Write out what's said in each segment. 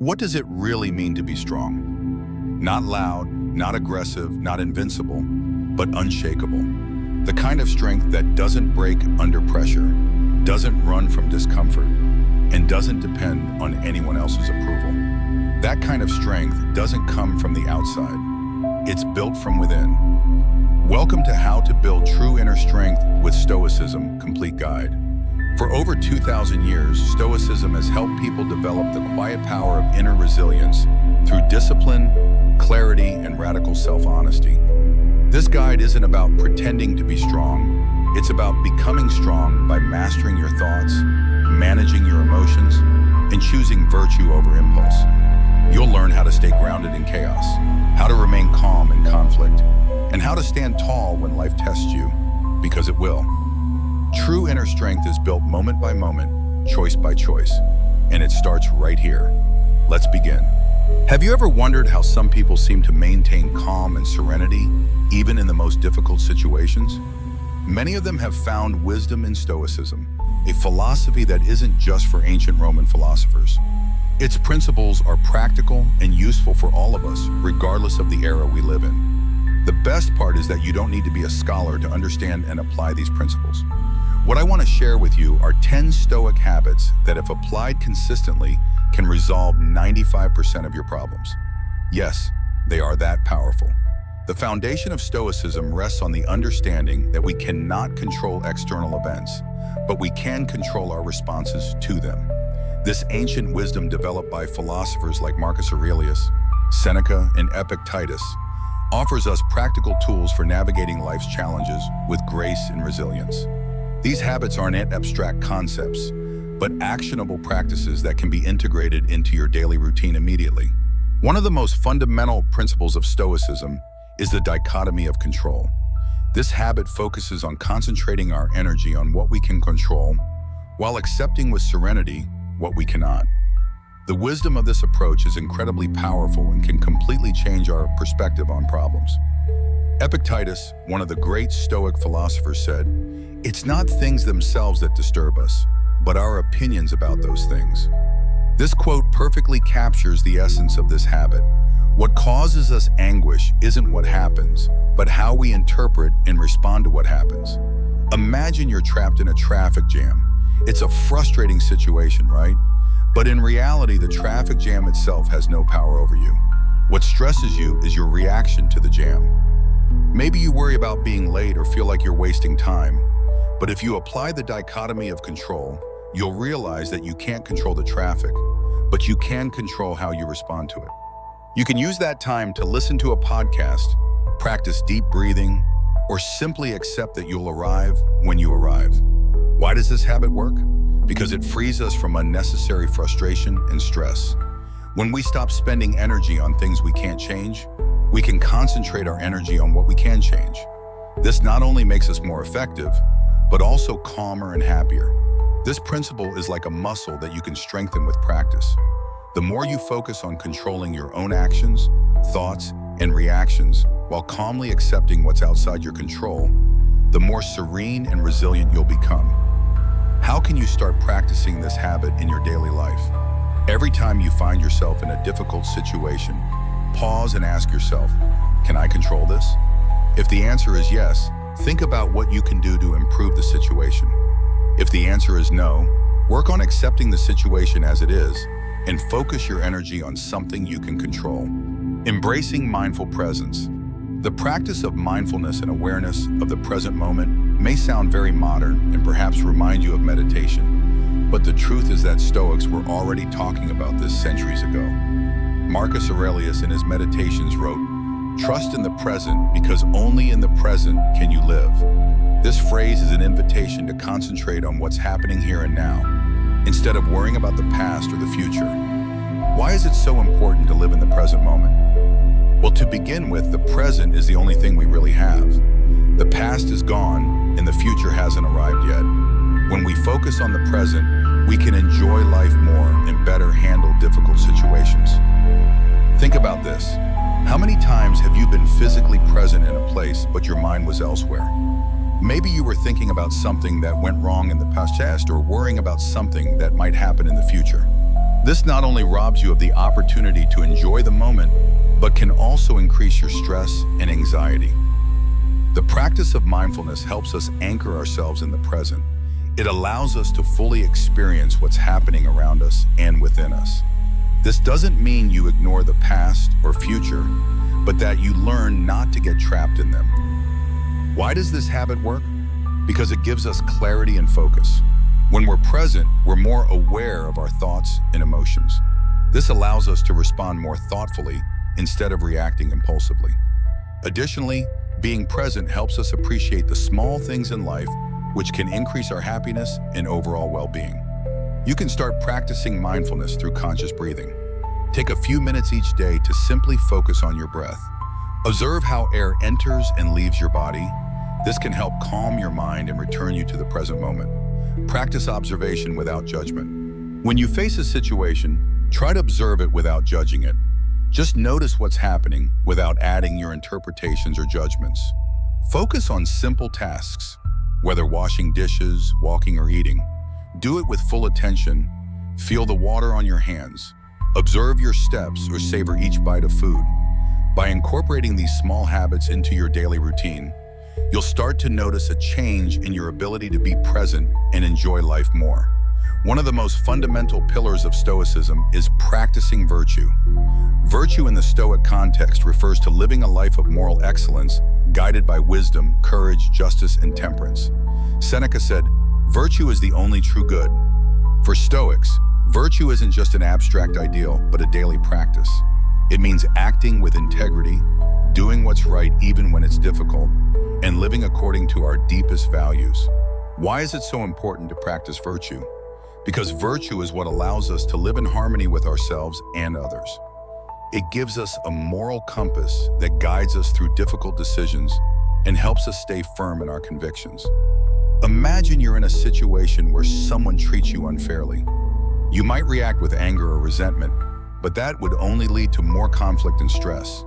What does it really mean to be strong? Not loud, not aggressive, not invincible, but unshakable. The kind of strength that doesn't break under pressure, doesn't run from discomfort, and doesn't depend on anyone else's approval. That kind of strength doesn't come from the outside. It's built from within. Welcome to How to Build True Inner Strength with Stoicism Complete Guide. For over 2,000 years, Stoicism has helped people develop the quiet power of inner resilience through discipline, clarity, and radical self-honesty. This guide isn't about pretending to be strong. It's about becoming strong by mastering your thoughts, managing your emotions, and choosing virtue over impulse. You'll learn how to stay grounded in chaos, how to remain calm in conflict, and how to stand tall when life tests you, because it will. True inner strength is built moment by moment, choice by choice, and it starts right here. Let's begin. Have you ever wondered how some people seem to maintain calm and serenity, even in the most difficult situations? Many of them have found wisdom in Stoicism, a philosophy that isn't just for ancient Roman philosophers. Its principles are practical and useful for all of us, regardless of the era we live in. The best part is that you don't need to be a scholar to understand and apply these principles. What I want to share with you are 10 Stoic habits that, if applied consistently, can resolve 95% of your problems. Yes, they are that powerful. The foundation of Stoicism rests on the understanding that we cannot control external events, but we can control our responses to them. This ancient wisdom, developed by philosophers like Marcus Aurelius, Seneca, and Epictetus, offers us practical tools for navigating life's challenges with grace and resilience. These habits aren't abstract concepts, but actionable practices that can be integrated into your daily routine immediately. One of the most fundamental principles of Stoicism is the dichotomy of control. This habit focuses on concentrating our energy on what we can control, while accepting with serenity what we cannot. The wisdom of this approach is incredibly powerful and can completely change our perspective on problems. Epictetus, one of the great Stoic philosophers, said, "It's not things themselves that disturb us, but our opinions about those things." This quote perfectly captures the essence of this habit. What causes us anguish isn't what happens, but how we interpret and respond to what happens. Imagine you're trapped in a traffic jam. It's a frustrating situation, right? But in reality, the traffic jam itself has no power over you. What stresses you is your reaction to the jam. Maybe you worry about being late or feel like you're wasting time. But if you apply the dichotomy of control, you'll realize that you can't control the traffic, but you can control how you respond to it. You can use that time to listen to a podcast, practice deep breathing, or simply accept that you'll arrive when you arrive. Why does this habit work? Because it frees us from unnecessary frustration and stress. When we stop spending energy on things we can't change, we can concentrate our energy on what we can change. This not only makes us more effective, but also calmer and happier. This principle is like a muscle that you can strengthen with practice. The more you focus on controlling your own actions, thoughts, and reactions, while calmly accepting what's outside your control, the more serene and resilient you'll become. How can you start practicing this habit in your daily life? Every time you find yourself in a difficult situation, pause and ask yourself, can I control this? If the answer is yes, think about what you can do to improve the situation. If the answer is no, work on accepting the situation as it is and focus your energy on something you can control. Embracing mindful presence. The practice of mindfulness and awareness of the present moment may sound very modern and perhaps remind you of meditation, but the truth is that Stoics were already talking about this centuries ago. Marcus Aurelius in his Meditations wrote, "Trust in the present because only in the present can you live." This phrase is an invitation to concentrate on what's happening here and now, instead of worrying about the past or the future. Why is it so important to live in the present moment? Well, to begin with, the present is the only thing we really have. The past is gone and the future hasn't arrived yet. When we focus on the present, we can enjoy life more and better handle difficult situations. Think about this. How many times have you been physically present in a place, but your mind was elsewhere? Maybe you were thinking about something that went wrong in the past or worrying about something that might happen in the future. This not only robs you of the opportunity to enjoy the moment, but can also increase your stress and anxiety. The practice of mindfulness helps us anchor ourselves in the present. It allows us to fully experience what's happening around us and within us. This doesn't mean you ignore the past or future, but that you learn not to get trapped in them. Why does this habit work? Because it gives us clarity and focus. When we're present, we're more aware of our thoughts and emotions. This allows us to respond more thoughtfully instead of reacting impulsively. Additionally, being present helps us appreciate the small things in life, which can increase our happiness and overall well-being. You can start practicing mindfulness through conscious breathing. Take a few minutes each day to simply focus on your breath. Observe how air enters and leaves your body. This can help calm your mind and return you to the present moment. Practice observation without judgment. When you face a situation, try to observe it without judging it. Just notice what's happening without adding your interpretations or judgments. Focus on simple tasks, whether washing dishes, walking, or eating. Do it with full attention. Feel the water on your hands. Observe your steps or savor each bite of food. By incorporating these small habits into your daily routine, you'll start to notice a change in your ability to be present and enjoy life more. One of the most fundamental pillars of Stoicism is practicing virtue. Virtue in the Stoic context refers to living a life of moral excellence, guided by wisdom, courage, justice, and temperance. Seneca said, "Virtue is the only true good." For Stoics, virtue isn't just an abstract ideal, but a daily practice. It means acting with integrity, doing what's right even when it's difficult, and living according to our deepest values. Why is it so important to practice virtue? Because virtue is what allows us to live in harmony with ourselves and others. It gives us a moral compass that guides us through difficult decisions and helps us stay firm in our convictions. Imagine you're in a situation where someone treats you unfairly. You might react with anger or resentment, but that would only lead to more conflict and stress.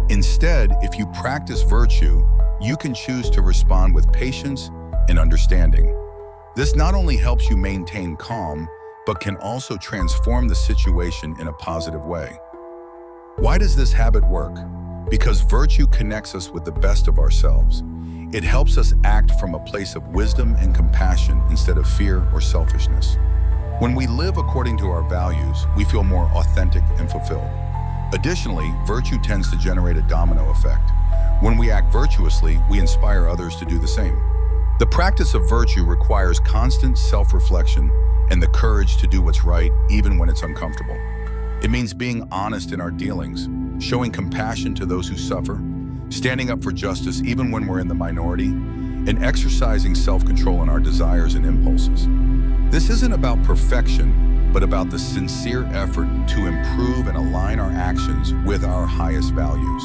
Instead, if you practice virtue, you can choose to respond with patience and understanding. This not only helps you maintain calm, but can also transform the situation in a positive way. Why does this habit work? Because virtue connects us with the best of ourselves. It helps us act from a place of wisdom and compassion instead of fear or selfishness. When we live according to our values, we feel more authentic and fulfilled. Additionally, virtue tends to generate a domino effect. When we act virtuously, we inspire others to do the same. The practice of virtue requires constant self-reflection and the courage to do what's right even when it's uncomfortable. It means being honest in our dealings, showing compassion to those who suffer, standing up for justice even when we're in the minority, and exercising self-control in our desires and impulses. This isn't about perfection, but about the sincere effort to improve and align our actions with our highest values.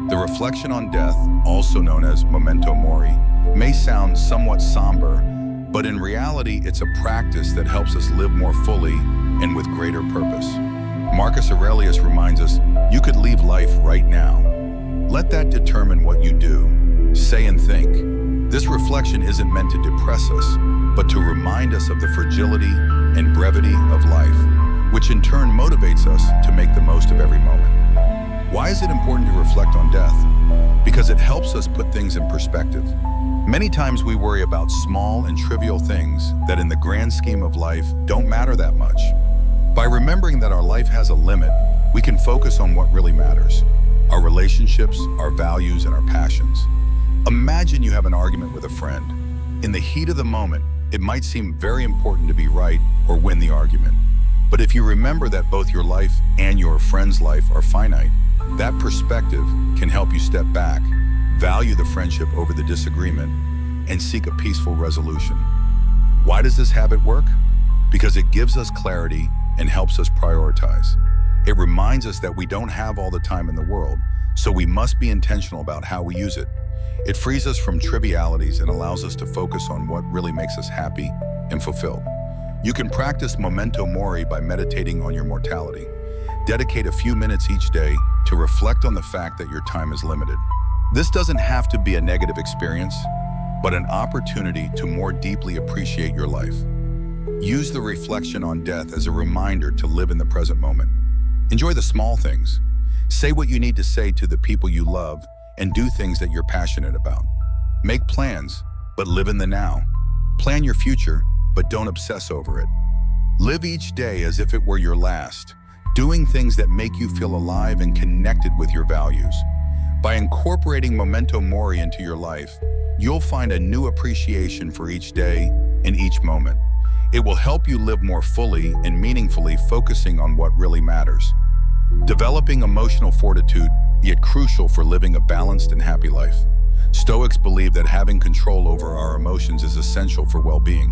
The reflection on death, also known as memento mori, may sound somewhat somber, but in reality, it's a practice that helps us live more fully and with greater purpose. Marcus Aurelius reminds us, you could leave life right now. Let that determine what you do, say, and think. This reflection isn't meant to depress us, but to remind us of the fragility and brevity of life, which in turn motivates us to make the most of every moment. Why is it important to reflect on death? Because it helps us put things in perspective. Many times we worry about small and trivial things that in the grand scheme of life don't matter that much. By remembering that our life has a limit, we can focus on what really matters: our relationships, our values, and our passions. Imagine you have an argument with a friend. In the heat of the moment, it might seem very important to be right or win the argument. But if you remember that both your life and your friend's life are finite, that perspective can help you step back, value the friendship over the disagreement, and seek a peaceful resolution. Why does this habit work? Because it gives us clarity and helps us prioritize. It reminds us that we don't have all the time in the world, so we must be intentional about how we use it. It frees us from trivialities and allows us to focus on what really makes us happy and fulfilled. You can practice memento mori by meditating on your mortality. Dedicate a few minutes each day to reflect on the fact that your time is limited. This doesn't have to be a negative experience, but an opportunity to more deeply appreciate your life. Use the reflection on death as a reminder to live in the present moment. Enjoy the small things. Say what you need to say to the people you love and do things that you're passionate about. Make plans, but live in the now. Plan your future, but don't obsess over it. Live each day as if it were your last, doing things that make you feel alive and connected with your values. By incorporating memento mori into your life, you'll find a new appreciation for each day and each moment. It will help you live more fully and meaningfully, focusing on what really matters. Developing emotional fortitude, yet crucial for living a balanced and happy life. Stoics believe that having control over our emotions is essential for well-being.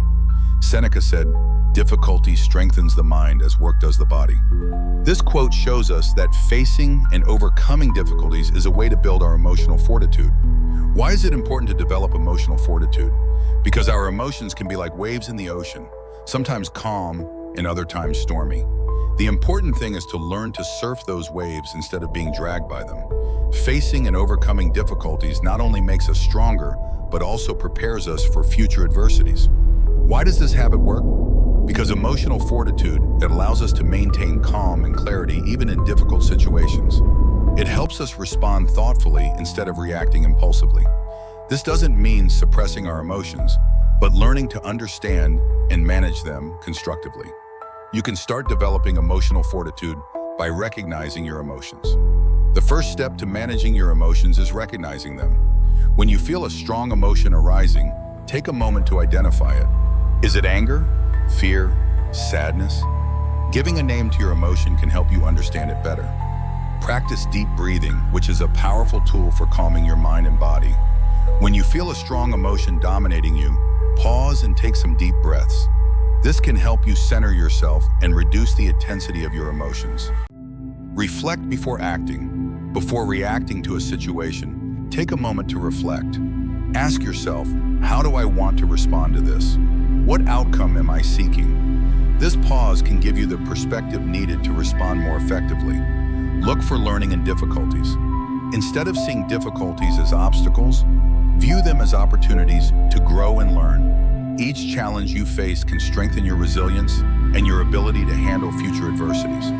Seneca said, "Difficulty strengthens the mind as work does the body." This quote shows us that facing and overcoming difficulties is a way to build our emotional fortitude. Why is it important to develop emotional fortitude? Because our emotions can be like waves in the ocean, sometimes calm and other times stormy. The important thing is to learn to surf those waves instead of being dragged by them. Facing and overcoming difficulties not only makes us stronger, but also prepares us for future adversities. Why does this habit work? Because emotional fortitude, it allows us to maintain calm and clarity even in difficult situations. It helps us respond thoughtfully instead of reacting impulsively. This doesn't mean suppressing our emotions, but learning to understand and manage them constructively. You can start developing emotional fortitude by recognizing your emotions. The first step to managing your emotions is recognizing them. When you feel a strong emotion arising, take a moment to identify it. Is it anger, fear, sadness? Giving a name to your emotion can help you understand it better. Practice deep breathing, which is a powerful tool for calming your mind and body. When you feel a strong emotion dominating you, pause and take some deep breaths. This can help you center yourself and reduce the intensity of your emotions. Reflect before acting. Before reacting to a situation, take a moment to reflect. Ask yourself, how do I want to respond to this? What outcome am I seeking? This pause can give you the perspective needed to respond more effectively. Look for learning in difficulties. Instead of seeing difficulties as obstacles, view them as opportunities to grow and learn. Each challenge you face can strengthen your resilience and your ability to handle future adversities.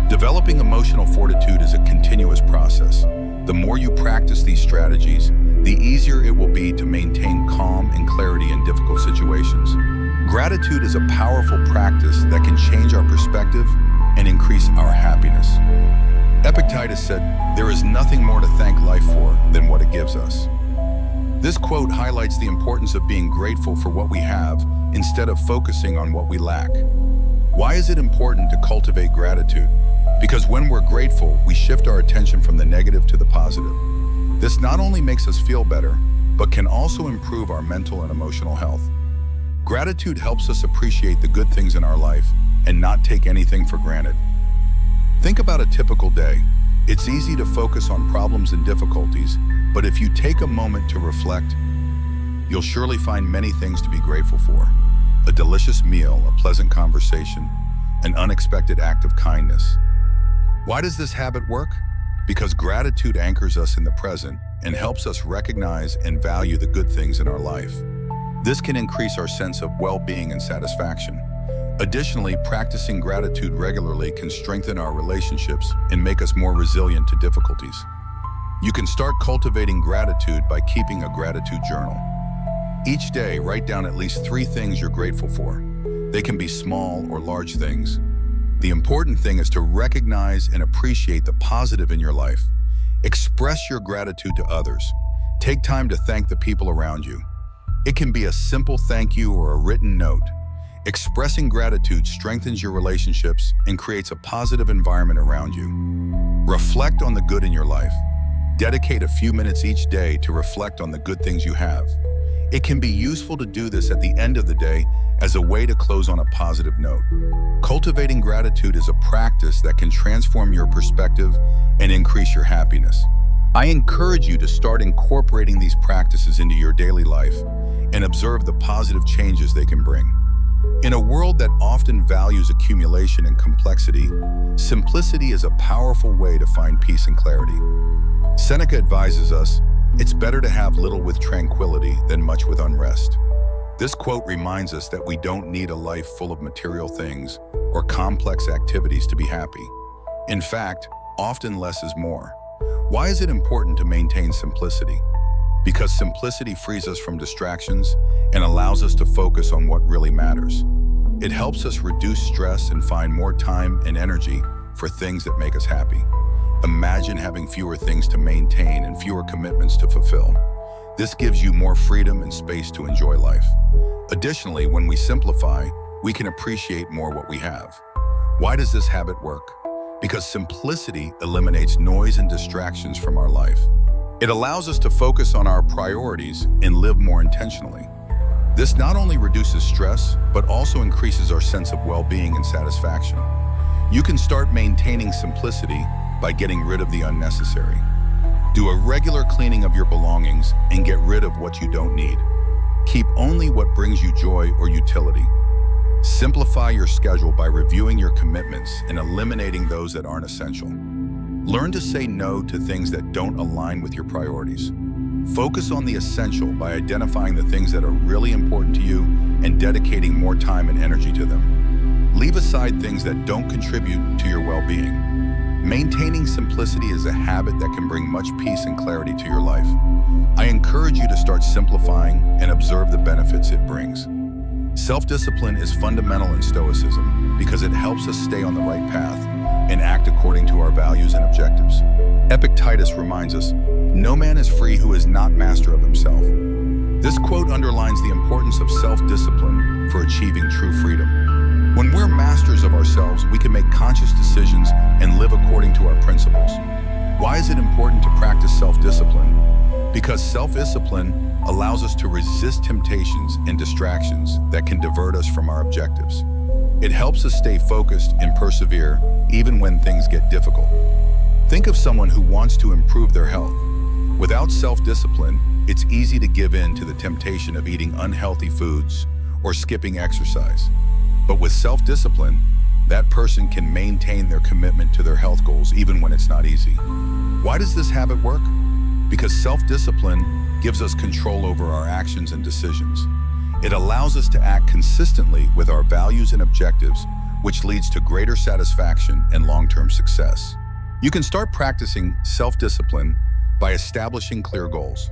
Developing emotional fortitude is a continuous process. The more you practice these strategies, the easier it will be to maintain calm and clarity in difficult situations. Gratitude is a powerful practice that can change our perspective and increase our happiness. Epictetus said, "There is nothing more to thank life for than what it gives us." This quote highlights the importance of being grateful for what we have instead of focusing on what we lack. Why is it important to cultivate gratitude? Because when we're grateful, we shift our attention from the negative to the positive. This not only makes us feel better, but can also improve our mental and emotional health. Gratitude helps us appreciate the good things in our life and not take anything for granted. Think about a typical day. It's easy to focus on problems and difficulties, but if you take a moment to reflect, you'll surely find many things to be grateful for. A delicious meal, a pleasant conversation, an unexpected act of kindness. Why does this habit work? Because gratitude anchors us in the present and helps us recognize and value the good things in our life. This can increase our sense of well-being and satisfaction. Additionally, practicing gratitude regularly can strengthen our relationships and make us more resilient to difficulties. You can start cultivating gratitude by keeping a gratitude journal. Each day, write down at least 3 things you're grateful for. They can be small or large things. The important thing is to recognize and appreciate the positive in your life. Express your gratitude to others. Take time to thank the people around you. It can be a simple thank you or a written note. Expressing gratitude strengthens your relationships and creates a positive environment around you. Reflect on the good in your life. Dedicate a few minutes each day to reflect on the good things you have. It can be useful to do this at the end of the day as a way to close on a positive note. Cultivating gratitude is a practice that can transform your perspective and increase your happiness. I encourage you to start incorporating these practices into your daily life and observe the positive changes they can bring. In a world that often values accumulation and complexity, simplicity is a powerful way to find peace and clarity. Seneca advises us, it's better to have little with tranquility than much with unrest. This quote reminds us that we don't need a life full of material things or complex activities to be happy. In fact, often less is more. Why is it important to maintain simplicity? Because simplicity frees us from distractions and allows us to focus on what really matters. It helps us reduce stress and find more time and energy for things that make us happy. Imagine having fewer things to maintain and fewer commitments to fulfill. This gives you more freedom and space to enjoy life. Additionally, when we simplify, we can appreciate more what we have. Why does this habit work? Because simplicity eliminates noise and distractions from our life. It allows us to focus on our priorities and live more intentionally. This not only reduces stress, but also increases our sense of well-being and satisfaction. You can start maintaining simplicity by getting rid of the unnecessary. Do a regular cleaning of your belongings and get rid of what you don't need. Keep only what brings you joy or utility. Simplify your schedule by reviewing your commitments and eliminating those that aren't essential. Learn to say no to things that don't align with your priorities. Focus on the essential by identifying the things that are really important to you and dedicating more time and energy to them. Leave aside things that don't contribute to your well-being. Maintaining simplicity is a habit that can bring much peace and clarity to your life. I encourage you to start simplifying and observe the benefits it brings. Self-discipline is fundamental in Stoicism because it helps us stay on the right path and act according to our values and objectives. Epictetus reminds us, "No man is free who is not master of himself." This quote underlines the importance of self-discipline for achieving true freedom. When we're masters of ourselves, we can make conscious decisions and live according to our principles. Why is it important to practice self-discipline? Because self-discipline allows us to resist temptations and distractions that can divert us from our objectives. It helps us stay focused and persevere even when things get difficult. Think of someone who wants to improve their health. Without self-discipline, it's easy to give in to the temptation of eating unhealthy foods or skipping exercise. But with self-discipline, that person can maintain their commitment to their health goals even when it's not easy. Why does this habit work? Because self-discipline gives us control over our actions and decisions. It allows us to act consistently with our values and objectives, which leads to greater satisfaction and long-term success. You can start practicing self-discipline by establishing clear goals.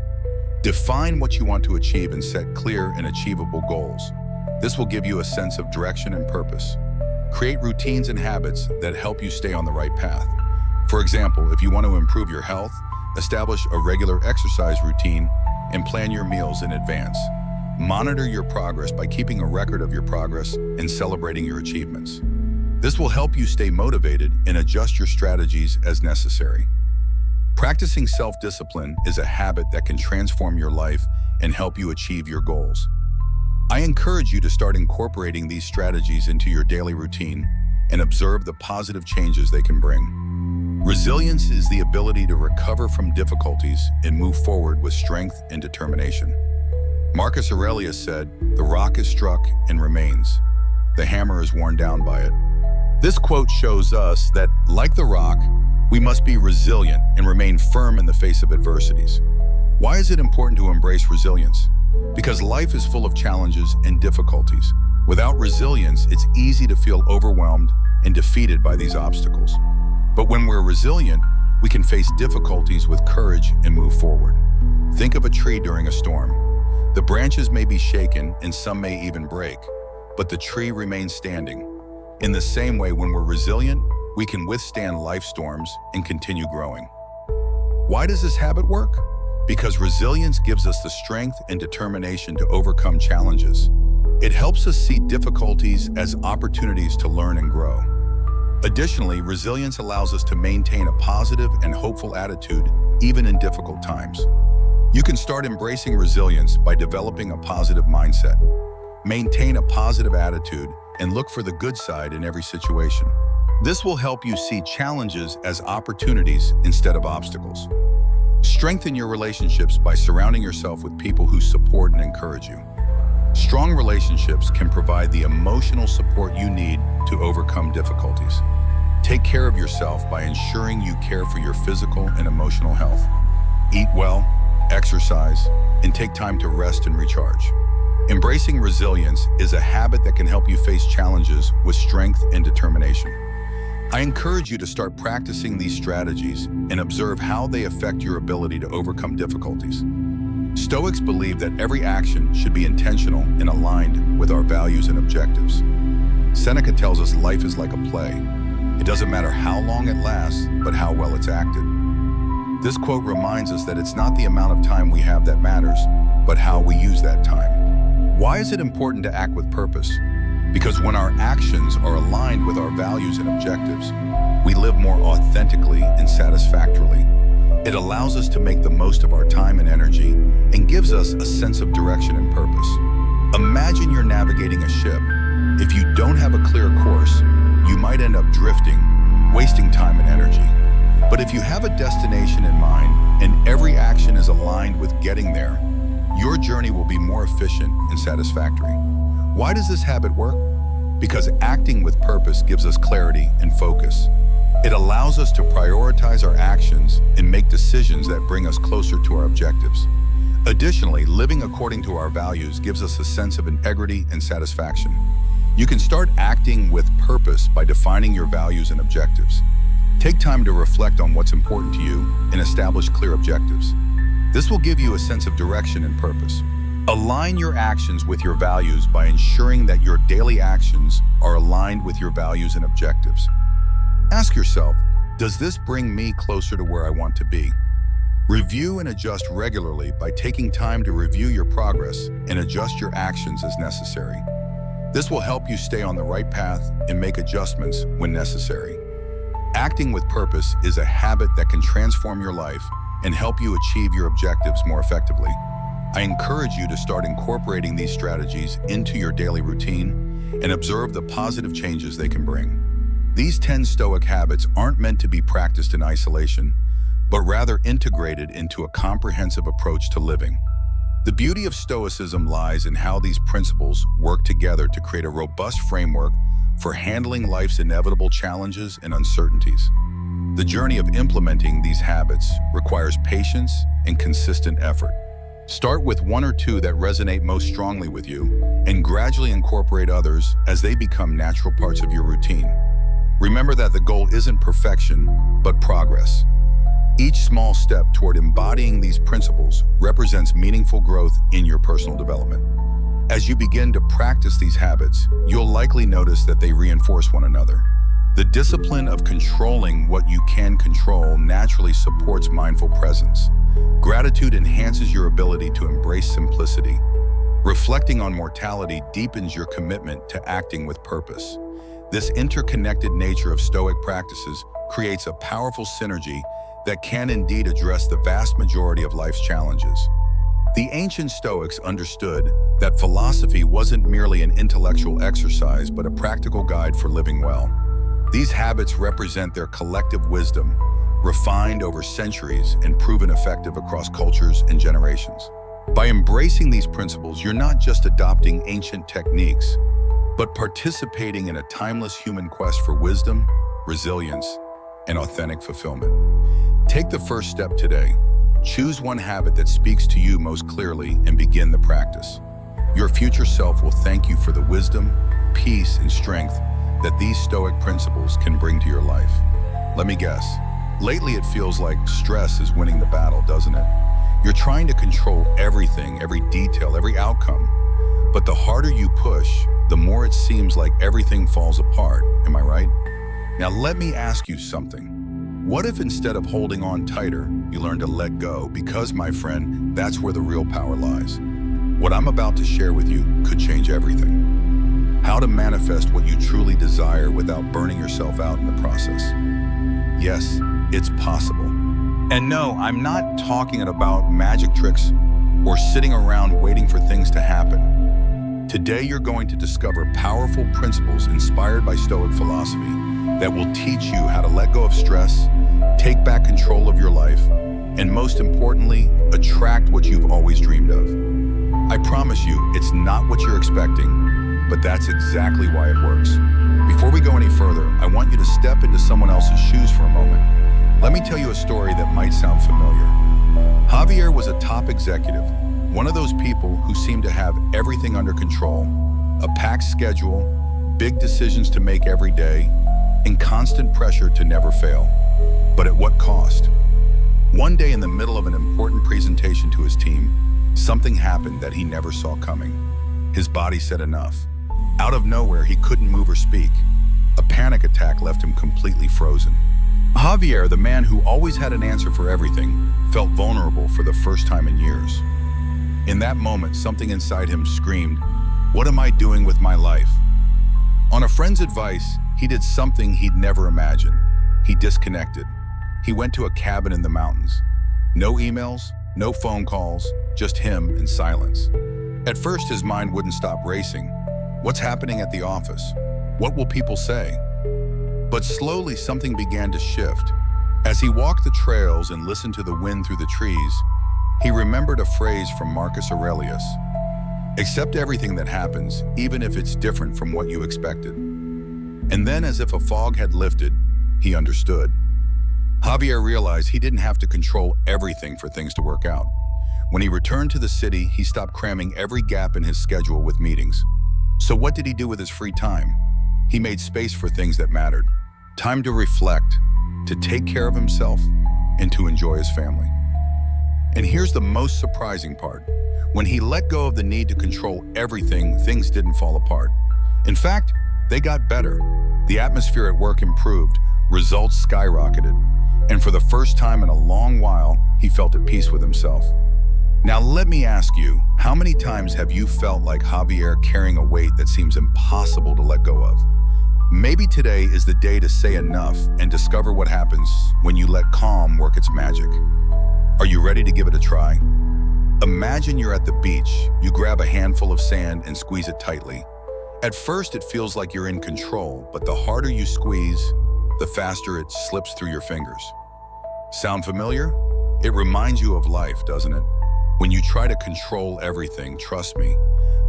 Define what you want to achieve and set clear and achievable goals. This will give you a sense of direction and purpose. Create routines and habits that help you stay on the right path. For example, if you want to improve your health, establish a regular exercise routine and plan your meals in advance. Monitor your progress by keeping a record of your progress and celebrating your achievements. This will help you stay motivated and adjust your strategies as necessary. Practicing self-discipline is a habit that can transform your life and help you achieve your goals. I encourage you to start incorporating these strategies into your daily routine and observe the positive changes they can bring. Resilience is the ability to recover from difficulties and move forward with strength and determination. Marcus Aurelius said, "The rock is struck and remains. The hammer is worn down by it." This quote shows us that, like the rock, we must be resilient and remain firm in the face of adversities. Why is it important to embrace resilience? Because life is full of challenges and difficulties. Without resilience, it's easy to feel overwhelmed and defeated by these obstacles. But when we're resilient, we can face difficulties with courage and move forward. Think of a tree during a storm. The branches may be shaken and some may even break, but the tree remains standing. In the same way, when we're resilient, we can withstand life storms and continue growing. Why does this habit work? Because resilience gives us the strength and determination to overcome challenges. It helps us see difficulties as opportunities to learn and grow. Additionally, resilience allows us to maintain a positive and hopeful attitude even in difficult times. You can start embracing resilience by developing a positive mindset. Maintain a positive attitude and look for the good side in every situation. This will help you see challenges as opportunities instead of obstacles. Strengthen your relationships by surrounding yourself with people who support and encourage you. Strong relationships can provide the emotional support you need to overcome difficulties. Take care of yourself by ensuring you care for your physical and emotional health. Eat well, exercise, and take time to rest and recharge. Embracing resilience is a habit that can help you face challenges with strength and determination. I encourage you to start practicing these strategies and observe how they affect your ability to overcome difficulties. Stoics believe that every action should be intentional and aligned with our values and objectives. Seneca tells us life is like a play. It doesn't matter how long it lasts, but how well it's acted. This quote reminds us that it's not the amount of time we have that matters, but how we use that time. Why is it important to act with purpose? Because when our actions are aligned with our values and objectives, we live more authentically and satisfactorily. It allows us to make the most of our time and energy and gives us a sense of direction and purpose. Imagine you're navigating a ship. If you don't have a clear course, you might end up drifting, wasting time and energy. But if you have a destination in mind and every action is aligned with getting there, your journey will be more efficient and satisfactory. Why does this habit work? Because acting with purpose gives us clarity and focus. It allows us to prioritize our actions and make decisions that bring us closer to our objectives. Additionally, living according to our values gives us a sense of integrity and satisfaction. You can start acting with purpose by defining your values and objectives. Take time to reflect on what's important to you and establish clear objectives. This will give you a sense of direction and purpose. Align your actions with your values by ensuring that your daily actions are aligned with your values and objectives. Ask yourself, does this bring me closer to where I want to be? Review and adjust regularly by taking time to review your progress and adjust your actions as necessary. This will help you stay on the right path and make adjustments when necessary. Acting with purpose is a habit that can transform your life and help you achieve your objectives more effectively. I encourage you to start incorporating these strategies into your daily routine and observe the positive changes they can bring. These 10 Stoic habits aren't meant to be practiced in isolation, but rather integrated into a comprehensive approach to living. The beauty of Stoicism lies in how these principles work together to create a robust framework for handling life's inevitable challenges and uncertainties. The journey of implementing these habits requires patience and consistent effort. Start with one or two that resonate most strongly with you, and gradually incorporate others as they become natural parts of your routine. Remember that the goal isn't perfection, but progress. Each small step toward embodying these principles represents meaningful growth in your personal development. As you begin to practice these habits, you'll likely notice that they reinforce one another. The discipline of controlling what you can control naturally supports mindful presence. Gratitude enhances your ability to embrace simplicity. Reflecting on mortality deepens your commitment to acting with purpose. This interconnected nature of Stoic practices creates a powerful synergy that can indeed address the vast majority of life's challenges. The ancient Stoics understood that philosophy wasn't merely an intellectual exercise, but a practical guide for living well. These habits represent their collective wisdom, refined over centuries and proven effective across cultures and generations. By embracing these principles, you're not just adopting ancient techniques, but participating in a timeless human quest for wisdom, resilience, and authentic fulfillment. Take the first step today. Choose one habit that speaks to you most clearly and begin the practice. Your future self will thank you for the wisdom, peace, and strength that these Stoic principles can bring to your life. Let me guess. Lately, it feels like stress is winning the battle, doesn't it? You're trying to control everything, every detail, every outcome. But the harder you push, the more it seems like everything falls apart. Am I right? Now, let me ask you something. What if instead of holding on tighter, you learn to let go? Because, my friend, that's where the real power lies. What I'm about to share with you could change everything. How to manifest what you truly desire without burning yourself out in the process. Yes, it's possible. And no, I'm not talking about magic tricks or sitting around waiting for things to happen. Today, you're going to discover powerful principles inspired by Stoic philosophy that will teach you how to let go of stress, take back control of your life, and most importantly, attract what you've always dreamed of. I promise you, it's not what you're expecting, but that's exactly why it works. Before we go any further, I want you to step into someone else's shoes for a moment. Let me tell you a story that might sound familiar. Javier was a top executive, One of those people who seem to have everything under control, a packed schedule, big decisions to make every day, and constant pressure to never fail. But at what cost? One day in the middle of an important presentation to his team, something happened that he never saw coming. His body said enough. Out of nowhere, he couldn't move or speak. A panic attack left him completely frozen. Javier, the man who always had an answer for everything, felt vulnerable for the first time in years. In that moment, something inside him screamed, "What am I doing with my life?" On a friend's advice, he did something he'd never imagined. He disconnected. He went to a cabin in the mountains. No emails, no phone calls, just him and silence. At first, his mind wouldn't stop racing. What's happening at the office? What will people say? But slowly, something began to shift. As he walked the trails and listened to the wind through the trees, he remembered a phrase from Marcus Aurelius. Accept everything that happens, even if it's different from what you expected. And then, as if a fog had lifted, he understood. Javier realized he didn't have to control everything for things to work out. When he returned to the city, he stopped cramming every gap in his schedule with meetings. So what did he do with his free time? He made space for things that mattered. Time to reflect, to take care of himself, and to enjoy his family. And here's the most surprising part. When he let go of the need to control everything, things didn't fall apart. In fact, they got better. The atmosphere at work improved, results skyrocketed, and for the first time in a long while, he felt at peace with himself. Now let me ask you, how many times have you felt like Javier carrying a weight that seems impossible to let go of? Maybe today is the day to say enough and discover what happens when you let calm work its magic. Are you ready to give it a try? Imagine you're at the beach, you grab a handful of sand and squeeze it tightly. At first it feels like you're in control, but the harder you squeeze, the faster it slips through your fingers. Sound familiar? It reminds you of life, doesn't it? When you try to control everything, trust me,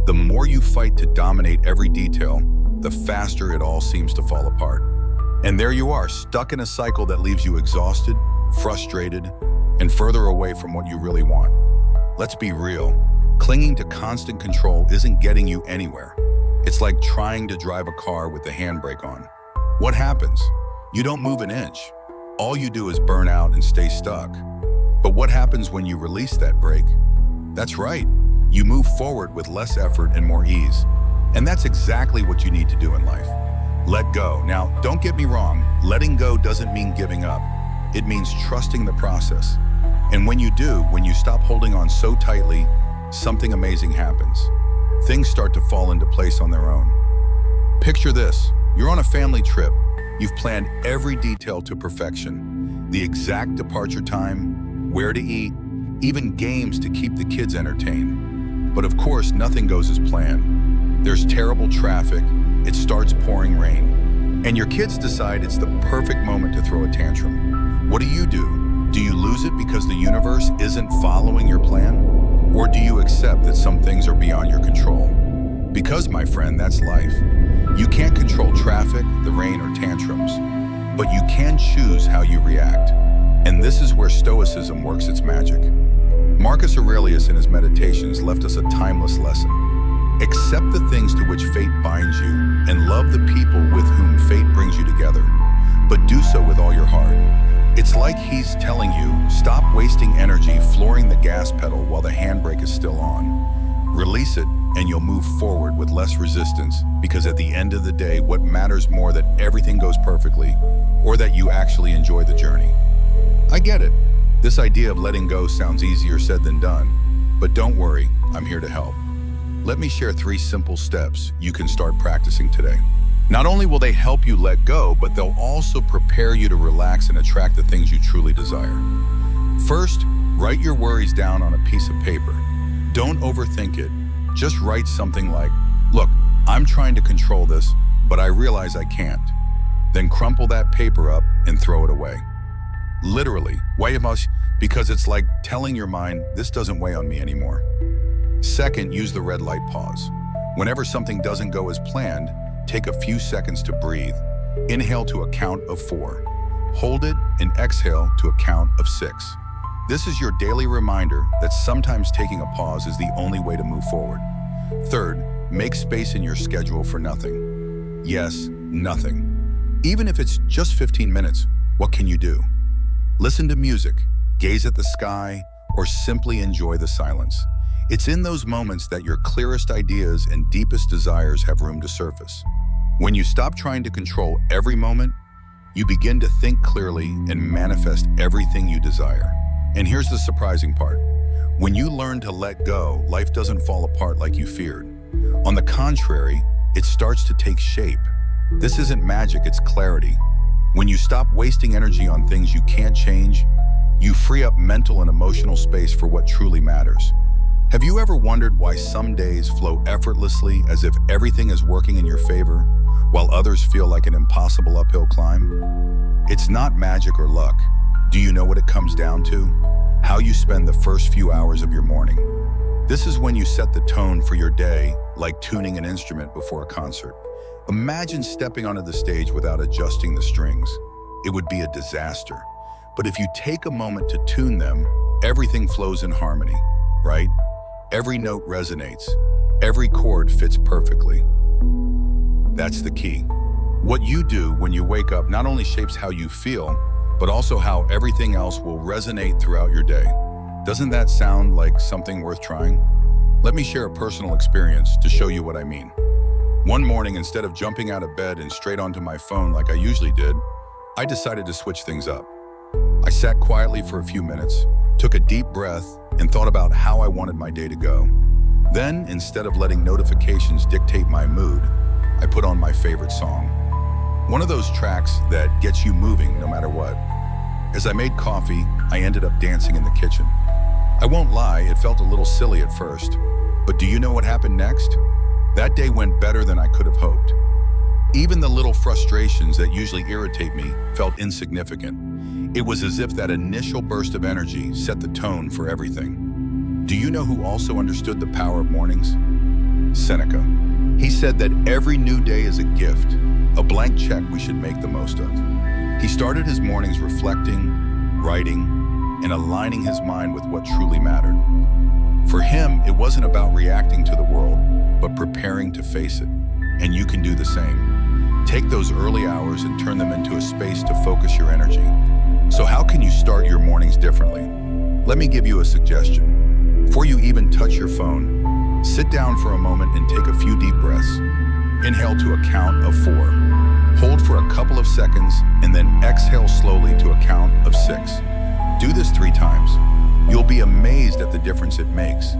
the more you fight to dominate every detail, the faster it all seems to fall apart. And there you are, stuck in a cycle that leaves you exhausted, frustrated, and further away from what you really want. Let's be real. Clinging to constant control isn't getting you anywhere. It's like trying to drive a car with the handbrake on. What happens? You don't move an inch. All you do is burn out and stay stuck. But what happens when you release that brake? That's right. You move forward with less effort and more ease. And that's exactly what you need to do in life. Let go. Now, don't get me wrong. Letting go doesn't mean giving up. It means trusting the process. And when you do, when you stop holding on so tightly, something amazing happens. Things start to fall into place on their own. Picture this. You're on a family trip. You've planned every detail to perfection. The exact departure time, where to eat, even games to keep the kids entertained. But of course, nothing goes as planned. There's terrible traffic, it starts pouring rain, and your kids decide it's the perfect moment to throw a tantrum. What do? Do you lose it because the universe isn't following your plan? Or do you accept that some things are beyond your control? Because, my friend, that's life. You can't control traffic, the rain, or tantrums, but you can choose how you react. And this is where Stoicism works its magic. Marcus Aurelius in his Meditations left us a timeless lesson. Accept the things to which fate binds you and love the people with whom fate brings you together, but do so with all your heart. It's like he's telling you, stop wasting energy flooring the gas pedal while the handbrake is still on. Release it and you'll move forward with less resistance, because at the end of the day, what matters more that everything goes perfectly or that you actually enjoy the journey. I get it. This idea of letting go sounds easier said than done, but don't worry, I'm here to help. Let me share 3 simple steps you can start practicing today. Not only will they help you let go, but they'll also prepare you to relax and attract the things you truly desire. First, write your worries down on a piece of paper. Don't overthink it. Just write something like, look, I'm trying to control this, but I realize I can't. Then crumple that paper up and throw it away. Literally, why must? Because it's like telling your mind, this doesn't weigh on me anymore. Second, use the red light pause. Whenever something doesn't go as planned, take a few seconds to breathe. Inhale to a count of 4. Hold it and exhale to a count of 6. This is your daily reminder that sometimes taking a pause is the only way to move forward. Third, make space in your schedule for nothing. Yes, nothing. Even if it's just 15 minutes, what can you do? Listen to music, gaze at the sky, or simply enjoy the silence. It's in those moments that your clearest ideas and deepest desires have room to surface. When you stop trying to control every moment, you begin to think clearly and manifest everything you desire. And here's the surprising part. When you learn to let go, life doesn't fall apart like you feared. On the contrary, it starts to take shape. This isn't magic, it's clarity. When you stop wasting energy on things you can't change, you free up mental and emotional space for what truly matters. Have you ever wondered why some days flow effortlessly as if everything is working in your favor, while others feel like an impossible uphill climb? It's not magic or luck. Do you know what it comes down to? How you spend the first few hours of your morning. This is when you set the tone for your day, like tuning an instrument before a concert. Imagine stepping onto the stage without adjusting the strings. It would be a disaster. But if you take a moment to tune them, everything flows in harmony, right? Every note resonates. Every chord fits perfectly. That's the key. What you do when you wake up not only shapes how you feel, but also how everything else will resonate throughout your day. Doesn't that sound like something worth trying? Let me share a personal experience to show you what I mean. One morning, instead of jumping out of bed and straight onto my phone like I usually did, I decided to switch things up. I sat quietly for a few minutes, took a deep breath, and thought about how I wanted my day to go. Then, instead of letting notifications dictate my mood, I put on my favorite song. One of those tracks that gets you moving no matter what. As I made coffee, I ended up dancing in the kitchen. I won't lie, it felt a little silly at first. But do you know what happened next? That day went better than I could have hoped. Even the little frustrations that usually irritate me felt insignificant. It was as if that initial burst of energy set the tone for everything. Do you know who also understood the power of mornings? Seneca. He said that every new day is a gift, a blank check we should make the most of. He started his mornings reflecting, writing, and aligning his mind with what truly mattered. For him, it wasn't about reacting to the world, but preparing to face it. And you can do the same. Take those early hours and turn them into a space to focus your energy. So how can you start your mornings differently? Let me give you a suggestion. Before you even touch your phone, sit down for a moment and take a few deep breaths. Inhale to a count of 4. Hold for a couple of seconds, and then exhale slowly to a count of 6. Do this 3 times. You'll be amazed at the difference it makes.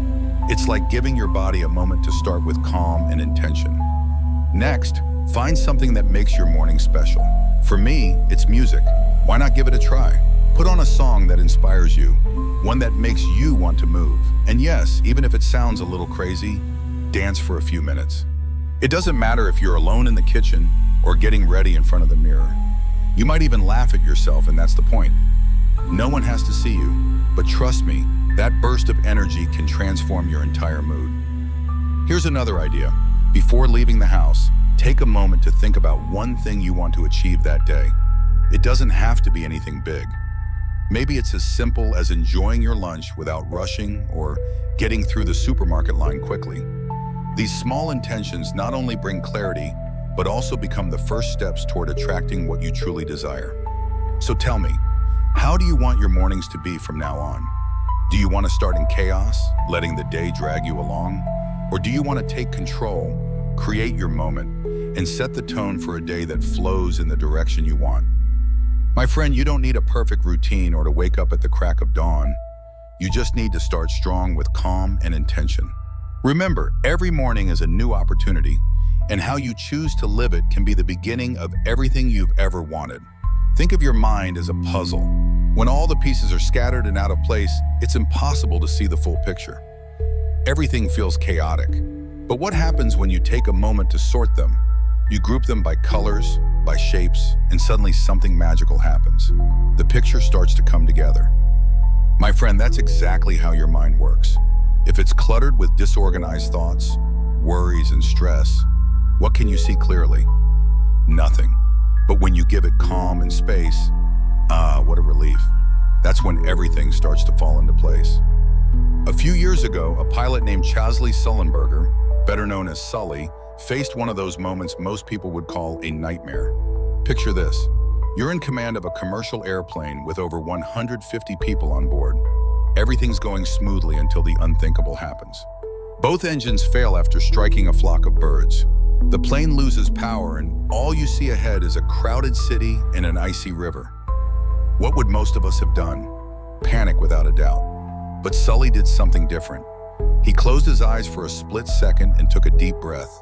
It's like giving your body a moment to start with calm and intention. Next, find something that makes your morning special. For me, it's music. Why not give it a try? Put on a song that inspires you, one that makes you want to move. And yes, even if it sounds a little crazy, dance for a few minutes. It doesn't matter if you're alone in the kitchen or getting ready in front of the mirror. You might even laugh at yourself, and that's the point. No one has to see you, but trust me, that burst of energy can transform your entire mood. Here's another idea. Before leaving the house, take a moment to think about one thing you want to achieve that day. It doesn't have to be anything big. Maybe it's as simple as enjoying your lunch without rushing or getting through the supermarket line quickly. These small intentions not only bring clarity, but also become the first steps toward attracting what you truly desire. So tell me, how do you want your mornings to be from now on? Do you want to start in chaos, letting the day drag you along? Or do you want to take control, create your moment, and set the tone for a day that flows in the direction you want? My friend, you don't need a perfect routine or to wake up at the crack of dawn. You just need to start strong with calm and intention. Remember, every morning is a new opportunity, and how you choose to live it can be the beginning of everything you've ever wanted. Think of your mind as a puzzle. When all the pieces are scattered and out of place, it's impossible to see the full picture. Everything feels chaotic. But what happens when you take a moment to sort them? You group them by colors, by shapes, and suddenly something magical happens. The picture starts to come together. My friend, that's exactly how your mind works. If it's cluttered with disorganized thoughts, worries, and stress, what can you see clearly? Nothing. But when you give it calm and space, what a relief. That's when everything starts to fall into place. A few years ago, a pilot named Chesley Sullenberger, better known as Sully, faced one of those moments most people would call a nightmare. Picture this. You're in command of a commercial airplane with over 150 people on board. Everything's going smoothly until the unthinkable happens. Both engines fail after striking a flock of birds. The plane loses power and all you see ahead is a crowded city and an icy river. What would most of us have done? Panic without a doubt. But Sully did something different. He closed his eyes for a split second and took a deep breath.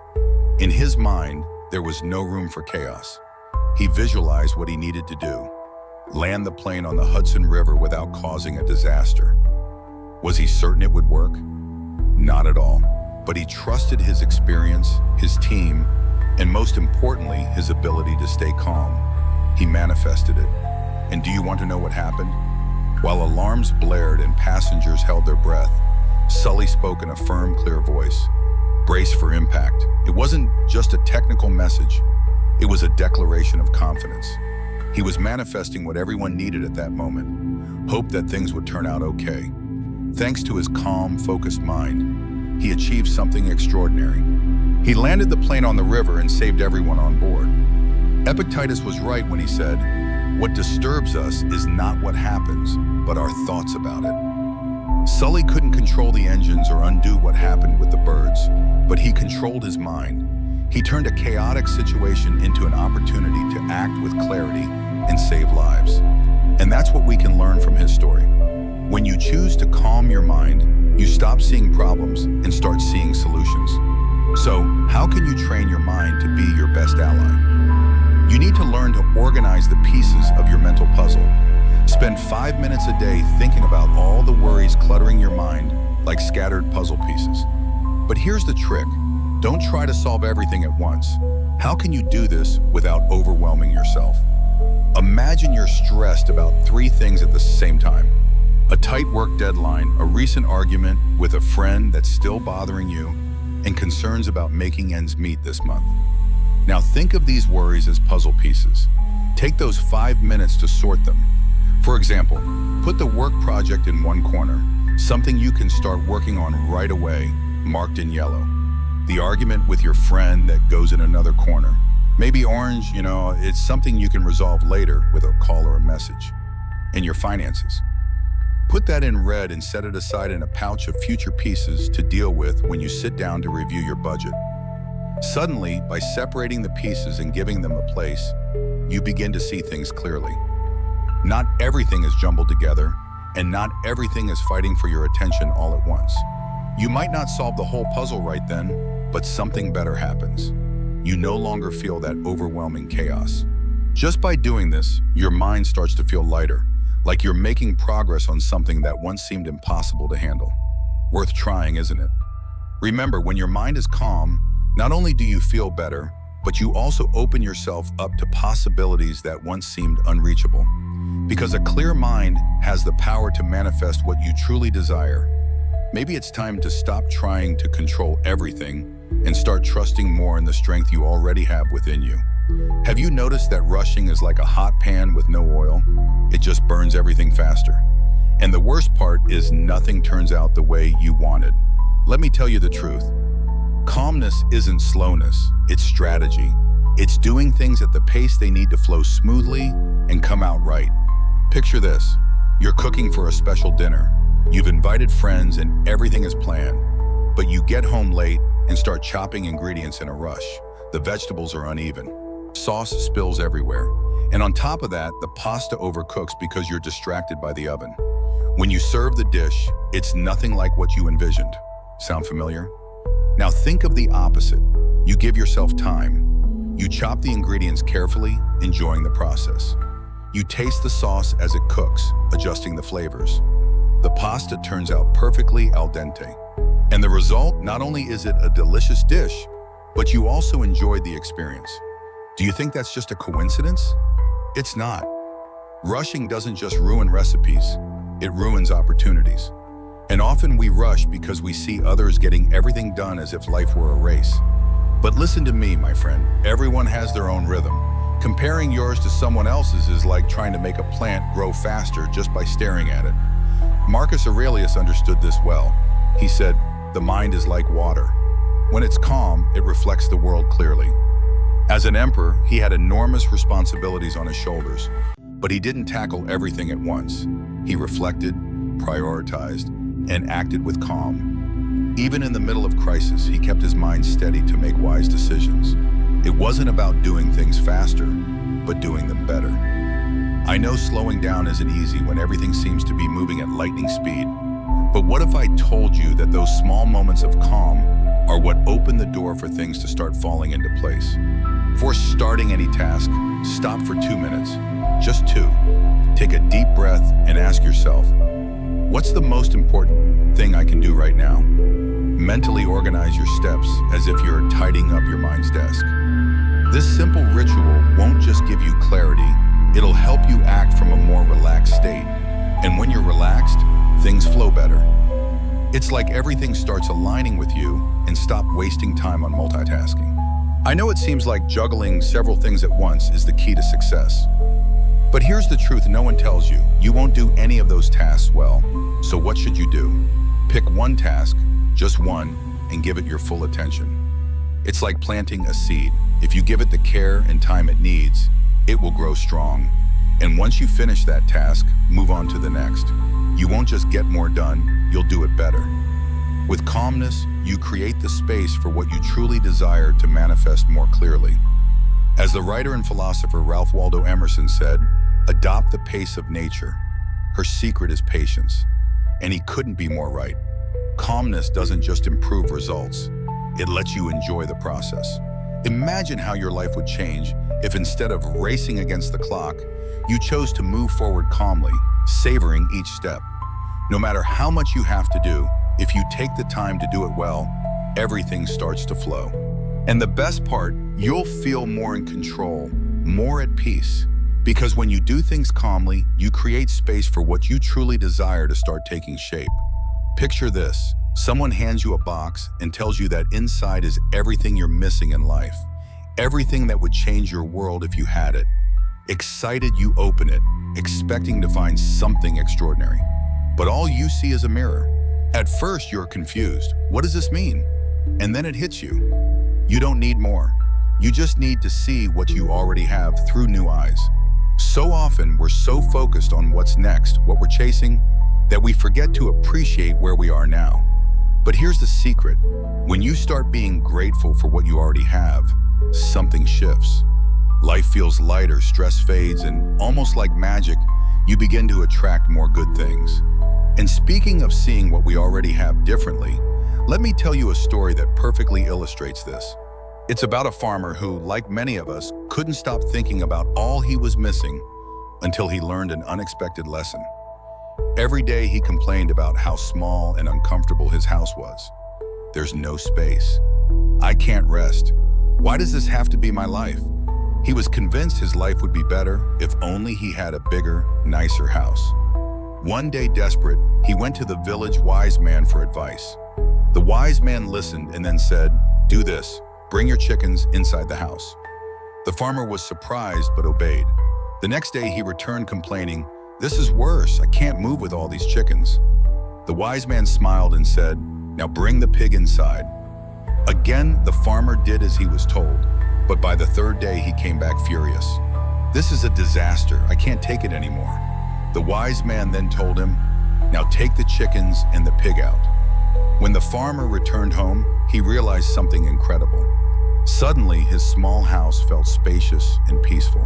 In his mind, there was no room for chaos. He visualized what he needed to do. Land the plane on the Hudson River without causing a disaster. Was he certain it would work? Not at all. But he trusted his experience, his team, and most importantly, his ability to stay calm. He manifested it. And do you want to know what happened? While alarms blared and passengers held their breath, Sully spoke in a firm, clear voice. Brace for impact. It wasn't just a technical message. It was a declaration of confidence. He was manifesting what everyone needed at that moment. Hope that things would turn out okay. Thanks to his calm, focused mind, he achieved something extraordinary. He landed the plane on the river and saved everyone on board. Epictetus was right when he said, "What disturbs us is not what happens, but our thoughts about it." Sully couldn't control the engines or undo what happened with the birds, but he controlled his mind. He turned a chaotic situation into an opportunity to act with clarity and save lives. And that's what we can learn from his story. When you choose to calm your mind, you stop seeing problems and start seeing solutions. So, how can you train your mind to be your best ally? You need to learn to organize the pieces of your mental puzzle. Spend 5 minutes a day thinking about all the worries cluttering your mind like scattered puzzle pieces. But here's the trick. Don't try to solve everything at once. How can you do this without overwhelming yourself? Imagine you're stressed about 3 things at the same time. A tight work deadline, a recent argument with a friend that's still bothering you, and concerns about making ends meet this month. Now think of these worries as puzzle pieces. Take those 5 minutes to sort them. For example, put the work project in one corner, something you can start working on right away, marked in yellow. The argument with your friend that goes in another corner. Maybe orange, it's something you can resolve later with a call or a message. And your finances. Put that in red and set it aside in a pouch of future pieces to deal with when you sit down to review your budget. Suddenly, by separating the pieces and giving them a place, you begin to see things clearly. Not everything is jumbled together, and not everything is fighting for your attention all at once. You might not solve the whole puzzle right then, but something better happens. You no longer feel that overwhelming chaos. Just by doing this, your mind starts to feel lighter, like you're making progress on something that once seemed impossible to handle. Worth trying, isn't it? Remember, when your mind is calm, not only do you feel better, but you also open yourself up to possibilities that once seemed unreachable. Because a clear mind has the power to manifest what you truly desire. Maybe it's time to stop trying to control everything and start trusting more in the strength you already have within you. Have you noticed that rushing is like a hot pan with no oil? It just burns everything faster. And the worst part is nothing turns out the way you wanted. Let me tell you the truth. Calmness isn't slowness, it's strategy. It's doing things at the pace they need to flow smoothly and come out right. Picture this. You're cooking for a special dinner. You've invited friends and everything is planned. But you get home late and start chopping ingredients in a rush. The vegetables are uneven. Sauce spills everywhere. And on top of that, the pasta overcooks because you're distracted by the oven. When you serve the dish, it's nothing like what you envisioned. Sound familiar? Now think of the opposite. You give yourself time. You chop the ingredients carefully, enjoying the process. You taste the sauce as it cooks, adjusting the flavors. The pasta turns out perfectly al dente. And the result, not only is it a delicious dish, but you also enjoyed the experience. Do you think that's just a coincidence? It's not. Rushing doesn't just ruin recipes, it ruins opportunities. And often we rush because we see others getting everything done as if life were a race. But listen to me, my friend. Everyone has their own rhythm. Comparing yours to someone else's is like trying to make a plant grow faster just by staring at it. Marcus Aurelius understood this well. He said, "The mind is like water. When it's calm, it reflects the world clearly." As an emperor, he had enormous responsibilities on his shoulders, but he didn't tackle everything at once. He reflected, prioritized, and acted with calm. Even in the middle of crisis, he kept his mind steady to make wise decisions. It wasn't about doing things faster, but doing them better. I know slowing down isn't easy when everything seems to be moving at lightning speed, but what if I told you that those small moments of calm are what open the door for things to start falling into place? Before starting any task, stop for 2 minutes, just 2. Take a deep breath and ask yourself, what's the most important thing I can do right now? Mentally organize your steps as if you're tidying up your mind's desk. This simple ritual won't just give you clarity, it'll help you act from a more relaxed state. And when you're relaxed, things flow better. It's like everything starts aligning with you and stop wasting time on multitasking. I know it seems like juggling several things at once is the key to success. But here's the truth no one tells you. You won't do any of those tasks well. So what should you do? Pick one task, just one, and give it your full attention. It's like planting a seed. If you give it the care and time it needs, it will grow strong. And once you finish that task, move on to the next. You won't just get more done, you'll do it better. With calmness, you create the space for what you truly desire to manifest more clearly. As the writer and philosopher Ralph Waldo Emerson said, "Adopt the pace of nature. Her secret is patience." And he couldn't be more right. Calmness doesn't just improve results, it lets you enjoy the process. Imagine how your life would change if instead of racing against the clock, you chose to move forward calmly, savoring each step. No matter how much you have to do, if you take the time to do it well, everything starts to flow. And the best part, you'll feel more in control, more at peace. Because when you do things calmly, you create space for what you truly desire to start taking shape. Picture this. Someone hands you a box and tells you that inside is everything you're missing in life. Everything that would change your world if you had it. Excited, you open it, expecting to find something extraordinary. But all you see is a mirror. At first, you're confused. What does this mean? And then it hits you. You don't need more. You just need to see what you already have through new eyes. So often, we're so focused on what's next, what we're chasing, that we forget to appreciate where we are now. But here's the secret. When you start being grateful for what you already have, something shifts. Life feels lighter, stress fades, and almost like magic, you begin to attract more good things. And speaking of seeing what we already have differently, let me tell you a story that perfectly illustrates this. It's about a farmer who, like many of us, couldn't stop thinking about all he was missing until he learned an unexpected lesson. Every day he complained about how small and uncomfortable his house was. There's no space. I can't rest. Why does this have to be my life? He was convinced his life would be better if only he had a bigger, nicer house. One day, desperate, he went to the village wise man for advice. The wise man listened and then said, "Do this. Bring your chickens inside the house." The farmer was surprised but obeyed. The next day he returned complaining, "This is worse. I can't move with all these chickens." The wise man smiled and said, "Now bring the pig inside." Again, the farmer did as he was told, but by the third day he came back furious. "This is a disaster. I can't take it anymore." The wise man then told him, "Now take the chickens and the pig out." When the farmer returned home, he realized something incredible. Suddenly, his small house felt spacious and peaceful.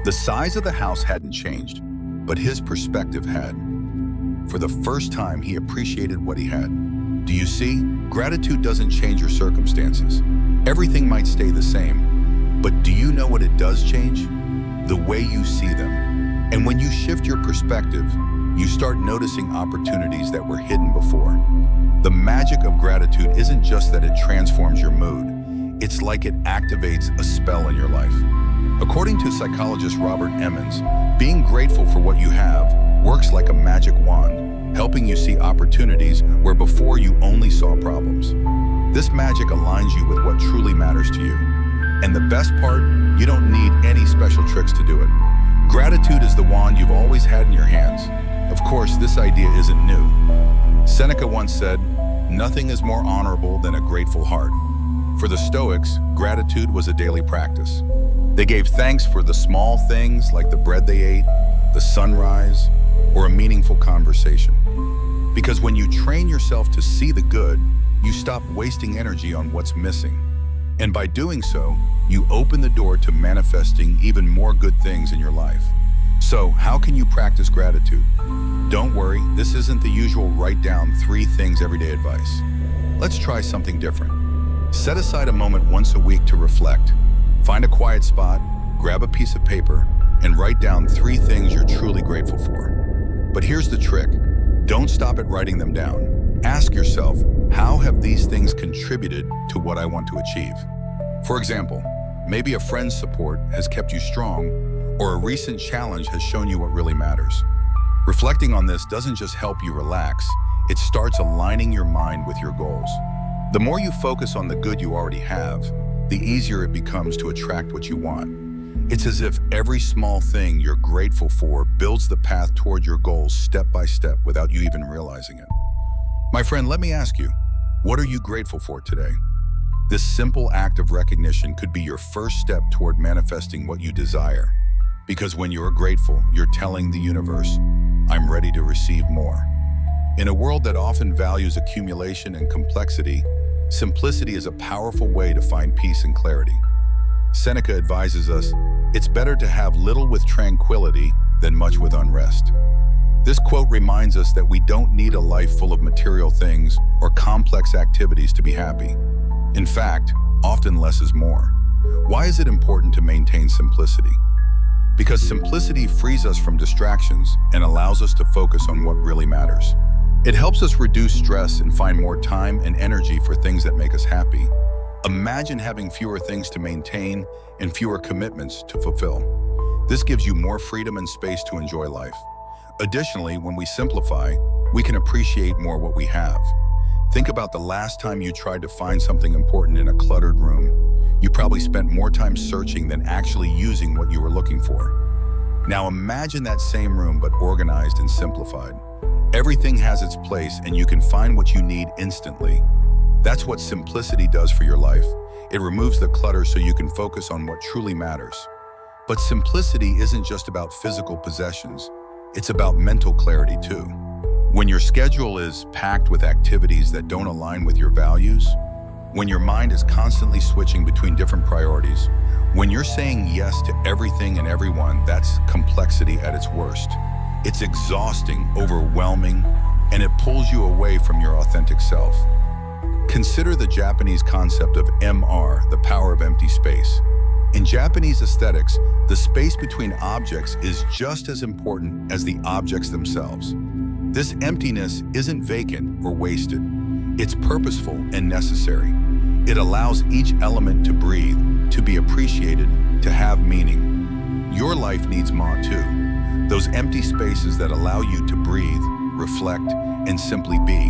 The size of the house hadn't changed, but his perspective had. For the first time, he appreciated what he had. Do you see? Gratitude doesn't change your circumstances. Everything might stay the same, but do you know what it does change? The way you see them. And when you shift your perspective, you start noticing opportunities that were hidden before. The magic of gratitude isn't just that it transforms your mood. It's like it activates a spell in your life. According to psychologist Robert Emmons, being grateful for what you have works like a magic wand, helping you see opportunities where before you only saw problems. This magic aligns you with what truly matters to you. And the best part, you don't need any special tricks to do it. Gratitude is the wand you've always had in your hands. Of course, this idea isn't new. Seneca once said, "Nothing is more honorable than a grateful heart." For the Stoics, gratitude was a daily practice. They gave thanks for the small things like the bread they ate, the sunrise, or a meaningful conversation. Because when you train yourself to see the good, you stop wasting energy on what's missing. And by doing so, you open the door to manifesting even more good things in your life. So, how can you practice gratitude? Don't worry, this isn't the usual write down 3 things every day advice. Let's try something different. Set aside a moment once a week to reflect. Find a quiet spot, grab a piece of paper, and write down 3 things you're truly grateful for. But here's the trick. Don't stop at writing them down. Ask yourself, how have these things contributed to what I want to achieve? For example, maybe a friend's support has kept you strong, or a recent challenge has shown you what really matters. Reflecting on this doesn't just help you relax, it starts aligning your mind with your goals. The more you focus on the good you already have, the easier it becomes to attract what you want. It's as if every small thing you're grateful for builds the path toward your goals step by step without you even realizing it. My friend, let me ask you, what are you grateful for today? This simple act of recognition could be your first step toward manifesting what you desire. Because when you're grateful, you're telling the universe, I'm ready to receive more. In a world that often values accumulation and complexity, simplicity is a powerful way to find peace and clarity. Seneca advises us, it's better to have little with tranquility than much with unrest. This quote reminds us that we don't need a life full of material things or complex activities to be happy. In fact, often less is more. Why is it important to maintain simplicity? Because simplicity frees us from distractions and allows us to focus on what really matters. It helps us reduce stress and find more time and energy for things that make us happy. Imagine having fewer things to maintain and fewer commitments to fulfill. This gives you more freedom and space to enjoy life. Additionally, when we simplify, we can appreciate more what we have. Think about the last time you tried to find something important in a cluttered room. You probably spent more time searching than actually using what you were looking for. Now imagine that same room but organized and simplified. Everything has its place and you can find what you need instantly. That's what simplicity does for your life. It removes the clutter so you can focus on what truly matters. But simplicity isn't just about physical possessions. It's about mental clarity too. When your schedule is packed with activities that don't align with your values, when your mind is constantly switching between different priorities, when you're saying yes to everything and everyone, that's complexity at its worst. It's exhausting, overwhelming, and it pulls you away from your authentic self. Consider the Japanese concept of MR, the power of empty space. In Japanese aesthetics, the space between objects is just as important as the objects themselves. This emptiness isn't vacant or wasted. It's purposeful and necessary. It allows each element to breathe, to be appreciated, to have meaning. Your life needs Ma too. Those empty spaces that allow you to breathe, reflect, and simply be.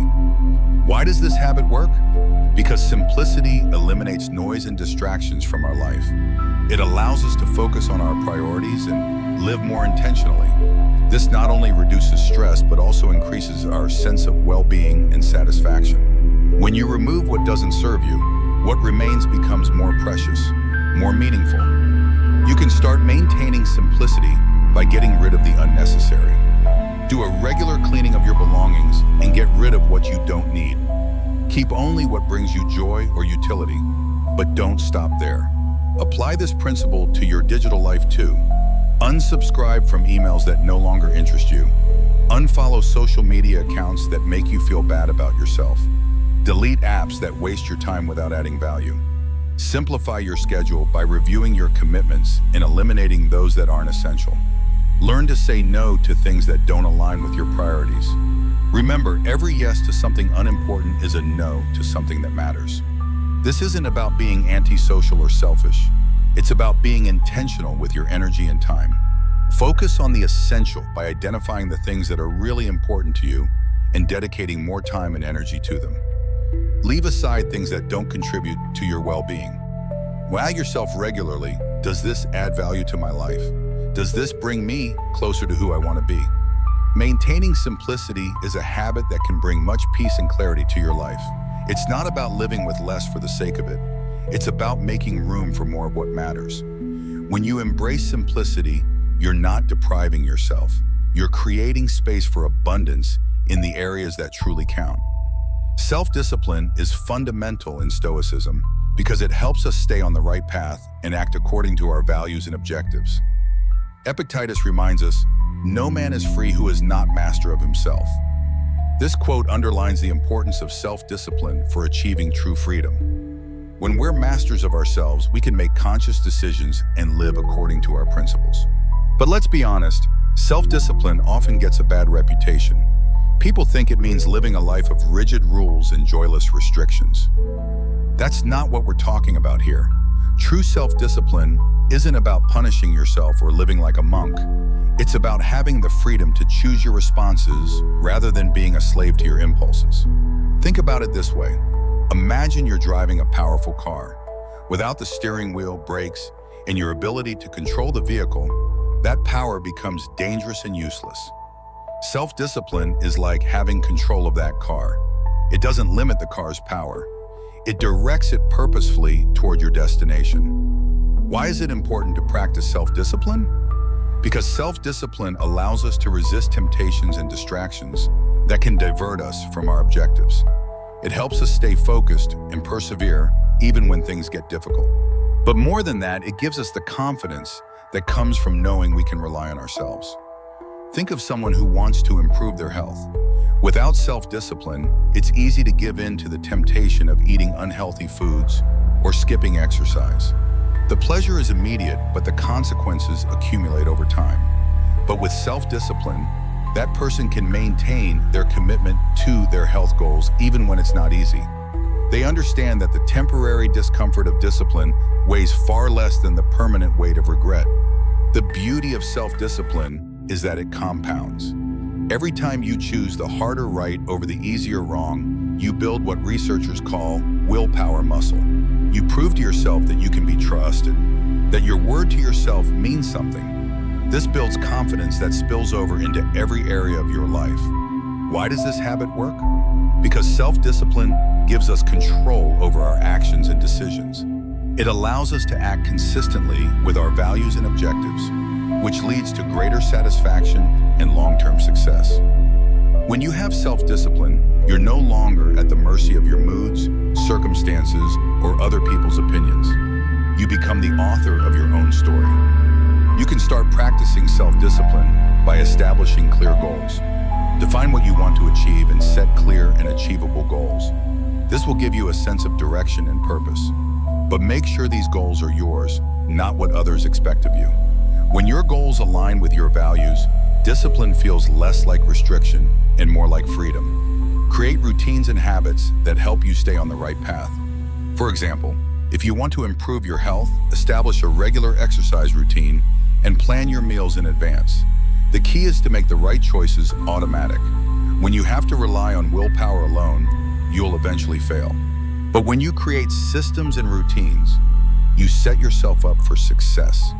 Why does this habit work? Because simplicity eliminates noise and distractions from our life. It allows us to focus on our priorities and live more intentionally. This not only reduces stress, but also increases our sense of well-being and satisfaction. When you remove what doesn't serve you, what remains becomes more precious, more meaningful. You can start maintaining simplicity by getting rid of the unnecessary. Do a regular cleaning of your belongings and get rid of what you don't need. Keep only what brings you joy or utility, but don't stop there. Apply this principle to your digital life too. Unsubscribe from emails that no longer interest you. Unfollow social media accounts that make you feel bad about yourself. Delete apps that waste your time without adding value. Simplify your schedule by reviewing your commitments and eliminating those that aren't essential. Learn to say no to things that don't align with your priorities. Remember, every yes to something unimportant is a no to something that matters. This isn't about being antisocial or selfish. It's about being intentional with your energy and time. Focus on the essential by identifying the things that are really important to you and dedicating more time and energy to them. Leave aside things that don't contribute to your well-being. Ask yourself regularly, does this add value to my life? Does this bring me closer to who I want to be? Maintaining simplicity is a habit that can bring much peace and clarity to your life. It's not about living with less for the sake of it. It's about making room for more of what matters. When you embrace simplicity, you're not depriving yourself. You're creating space for abundance in the areas that truly count. Self-discipline is fundamental in Stoicism because it helps us stay on the right path and act according to our values and objectives. Epictetus reminds us, "No man is free who is not master of himself." This quote underlines the importance of self-discipline for achieving true freedom. When we're masters of ourselves, we can make conscious decisions and live according to our principles. But let's be honest, self-discipline often gets a bad reputation. People think it means living a life of rigid rules and joyless restrictions. That's not what we're talking about here. True self-discipline isn't about punishing yourself or living like a monk. It's about having the freedom to choose your responses rather than being a slave to your impulses. Think about it this way. Imagine you're driving a powerful car. Without the steering wheel, brakes, and your ability to control the vehicle, that power becomes dangerous and useless. Self-discipline is like having control of that car. It doesn't limit the car's power. It directs it purposefully toward your destination. Why is it important to practice self-discipline? Because self-discipline allows us to resist temptations and distractions that can divert us from our objectives. It helps us stay focused and persevere even when things get difficult. But more than that, it gives us the confidence that comes from knowing we can rely on ourselves. Think of someone who wants to improve their health. Without self-discipline, it's easy to give in to the temptation of eating unhealthy foods or skipping exercise. The pleasure is immediate, but the consequences accumulate over time. But with self-discipline, that person can maintain their commitment to their health goals even when it's not easy. They understand that the temporary discomfort of discipline weighs far less than the permanent weight of regret. The beauty of self-discipline is that it compounds. Every time you choose the harder right over the easier wrong, you build what researchers call willpower muscle. You prove to yourself that you can be trusted, that your word to yourself means something. This builds confidence that spills over into every area of your life. Why does this habit work? Because self-discipline gives us control over our actions and decisions. It allows us to act consistently with our values and objectives, which leads to greater satisfaction and long-term success. When you have self-discipline, you're no longer at the mercy of your moods, circumstances, or other people's opinions. You become the author of your own story. You can start practicing self-discipline by establishing clear goals. Define what you want to achieve and set clear and achievable goals. This will give you a sense of direction and purpose. But make sure these goals are yours, not what others expect of you. When your goals align with your values, discipline feels less like restriction and more like freedom. Create routines and habits that help you stay on the right path. For example, if you want to improve your health, establish a regular exercise routine and plan your meals in advance. The key is to make the right choices automatic. When you have to rely on willpower alone, you'll eventually fail. But when you create systems and routines, you set yourself up for success.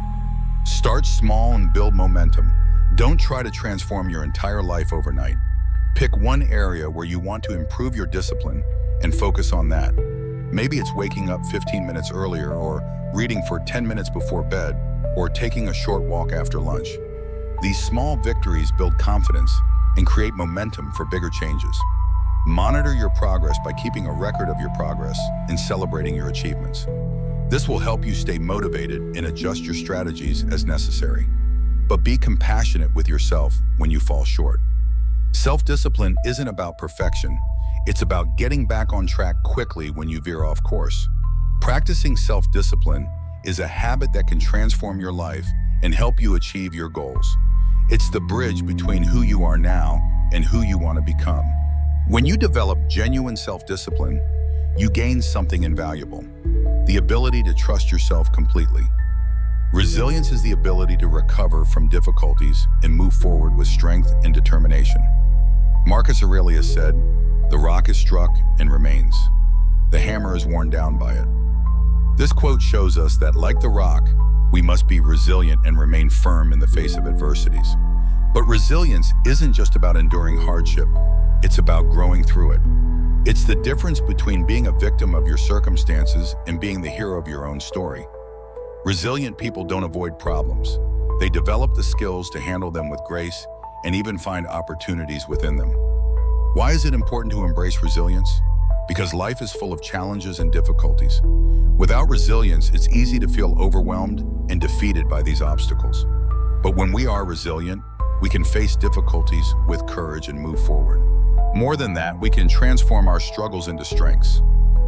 Start small and build momentum. Don't try to transform your entire life overnight. Pick one area where you want to improve your discipline and focus on that. Maybe it's waking up 15 minutes earlier, or reading for 10 minutes before bed, or taking a short walk after lunch. These small victories build confidence and create momentum for bigger changes. Monitor your progress by keeping a record of your progress and celebrating your achievements. This will help you stay motivated and adjust your strategies as necessary. But be compassionate with yourself when you fall short. Self-discipline isn't about perfection. It's about getting back on track quickly when you veer off course. Practicing self-discipline is a habit that can transform your life and help you achieve your goals. It's the bridge between who you are now and who you want to become. When you develop genuine self-discipline, you gain something invaluable: the ability to trust yourself completely. Resilience is the ability to recover from difficulties and move forward with strength and determination. Marcus Aurelius said, "The rock is struck and remains. The hammer is worn down by it." This quote shows us that, like the rock, we must be resilient and remain firm in the face of adversities. But resilience isn't just about enduring hardship, it's about growing through it. It's the difference between being a victim of your circumstances and being the hero of your own story. Resilient people don't avoid problems. They develop the skills to handle them with grace and even find opportunities within them. Why is it important to embrace resilience? Because life is full of challenges and difficulties. Without resilience, it's easy to feel overwhelmed and defeated by these obstacles. But when we are resilient, we can face difficulties with courage and move forward. More than that, we can transform our struggles into strengths.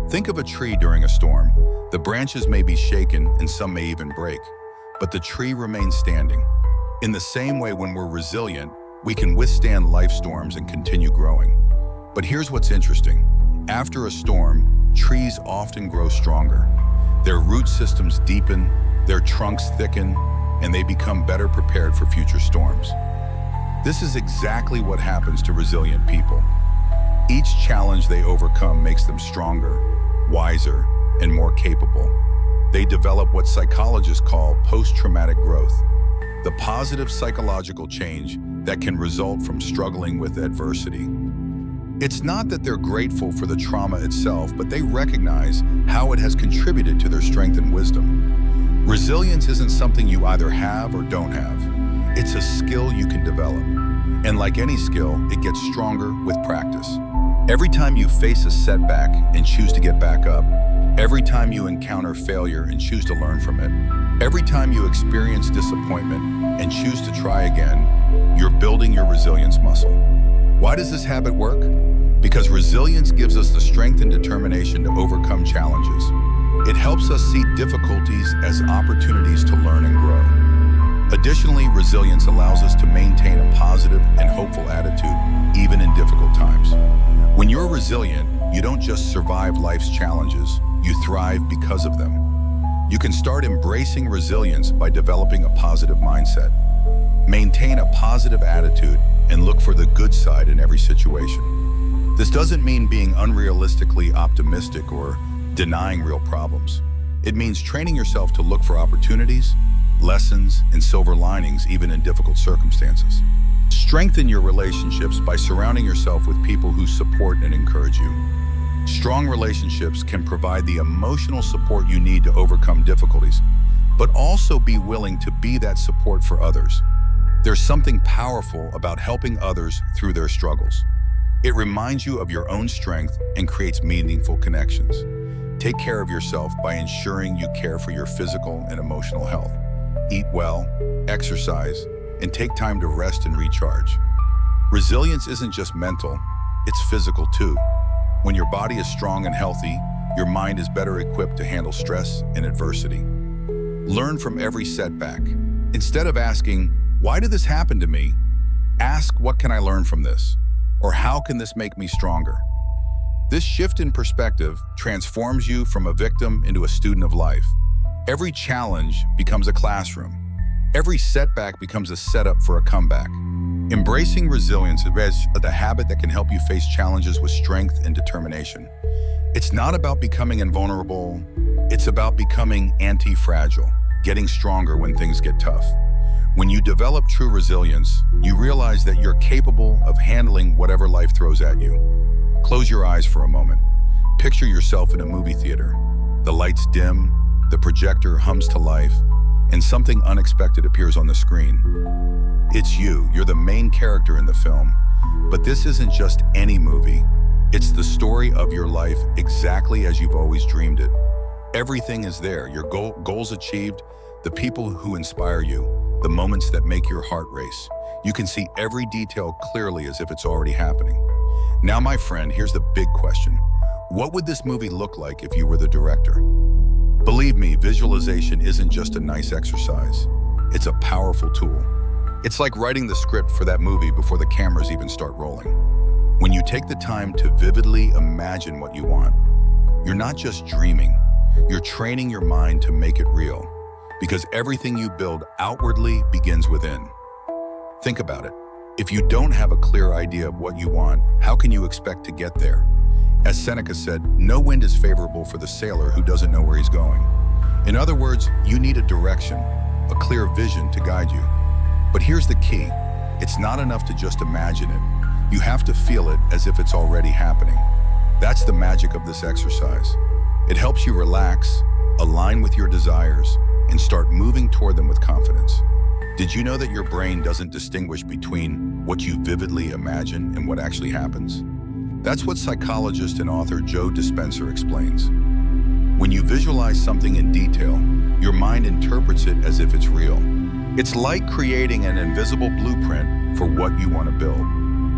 Think of a tree during a storm. The branches may be shaken and some may even break, but the tree remains standing. In the same way, when we're resilient, we can withstand life storms and continue growing. But here's what's interesting. After a storm, trees often grow stronger. Their root systems deepen, their trunks thicken, and they become better prepared for future storms. This is exactly what happens to resilient people. Each challenge they overcome makes them stronger, wiser, and more capable. They develop what psychologists call post-traumatic growth, the positive psychological change that can result from struggling with adversity. It's not that they're grateful for the trauma itself, but they recognize how it has contributed to their strength and wisdom. Resilience isn't something you either have or don't have. It's a skill you can develop. And like any skill, it gets stronger with practice. Every time you face a setback and choose to get back up, every time you encounter failure and choose to learn from it, every time you experience disappointment and choose to try again, you're building your resilience muscle. Why does this habit work? Because resilience gives us the strength and determination to overcome challenges. It helps us see difficulties as opportunities to learn and grow. Additionally, resilience allows us to maintain a positive and hopeful attitude, even in difficult times. When you're resilient, you don't just survive life's challenges, you thrive because of them. You can start embracing resilience by developing a positive mindset. Maintain a positive attitude and look for the good side in every situation. This doesn't mean being unrealistically optimistic or denying real problems. It means training yourself to look for opportunities, lessons, and silver linings even in difficult circumstances. Strengthen your relationships by surrounding yourself with people who support and encourage you. Strong relationships can provide the emotional support you need to overcome difficulties, but also be willing to be that support for others. There's something powerful about helping others through their struggles. It reminds you of your own strength and creates meaningful connections. Take care of yourself by ensuring you care for your physical and emotional health. Eat well, exercise, and take time to rest and recharge. Resilience isn't just mental, it's physical too. When your body is strong and healthy, your mind is better equipped to handle stress and adversity. Learn from every setback. Instead of asking, "Why did this happen to me?" ask, "What can I learn from this?" Or "How can this make me stronger?" This shift in perspective transforms you from a victim into a student of life. Every challenge becomes a classroom. Every setback becomes a setup for a comeback. Embracing resilience is the habit that can help you face challenges with strength and determination. It's not about becoming invulnerable, it's about becoming anti-fragile, getting stronger when things get tough. When you develop true resilience, you realize that you're capable of handling whatever life throws at you. Close your eyes for a moment. Picture yourself in a movie theater. The lights dim, the projector hums to life, and something unexpected appears on the screen. It's you. You're the main character in the film. But this isn't just any movie. It's the story of your life exactly as you've always dreamed it. Everything is there. Your goals achieved, the people who inspire you, the moments that make your heart race. You can see every detail clearly as if it's already happening. Now, my friend, here's the big question. What would this movie look like if you were the director? Believe me, visualization isn't just a nice exercise. It's a powerful tool. It's like writing the script for that movie before the cameras even start rolling. When you take the time to vividly imagine what you want, you're not just dreaming, you're training your mind to make it real. Because everything you build outwardly begins within. Think about it. If you don't have a clear idea of what you want, how can you expect to get there? As Seneca said, no wind is favorable for the sailor who doesn't know where he's going. In other words, you need a direction, a clear vision to guide you. But here's the key. It's not enough to just imagine it. You have to feel it as if it's already happening. That's the magic of this exercise. It helps you relax, align with your desires, and start moving toward them with confidence. Did you know that your brain doesn't distinguish between what you vividly imagine and what actually happens? That's what psychologist and author Joe Dispenza explains. When you visualize something in detail, your mind interprets it as if it's real. It's like creating an invisible blueprint for what you want to build.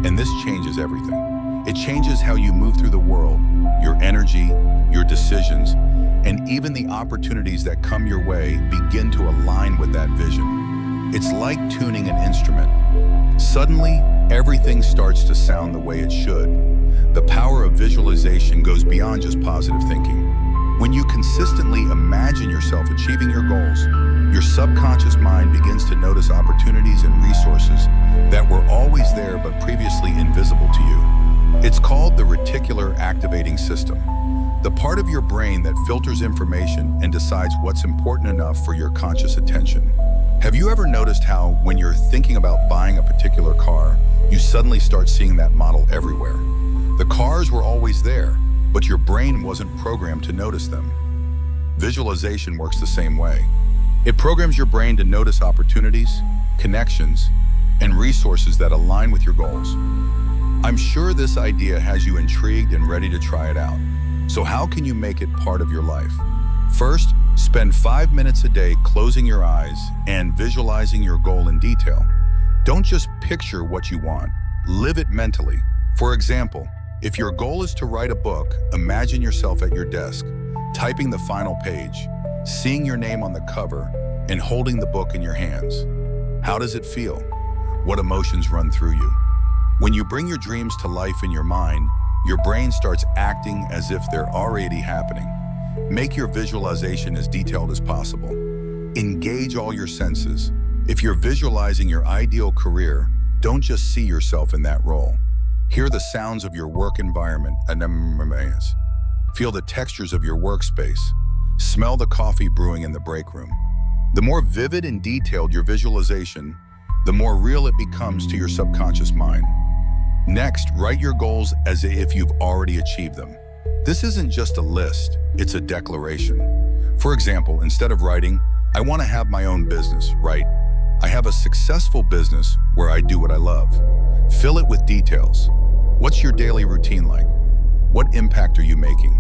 And this changes everything. It changes how you move through the world, your energy, your decisions, and even the opportunities that come your way begin to align with that vision. It's like tuning an instrument. Suddenly, everything starts to sound the way it should. The power of visualization goes beyond just positive thinking. When you consistently imagine yourself achieving your goals, your subconscious mind begins to notice opportunities and resources that were always there but previously invisible to you. It's called the reticular activating system, the part of your brain that filters information and decides what's important enough for your conscious attention. Have you ever noticed how, when you're thinking about buying a particular car, you suddenly start seeing that model everywhere? The cars were always there, but your brain wasn't programmed to notice them. Visualization works the same way. It programs your brain to notice opportunities, connections, and resources that align with your goals. I'm sure this idea has you intrigued and ready to try it out. So how can you make it part of your life? First, spend 5 minutes a day closing your eyes and visualizing your goal in detail. Don't just picture what you want, live it mentally. For example, if your goal is to write a book, imagine yourself at your desk, typing the final page, seeing your name on the cover, and holding the book in your hands. How does it feel? What emotions run through you? When you bring your dreams to life in your mind, your brain starts acting as if they're already happening. Make your visualization as detailed as possible. Engage all your senses. If you're visualizing your ideal career, don't just see yourself in that role. Hear the sounds of your work environment. Feel the textures of your workspace. Smell the coffee brewing in the break room. The more vivid and detailed your visualization, the more real it becomes to your subconscious mind. Next, write your goals as if you've already achieved them. This isn't just a list, it's a declaration. For example, instead of writing, "I want to have my own business," write, "I have a successful business where I do what I love." Fill it with details. What's your daily routine like? What impact are you making?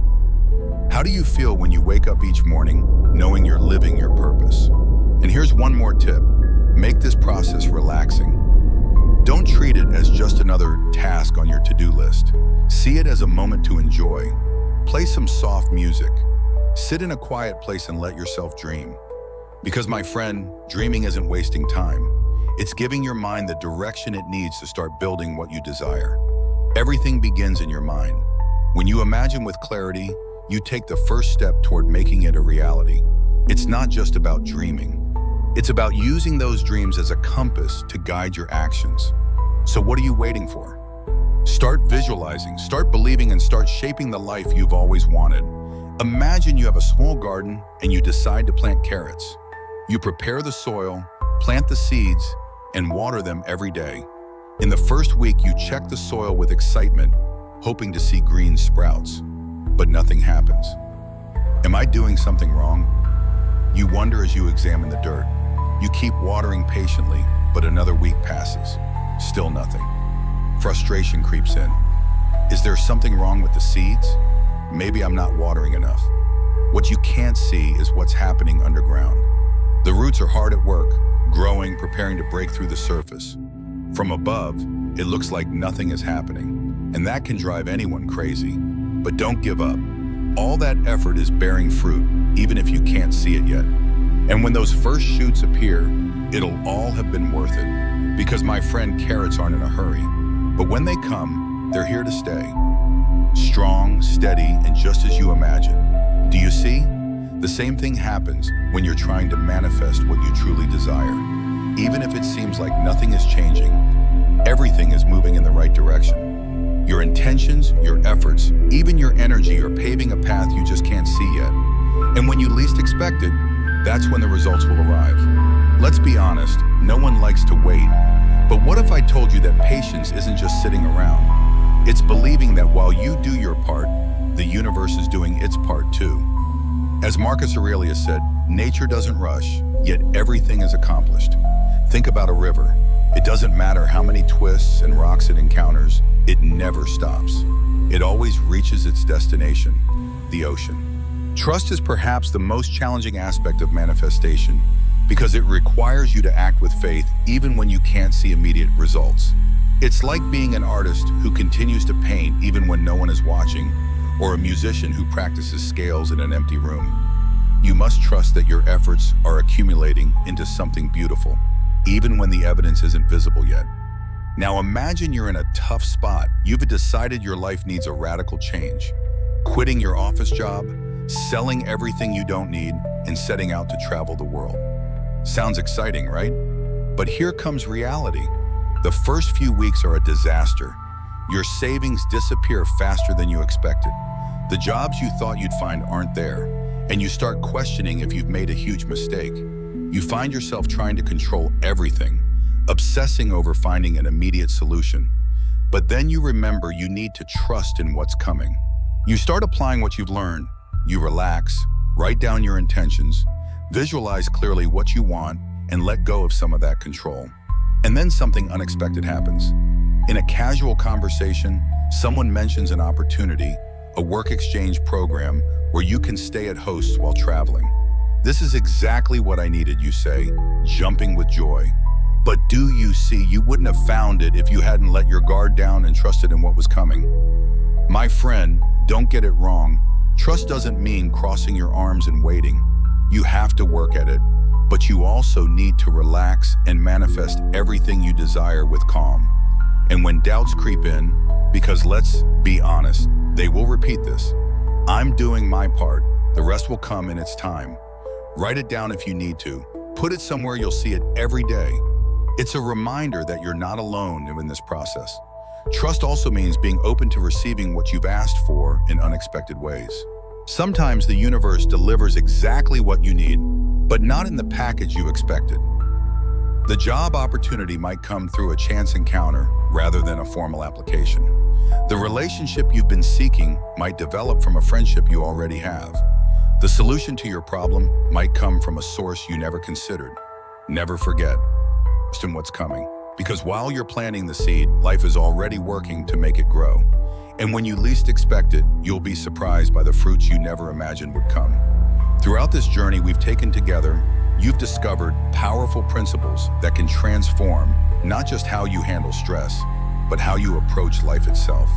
How do you feel when you wake up each morning knowing you're living your purpose? And here's one more tip. Make this process relaxing. Don't treat it as just another task on your to-do list. See it as a moment to enjoy. Play some soft music. Sit in a quiet place and let yourself dream. Because, my friend, dreaming isn't wasting time. It's giving your mind the direction it needs to start building what you desire. Everything begins in your mind. When you imagine with clarity, you take the first step toward making it a reality. It's not just about dreaming. It's about using those dreams as a compass to guide your actions. So what are you waiting for? Start visualizing, start believing, and start shaping the life you've always wanted. Imagine you have a small garden and you decide to plant carrots. You prepare the soil, plant the seeds, and water them every day. In the first week, you check the soil with excitement, hoping to see green sprouts, but nothing happens. Am I doing something wrong? You wonder as you examine the dirt. You keep watering patiently, but another week passes. Still nothing. Frustration creeps in. Is there something wrong with the seeds? Maybe I'm not watering enough. What you can't see is what's happening underground. The roots are hard at work, growing, preparing to break through the surface. From above, it looks like nothing is happening, and that can drive anyone crazy. But don't give up. All that effort is bearing fruit, even if you can't see it yet. And when those first shoots appear, it'll all have been worth it. Because, my friend, carrots aren't in a hurry. But when they come, they're here to stay. Strong, steady, and just as you imagine. Do you see? The same thing happens when you're trying to manifest what you truly desire. Even if it seems like nothing is changing, everything is moving in the right direction. Your intentions, actions, your efforts, even your energy are paving a path you just can't see yet. And when you least expect it, that's when the results will arrive. Let's be honest, no one likes to wait. But what if I told you that patience isn't just sitting around? It's believing that while you do your part, the universe is doing its part too. As Marcus Aurelius said, nature doesn't rush, yet everything is accomplished. Think about a river. It doesn't matter how many twists and rocks it encounters, it never stops. It always reaches its destination, the ocean. Trust is perhaps the most challenging aspect of manifestation because it requires you to act with faith even when you can't see immediate results. It's like being an artist who continues to paint even when no one is watching, or a musician who practices scales in an empty room. You must trust that your efforts are accumulating into something beautiful, even when the evidence isn't visible yet. Now imagine you're in a tough spot. You've decided your life needs a radical change. Quitting your office job, selling everything you don't need, and setting out to travel the world. Sounds exciting, right? But here comes reality. The first few weeks are a disaster. Your savings disappear faster than you expected. The jobs you thought you'd find aren't there, and you start questioning if you've made a huge mistake. You find yourself trying to control everything, obsessing over finding an immediate solution. But then you remember you need to trust in what's coming. You start applying what you've learned. You relax, write down your intentions, visualize clearly what you want, and let go of some of that control. And then something unexpected happens. In a casual conversation, someone mentions an opportunity, a work exchange program where you can stay at hosts while traveling. This is exactly what I needed, you say, jumping with joy. But do you see, you wouldn't have found it if you hadn't let your guard down and trusted in what was coming. My friend, don't get it wrong. Trust doesn't mean crossing your arms and waiting. You have to work at it, but you also need to relax and manifest everything you desire with calm. And when doubts creep in, because let's be honest, they will repeat this. I'm doing my part, the rest will come in its time. Write it down if you need to. Put it somewhere you'll see it every day. It's a reminder that you're not alone in this process. Trust also means being open to receiving what you've asked for in unexpected ways. Sometimes the universe delivers exactly what you need, but not in the package you expected. The job opportunity might come through a chance encounter rather than a formal application. The relationship you've been seeking might develop from a friendship you already have. The solution to your problem might come from a source you never considered. Never forget, trust in what's coming, because while you're planting the seed, life is already working to make it grow. And when you least expect it, you'll be surprised by the fruits you never imagined would come. Throughout this journey we've taken together, you've discovered powerful principles that can transform not just how you handle stress, but how you approach life itself.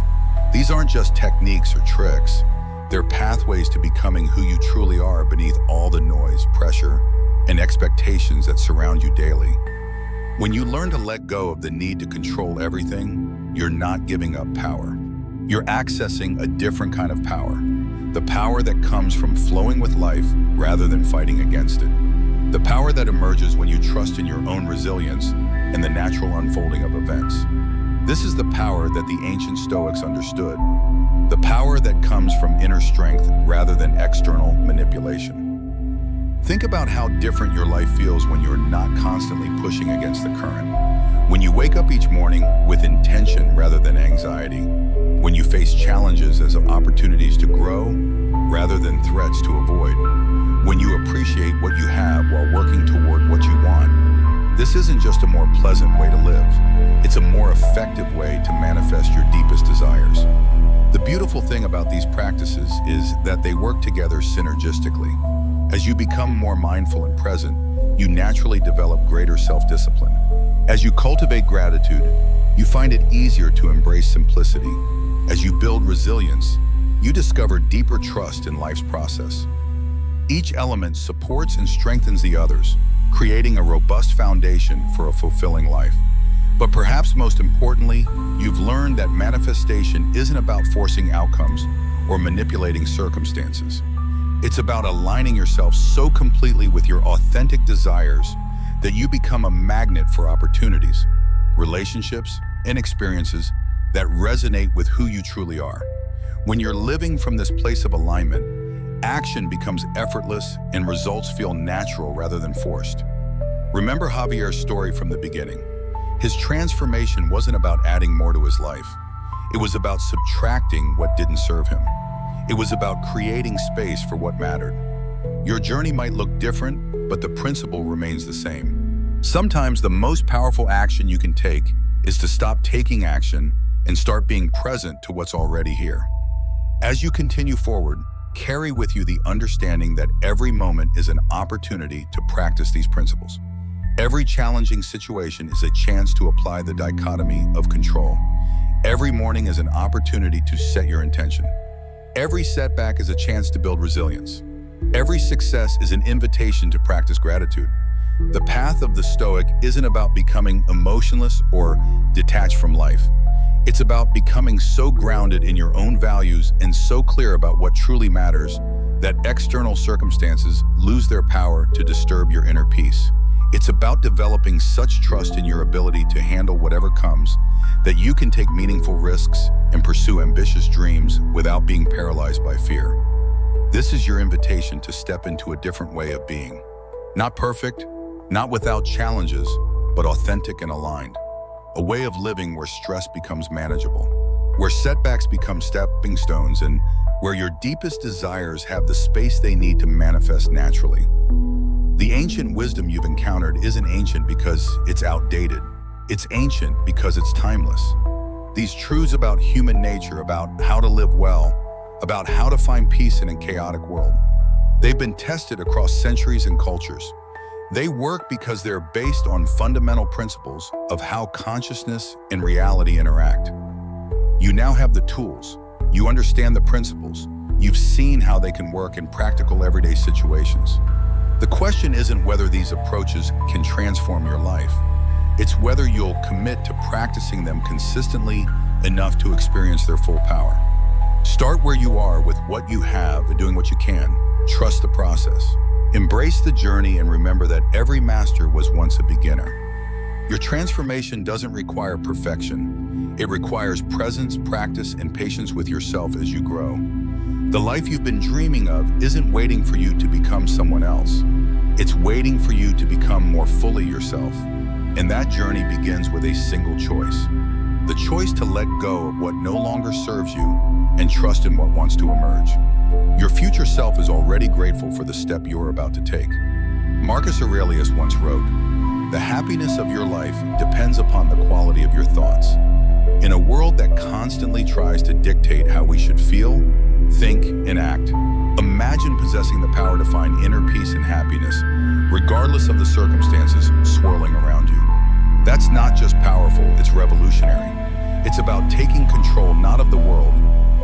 These aren't just techniques or tricks. They're pathways to becoming who you truly are beneath all the noise, pressure, and expectations that surround you daily. When you learn to let go of the need to control everything, you're not giving up power. You're accessing a different kind of power. The power that comes from flowing with life rather than fighting against it. The power that emerges when you trust in your own resilience and the natural unfolding of events. This is the power that the ancient Stoics understood. The power that comes from inner strength rather than external manipulation. Think about how different your life feels when you're not constantly pushing against the current. When you wake up each morning with intention rather than anxiety. When you face challenges as opportunities to grow rather than threats to avoid. When you appreciate what you have while working toward what you want. This isn't just a more pleasant way to live. It's a more effective way to manifest your deepest desires. The beautiful thing about these practices is that they work together synergistically. As you become more mindful and present, you naturally develop greater self-discipline. As you cultivate gratitude, you find it easier to embrace simplicity. As you build resilience, you discover deeper trust in life's process. Each element supports and strengthens the others, creating a robust foundation for a fulfilling life. But perhaps most importantly, you've learned that manifestation isn't about forcing outcomes or manipulating circumstances. It's about aligning yourself so completely with your authentic desires that you become a magnet for opportunities, relationships, and experiences that resonate with who you truly are. When you're living from this place of alignment, action becomes effortless and results feel natural rather than forced. Remember Javier's story from the beginning. His transformation wasn't about adding more to his life. It was about subtracting what didn't serve him. It was about creating space for what mattered. Your journey might look different, but the principle remains the same. Sometimes the most powerful action you can take is to stop taking action and start being present to what's already here. As you continue forward, carry with you the understanding that every moment is an opportunity to practice these principles. Every challenging situation is a chance to apply the dichotomy of control. Every morning is an opportunity to set your intention. Every setback is a chance to build resilience. Every success is an invitation to practice gratitude. The path of the Stoic isn't about becoming emotionless or detached from life. It's about becoming so grounded in your own values and so clear about what truly matters that external circumstances lose their power to disturb your inner peace. It's about developing such trust in your ability to handle whatever comes that you can take meaningful risks and pursue ambitious dreams without being paralyzed by fear. This is your invitation to step into a different way of being. Not perfect, not without challenges, but authentic and aligned. A way of living where stress becomes manageable, where setbacks become stepping stones, and where your deepest desires have the space they need to manifest naturally. The ancient wisdom you've encountered isn't ancient because it's outdated. It's ancient because it's timeless. These truths about human nature, about how to live well, about how to find peace in a chaotic world, they've been tested across centuries and cultures. They work because they're based on fundamental principles of how consciousness and reality interact. You now have the tools. You understand the principles. You've seen how they can work in practical everyday situations. The question isn't whether these approaches can transform your life. It's whether you'll commit to practicing them consistently enough to experience their full power. Start where you are with what you have and doing what you can. Trust the process. Embrace the journey and remember that every master was once a beginner. Your transformation doesn't require perfection. It requires presence, practice, and patience with yourself as you grow. The life you've been dreaming of isn't waiting for you to become someone else. It's waiting for you to become more fully yourself. And that journey begins with a single choice. The choice to let go of what no longer serves you and trust in what wants to emerge. Your future self is already grateful for the step you're about to take. Marcus Aurelius once wrote, "The happiness of your life depends upon the quality of your thoughts." In a world that constantly tries to dictate how we should feel, think, and act, imagine possessing the power to find inner peace and happiness, regardless of the circumstances swirling around you. That's not just powerful, it's revolutionary. It's about taking control not of the world,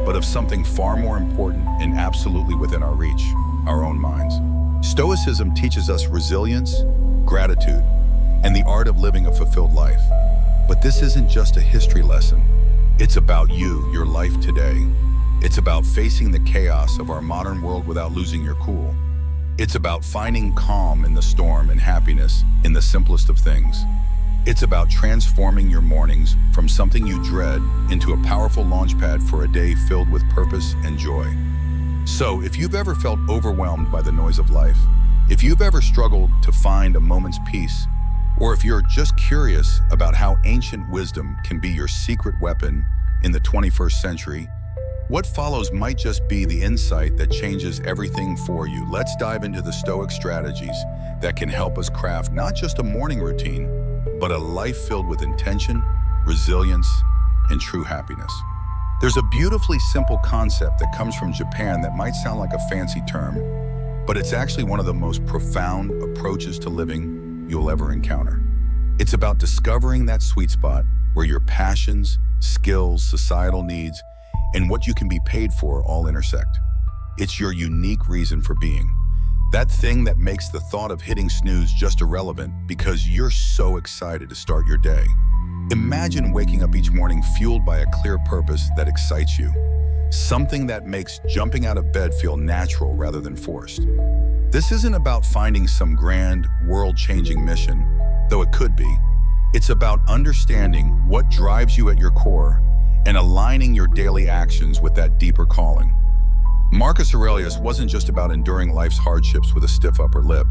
but of something far more important and absolutely within our reach, our own minds. Stoicism teaches us resilience, gratitude, and the art of living a fulfilled life. But this isn't just a history lesson. It's about you, your life today. It's about facing the chaos of our modern world without losing your cool. It's about finding calm in the storm and happiness in the simplest of things. It's about transforming your mornings from something you dread into a powerful launchpad for a day filled with purpose and joy. So, if you've ever felt overwhelmed by the noise of life, if you've ever struggled to find a moment's peace, or if you're just curious about how ancient wisdom can be your secret weapon in the 21st century, what follows might just be the insight that changes everything for you. Let's dive into the Stoic strategies that can help us craft not just a morning routine, but a life filled with intention, resilience, and true happiness. There's a beautifully simple concept that comes from Japan that might sound like a fancy term, but it's actually one of the most profound approaches to living you'll ever encounter. It's about discovering that sweet spot where your passions, skills, societal needs, and what you can be paid for all intersect. It's your unique reason for being. That thing that makes the thought of hitting snooze just irrelevant because you're so excited to start your day. Imagine waking up each morning fueled by a clear purpose that excites you. Something that makes jumping out of bed feel natural rather than forced. This isn't about finding some grand, world-changing mission, though it could be. It's about understanding what drives you at your core and aligning your daily actions with that deeper calling. Marcus Aurelius wasn't just about enduring life's hardships with a stiff upper lip.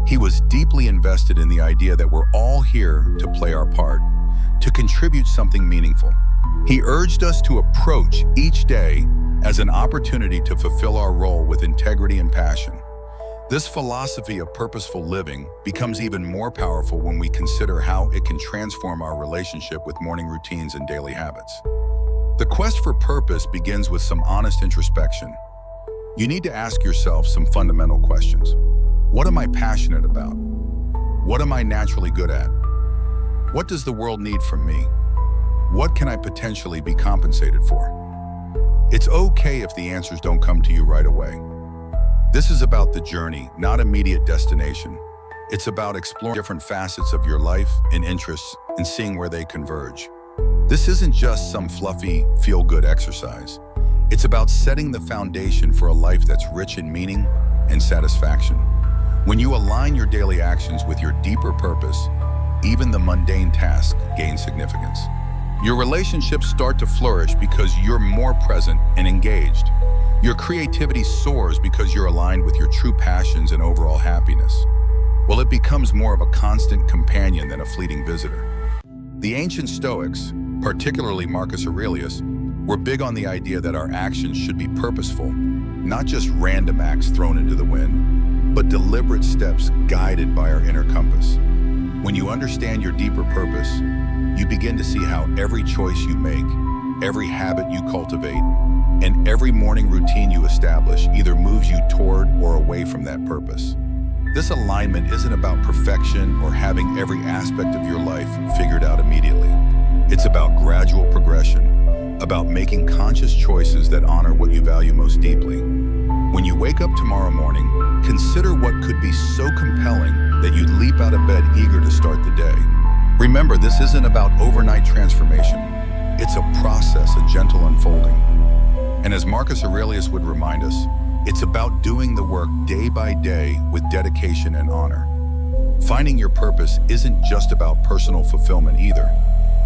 He was deeply invested in the idea that we're all here to play our part, to contribute something meaningful. He urged us to approach each day as an opportunity to fulfill our role with integrity and passion. This philosophy of purposeful living becomes even more powerful when we consider how it can transform our relationship with morning routines and daily habits. The quest for purpose begins with some honest introspection. You need to ask yourself some fundamental questions. What am I passionate about? What am I naturally good at? What does the world need from me? What can I potentially be compensated for? It's okay if the answers don't come to you right away. This is about the journey, not immediate destination. It's about exploring different facets of your life and interests and seeing where they converge. This isn't just some fluffy, feel-good exercise. It's about setting the foundation for a life that's rich in meaning and satisfaction. When you align your daily actions with your deeper purpose, even the mundane tasks gain significance. Your relationships start to flourish because you're more present and engaged. Your creativity soars because you're aligned with your true passions and overall happiness. Well, it becomes more of a constant companion than a fleeting visitor. The ancient Stoics, particularly Marcus Aurelius, were big on the idea that our actions should be purposeful, not just random acts thrown into the wind, but deliberate steps guided by our inner compass. When you understand your deeper purpose, you begin to see how every choice you make, every habit you cultivate, and every morning routine you establish either moves you toward or away from that purpose. This alignment isn't about perfection or having every aspect of your life figured out immediately. It's about gradual progression, about making conscious choices that honor what you value most deeply. When you wake up tomorrow morning, consider what could be so compelling that you'd leap out of bed eager to start the day. Remember, this isn't about overnight transformation. It's a process, a gentle unfolding. And as Marcus Aurelius would remind us, it's about doing the work day by day with dedication and honor. Finding your purpose isn't just about personal fulfillment either.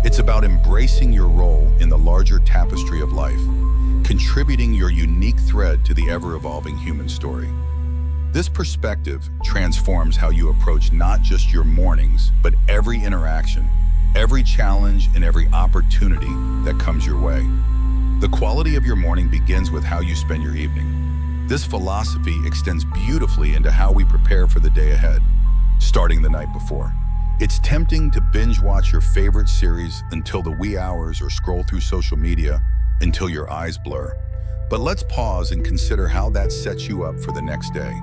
It's about embracing your role in the larger tapestry of life, contributing your unique thread to the ever-evolving human story. This perspective transforms how you approach not just your mornings, but every interaction, every challenge, and every opportunity that comes your way. The quality of your morning begins with how you spend your evening. This philosophy extends beautifully into how we prepare for the day ahead, starting the night before. It's tempting to binge watch your favorite series until the wee hours or scroll through social media until your eyes blur. But let's pause and consider how that sets you up for the next day.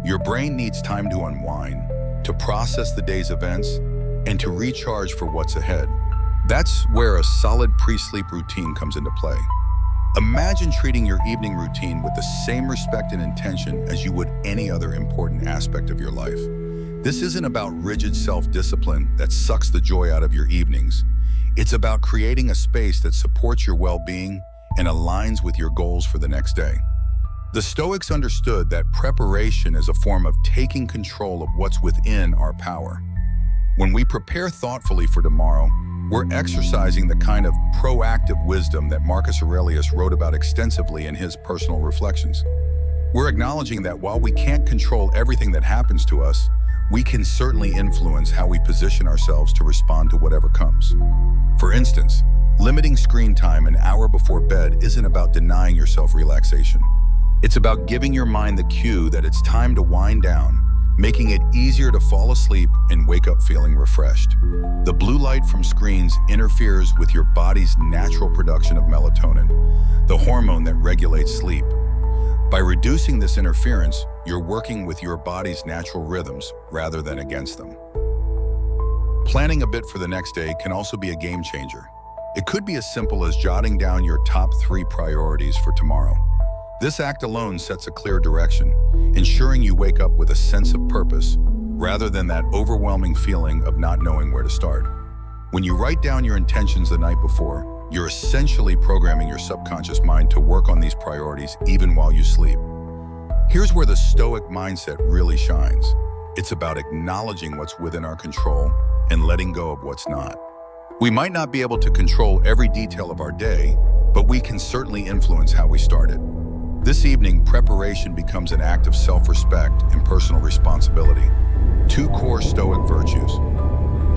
Your brain needs time to unwind, to process the day's events, and to recharge for what's ahead. That's where a solid pre-sleep routine comes into play. Imagine treating your evening routine with the same respect and intention as you would any other important aspect of your life. This isn't about rigid self-discipline that sucks the joy out of your evenings. It's about creating a space that supports your well-being and aligns with your goals for the next day. The Stoics understood that preparation is a form of taking control of what's within our power. When we prepare thoughtfully for tomorrow, we're exercising the kind of proactive wisdom that Marcus Aurelius wrote about extensively in his personal reflections. We're acknowledging that while we can't control everything that happens to us, we can certainly influence how we position ourselves to respond to whatever comes. For instance, limiting screen time an hour before bed isn't about denying yourself relaxation. It's about giving your mind the cue that it's time to wind down, making it easier to fall asleep and wake up feeling refreshed. The blue light from screens interferes with your body's natural production of melatonin, the hormone that regulates sleep. By reducing this interference, you're working with your body's natural rhythms rather than against them. Planning a bit for the next day can also be a game changer. It could be as simple as jotting down your top 3 priorities for tomorrow. This act alone sets a clear direction, ensuring you wake up with a sense of purpose rather than that overwhelming feeling of not knowing where to start. When you write down your intentions the night before, you're essentially programming your subconscious mind to work on these priorities even while you sleep. Here's where the Stoic mindset really shines. It's about acknowledging what's within our control and letting go of what's not. We might not be able to control every detail of our day, but we can certainly influence how we start it. This evening, preparation becomes an act of self-respect and personal responsibility. 2 core Stoic virtues.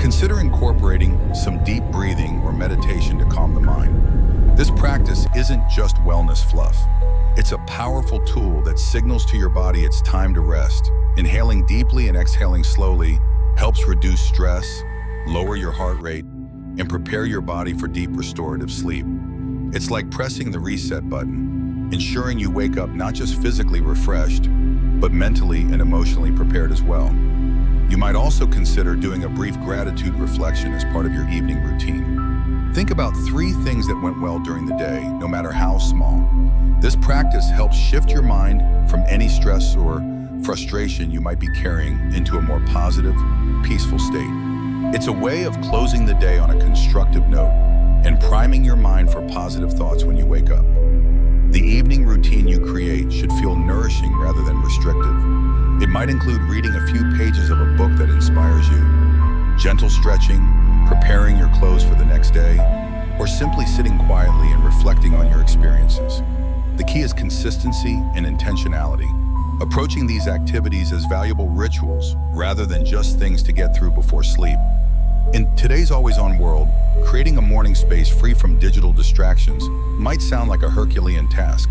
Consider incorporating some deep breathing or meditation to calm the mind. This practice isn't just wellness fluff. It's a powerful tool that signals to your body it's time to rest. Inhaling deeply and exhaling slowly helps reduce stress, lower your heart rate, and prepare your body for deep restorative sleep. It's like pressing the reset button, ensuring you wake up not just physically refreshed, but mentally and emotionally prepared as well. You might also consider doing a brief gratitude reflection as part of your evening routine. Think about 3 things that went well during the day, no matter how small. This practice helps shift your mind from any stress or frustration you might be carrying into a more positive, peaceful state. It's a way of closing the day on a constructive note and priming your mind for positive thoughts when you wake up. The evening routine you create should feel nourishing rather than restrictive. It might include reading a few pages of a book that inspires you, gentle stretching, preparing your clothes for the next day, or simply sitting quietly and reflecting on your experiences. The key is consistency and intentionality, approaching these activities as valuable rituals rather than just things to get through before sleep. In today's always-on world, creating a morning space free from digital distractions might sound like a Herculean task,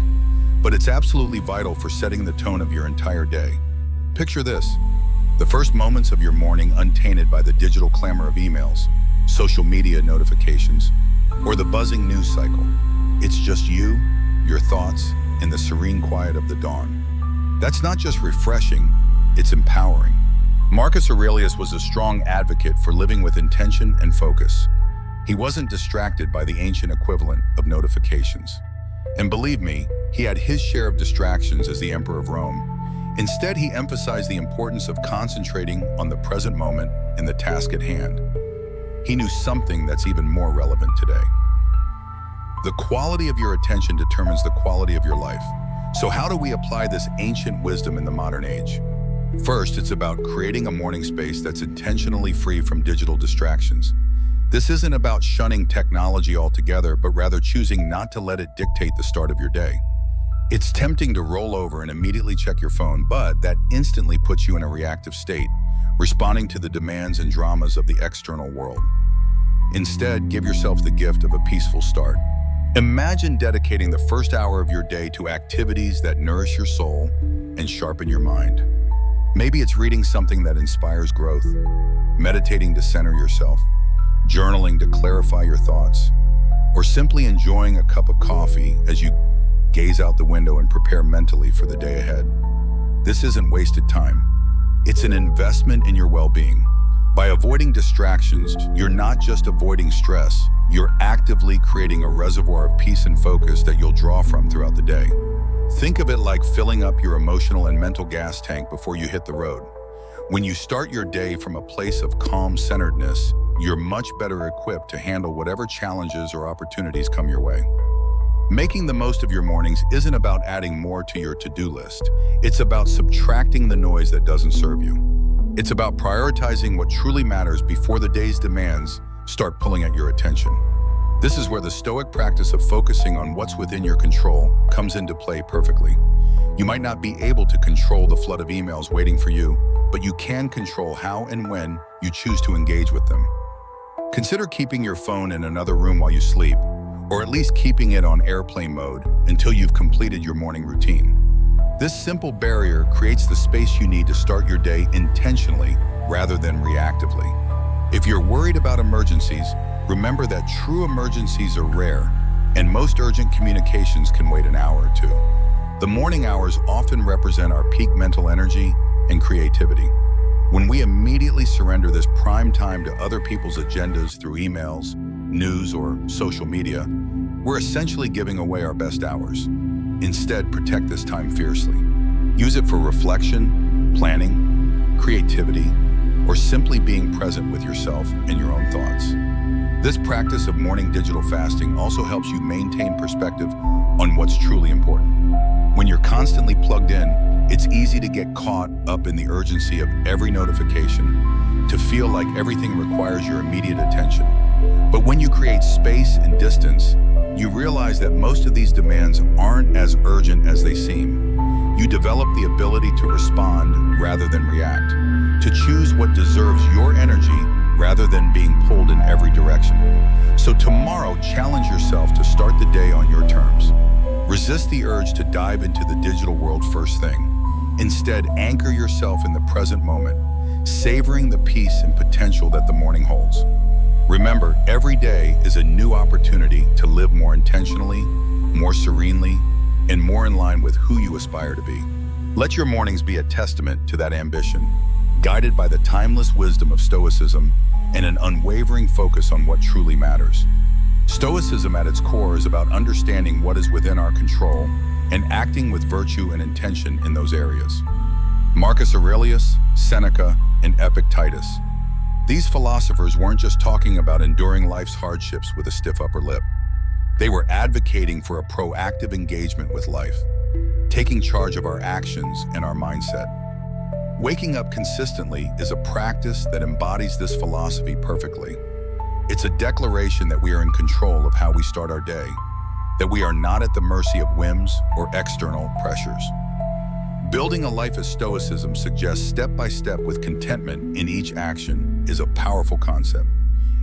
but it's absolutely vital for setting the tone of your entire day. Picture this: the first moments of your morning untainted by the digital clamor of emails, social media notifications, or the buzzing news cycle. It's just you, your thoughts, and the serene quiet of the dawn. That's not just refreshing, it's empowering. Marcus Aurelius was a strong advocate for living with intention and focus. He wasn't distracted by the ancient equivalent of notifications. And believe me, he had his share of distractions as the Emperor of Rome. Instead, he emphasized the importance of concentrating on the present moment and the task at hand. He knew something that's even more relevant today. The quality of your attention determines the quality of your life. So how do we apply this ancient wisdom in the modern age? First, it's about creating a morning space that's intentionally free from digital distractions. This isn't about shunning technology altogether, but rather choosing not to let it dictate the start of your day. It's tempting to roll over and immediately check your phone, but that instantly puts you in a reactive state, responding to the demands and dramas of the external world. Instead, give yourself the gift of a peaceful start. Imagine dedicating the first hour of your day to activities that nourish your soul and sharpen your mind. Maybe it's reading something that inspires growth, meditating to center yourself, journaling to clarify your thoughts, or simply enjoying a cup of coffee as you gaze out the window and prepare mentally for the day ahead. This isn't wasted time. It's an investment in your well-being. By avoiding distractions, you're not just avoiding stress, you're actively creating a reservoir of peace and focus that you'll draw from throughout the day. Think of it like filling up your emotional and mental gas tank before you hit the road. When you start your day from a place of calm centeredness, you're much better equipped to handle whatever challenges or opportunities come your way. Making the most of your mornings isn't about adding more to your to-do list. It's about subtracting the noise that doesn't serve you. It's about prioritizing what truly matters before the day's demands start pulling at your attention. This is where the Stoic practice of focusing on what's within your control comes into play perfectly. You might not be able to control the flood of emails waiting for you, but you can control how and when you choose to engage with them. Consider keeping your phone in another room while you sleep, or at least keeping it on airplane mode until you've completed your morning routine. This simple barrier creates the space you need to start your day intentionally rather than reactively. If you're worried about emergencies, remember that true emergencies are rare, and most urgent communications can wait an hour or two. The morning hours often represent our peak mental energy and creativity. When we immediately surrender this prime time to other people's agendas through emails, news, or social media, we're essentially giving away our best hours. Instead, protect this time fiercely. Use it for reflection, planning, creativity, or simply being present with yourself and your own thoughts. This practice of morning digital fasting also helps you maintain perspective on what's truly important. When you're constantly plugged in, it's easy to get caught up in the urgency of every notification, to feel like everything requires your immediate attention. But when you create space and distance, you realize that most of these demands aren't as urgent as they seem. You develop the ability to respond rather than react, to choose what deserves your energy rather than being pulled in every direction. So tomorrow, challenge yourself to start the day on your terms. Resist the urge to dive into the digital world first thing. Instead, anchor yourself in the present moment, savoring the peace and potential that the morning holds. Remember, every day is a new opportunity to live more intentionally, more serenely, and more in line with who you aspire to be. Let your mornings be a testament to that ambition, guided by the timeless wisdom of Stoicism and an unwavering focus on what truly matters. Stoicism at its core is about understanding what is within our control and acting with virtue and intention in those areas. Marcus Aurelius, Seneca, and Epictetus. These philosophers weren't just talking about enduring life's hardships with a stiff upper lip. They were advocating for a proactive engagement with life, taking charge of our actions and our mindset. Waking up consistently is a practice that embodies this philosophy perfectly. It's a declaration that we are in control of how we start our day, that we are not at the mercy of whims or external pressures. Building a life of Stoicism suggests step by step with contentment in each action is a powerful concept.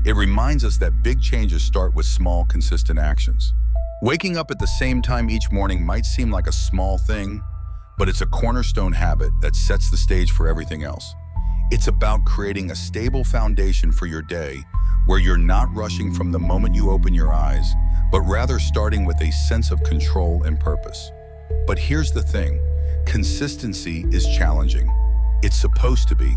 It reminds us that big changes start with small, consistent actions. Waking up at the same time each morning might seem like a small thing, but it's a cornerstone habit that sets the stage for everything else. It's about creating a stable foundation for your day where you're not rushing from the moment you open your eyes, but rather starting with a sense of control and purpose. But here's the thing, consistency is challenging. It's supposed to be.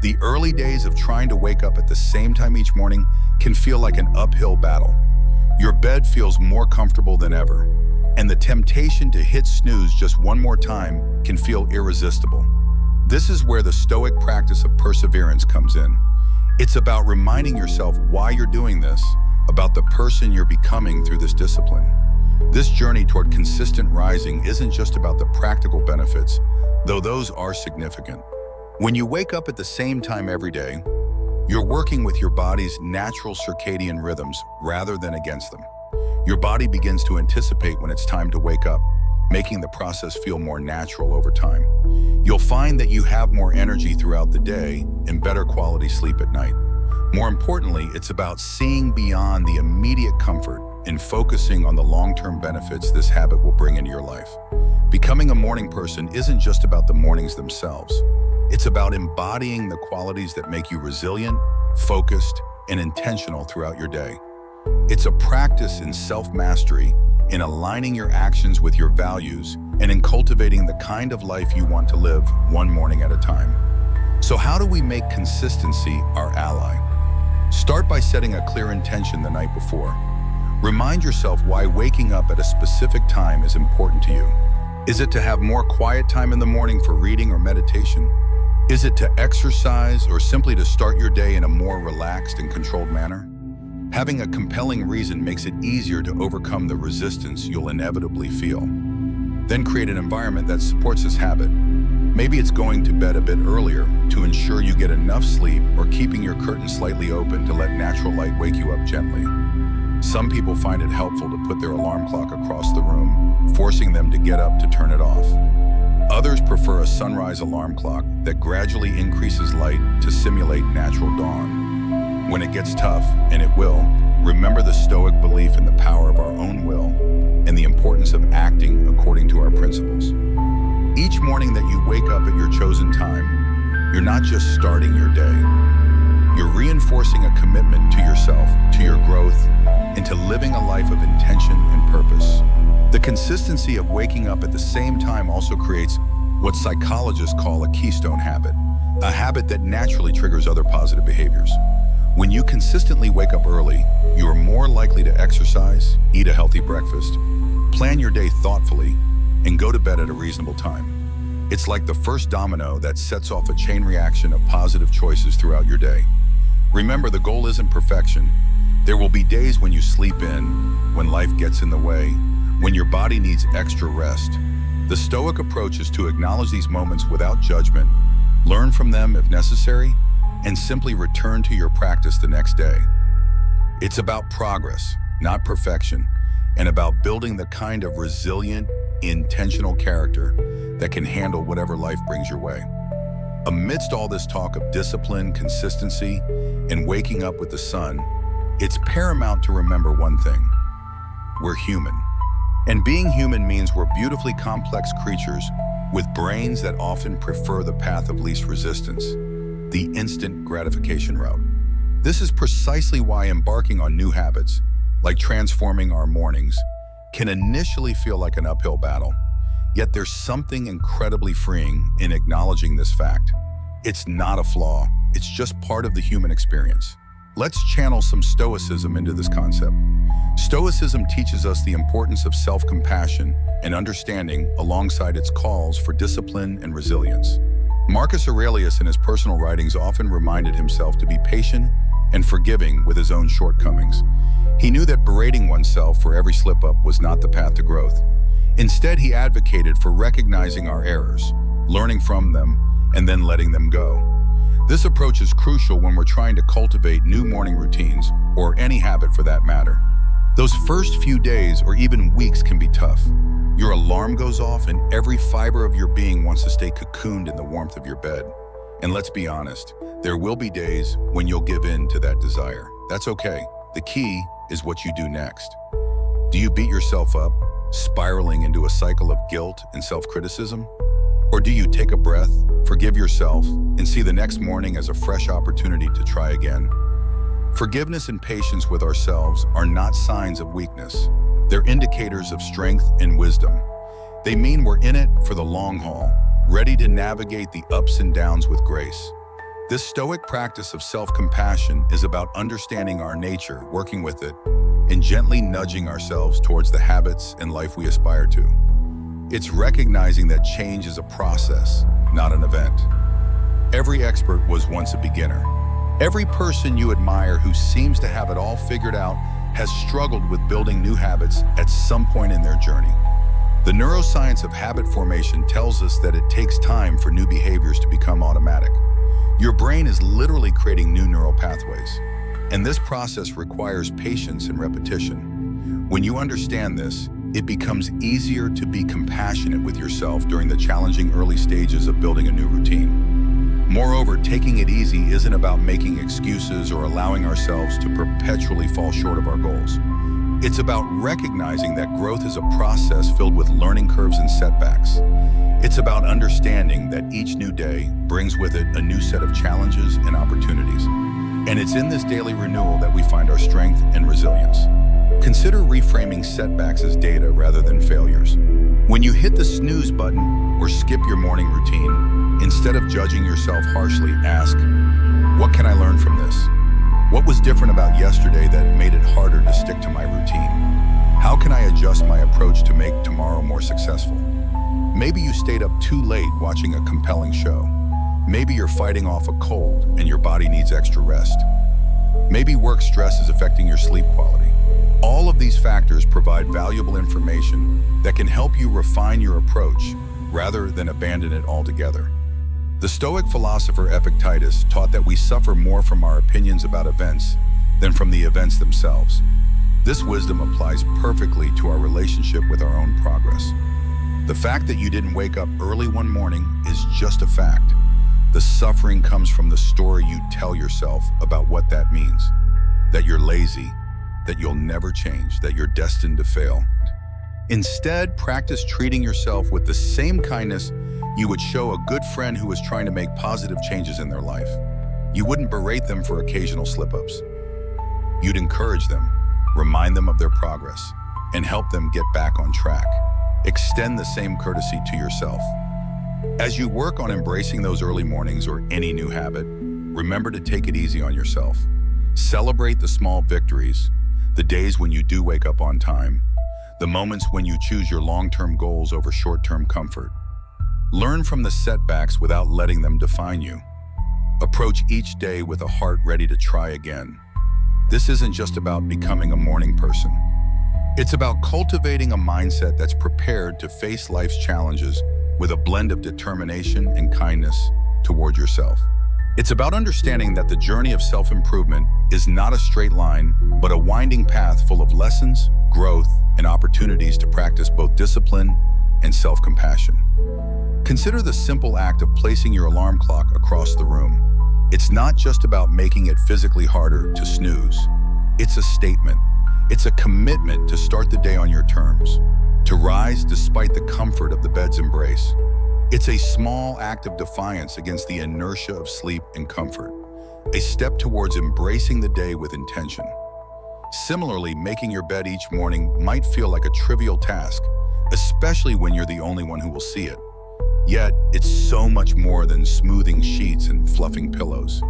The early days of trying to wake up at the same time each morning can feel like an uphill battle. Your bed feels more comfortable than ever, and the temptation to hit snooze just one more time can feel irresistible. This is where the Stoic practice of perseverance comes in. It's about reminding yourself why you're doing this, about the person you're becoming through this discipline. This journey toward consistent rising isn't just about the practical benefits, though those are significant. When you wake up at the same time every day, you're working with your body's natural circadian rhythms rather than against them. Your body begins to anticipate when it's time to wake up, making the process feel more natural over time. You'll find that you have more energy throughout the day and better quality sleep at night. More importantly, it's about seeing beyond the immediate comfort and focusing on the long-term benefits this habit will bring into your life. Becoming a morning person isn't just about the mornings themselves. It's about embodying the qualities that make you resilient, focused, and intentional throughout your day. It's a practice in self-mastery, in aligning your actions with your values, and in cultivating the kind of life you want to live one morning at a time. So how do we make consistency our ally? Start by setting a clear intention the night before. Remind yourself why waking up at a specific time is important to you. Is it to have more quiet time in the morning for reading or meditation? Is it to exercise or simply to start your day in a more relaxed and controlled manner? Having a compelling reason makes it easier to overcome the resistance you'll inevitably feel. Then create an environment that supports this habit. Maybe it's going to bed a bit earlier to ensure you get enough sleep, or keeping your curtains slightly open to let natural light wake you up gently. Some people find it helpful to put their alarm clock across the room, forcing them to get up to turn it off. Others prefer a sunrise alarm clock that gradually increases light to simulate natural dawn. When it gets tough, and it will, remember the Stoic belief in the power of our own will and the importance of acting according to our principles. Each morning that you wake up at your chosen time, you're not just starting your day. You're reinforcing a commitment to yourself, to your growth, and to living a life of intention and purpose. The consistency of waking up at the same time also creates what psychologists call a keystone habit, a habit that naturally triggers other positive behaviors. When you consistently wake up early, you are more likely to exercise, eat a healthy breakfast, plan your day thoughtfully, and go to bed at a reasonable time. It's like the first domino that sets off a chain reaction of positive choices throughout your day. Remember, the goal isn't perfection. There will be days when you sleep in, when life gets in the way, when your body needs extra rest. The Stoic approach is to acknowledge these moments without judgment, learn from them if necessary, and simply return to your practice the next day. It's about progress, not perfection, and about building the kind of resilient, intentional character that can handle whatever life brings your way. Amidst all this talk of discipline, consistency, and waking up with the sun, it's paramount to remember one thing. We're human. And being human means we're beautifully complex creatures with brains that often prefer the path of least resistance, the instant gratification route. This is precisely why embarking on new habits, like transforming our mornings, can initially feel like an uphill battle. Yet there's something incredibly freeing in acknowledging this fact. It's not a flaw, it's just part of the human experience. Let's channel some Stoicism into this concept. Stoicism teaches us the importance of self-compassion and understanding alongside its calls for discipline and resilience. Marcus Aurelius in his personal writings often reminded himself to be patient and forgiving with his own shortcomings. He knew that berating oneself for every slip-up was not the path to growth. Instead, he advocated for recognizing our errors, learning from them, and then letting them go. This approach is crucial when we're trying to cultivate new morning routines, or any habit for that matter. Those first few days or even weeks can be tough. Your alarm goes off and every fiber of your being wants to stay cocooned in the warmth of your bed. And let's be honest, there will be days when you'll give in to that desire. That's okay. The key is what you do next. Do you beat yourself up, spiraling into a cycle of guilt and self-criticism? Or do you take a breath, forgive yourself, and see the next morning as a fresh opportunity to try again? Forgiveness and patience with ourselves are not signs of weakness. They're indicators of strength and wisdom. They mean we're in it for the long haul, ready to navigate the ups and downs with grace. This Stoic practice of self-compassion is about understanding our nature, working with it, and gently nudging ourselves towards the habits and life we aspire to. It's recognizing that change is a process, not an event. Every expert was once a beginner. Every person you admire who seems to have it all figured out has struggled with building new habits at some point in their journey. The neuroscience of habit formation tells us that it takes time for new behaviors to become automatic. Your brain is literally creating new neural pathways, and this process requires patience and repetition. When you understand this, it becomes easier to be compassionate with yourself during the challenging early stages of building a new routine. Moreover, taking it easy isn't about making excuses or allowing ourselves to perpetually fall short of our goals. It's about recognizing that growth is a process filled with learning curves and setbacks. It's about understanding that each new day brings with it a new set of challenges and opportunities. And it's in this daily renewal that we find our strength and resilience. Consider reframing setbacks as data rather than failures. When you hit the snooze button or skip your morning routine, instead of judging yourself harshly, ask, what can I learn from this? What was different about yesterday that made it harder to stick to my routine? How can I adjust my approach to make tomorrow more successful? Maybe you stayed up too late watching a compelling show. Maybe you're fighting off a cold and your body needs extra rest. Maybe work stress is affecting your sleep quality. All of these factors provide valuable information that can help you refine your approach rather than abandon it altogether. The Stoic philosopher Epictetus taught that we suffer more from our opinions about events than from the events themselves. This wisdom applies perfectly to our relationship with our own progress. The fact that you didn't wake up early one morning is just a fact. The suffering comes from the story you tell yourself about what that means. That you're lazy, that you'll never change, that you're destined to fail. Instead, practice treating yourself with the same kindness you would show a good friend who is trying to make positive changes in their life. You wouldn't berate them for occasional slip-ups. You'd encourage them, remind them of their progress, and help them get back on track. Extend the same courtesy to yourself. As you work on embracing those early mornings or any new habit, remember to take it easy on yourself. Celebrate the small victories, the days when you do wake up on time, the moments when you choose your long-term goals over short-term comfort. Learn from the setbacks without letting them define you. Approach each day with a heart ready to try again. This isn't just about becoming a morning person. It's about cultivating a mindset that's prepared to face life's challenges with a blend of determination and kindness toward yourself. It's about understanding that the journey of self-improvement is not a straight line, but a winding path full of lessons, growth, and opportunities to practice both discipline and self-compassion. Consider the simple act of placing your alarm clock across the room. It's not just about making it physically harder to snooze. It's a statement. It's a commitment to start the day on your terms, to rise despite the comfort of the bed's embrace. It's a small act of defiance against the inertia of sleep and comfort, a step towards embracing the day with intention. Similarly, making your bed each morning might feel like a trivial task, especially when you're the only one who will see it. Yet, it's so much more than smoothing sheets and fluffing pillows.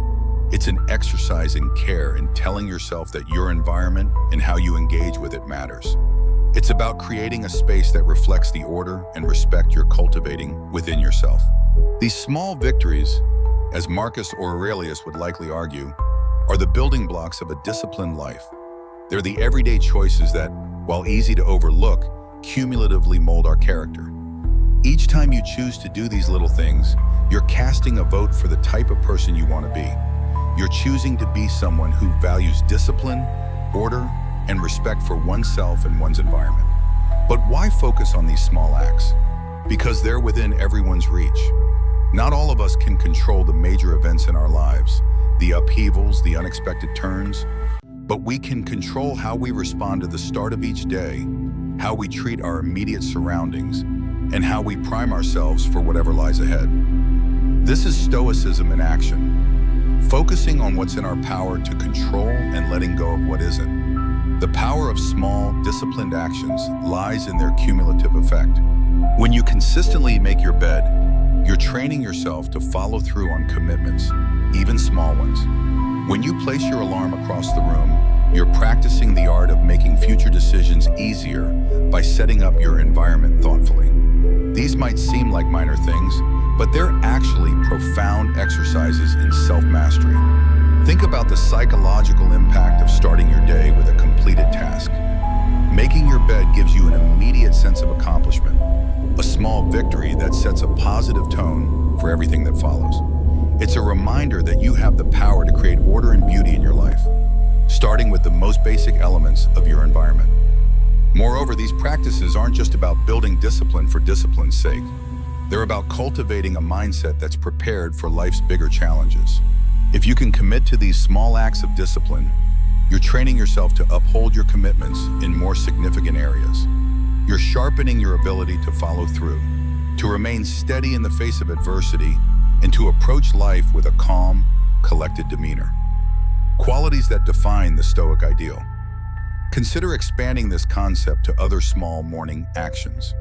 It's an exercise in care in telling yourself that your environment and how you engage with it matters. It's about creating a space that reflects the order and respect you're cultivating within yourself. These small victories, as Marcus or Aurelius would likely argue, are the building blocks of a disciplined life. They're the everyday choices that, while easy to overlook, cumulatively mold our character. Each time you choose to do these little things, you're casting a vote for the type of person you want to be. You're choosing to be someone who values discipline, order, and respect for oneself and one's environment. But why focus on these small acts? Because they're within everyone's reach. Not all of us can control the major events in our lives, the upheavals, the unexpected turns, but we can control how we respond to the start of each day, how we treat our immediate surroundings, and how we prime ourselves for whatever lies ahead. This is Stoicism in action, focusing on what's in our power to control and letting go of what isn't. The power of small, disciplined actions lies in their cumulative effect. When you consistently make your bed, you're training yourself to follow through on commitments, even small ones. When you place your alarm across the room, you're practicing the art of making future decisions easier by setting up your environment thoughtfully. These might seem like minor things, but they're actually profound exercises in self-mastery. Think about the psychological impact of starting your day with a completed task. Making your bed gives you an immediate sense of accomplishment, a small victory that sets a positive tone for everything that follows. It's a reminder that you have the power to create order and beauty in your life, starting with the most basic elements of your environment. Moreover, these practices aren't just about building discipline for discipline's sake. They're about cultivating a mindset that's prepared for life's bigger challenges. If you can commit to these small acts of discipline, you're training yourself to uphold your commitments in more significant areas. You're sharpening your ability to follow through, to remain steady in the face of adversity, and to approach life with a calm, collected demeanor. Qualities that define the Stoic ideal. Consider expanding this concept to other small morning actions.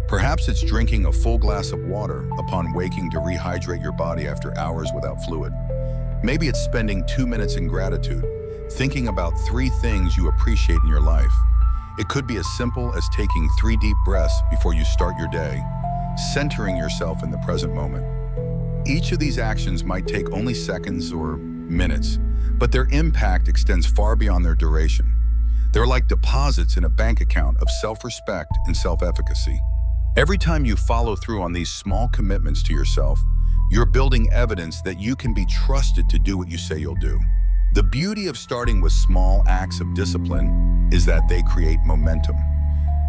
Perhaps it's drinking a full glass of water upon waking to rehydrate your body after hours without fluid. Maybe it's spending 2 minutes in gratitude, thinking about 3 things you appreciate in your life. It could be as simple as taking 3 deep breaths before you start your day, centering yourself in the present moment. Each of these actions might take only seconds or minutes, but their impact extends far beyond their duration. They're like deposits in a bank account of self-respect and self-efficacy. Every time you follow through on these small commitments to yourself, you're building evidence that you can be trusted to do what you say you'll do. The beauty of starting with small acts of discipline is that they create momentum.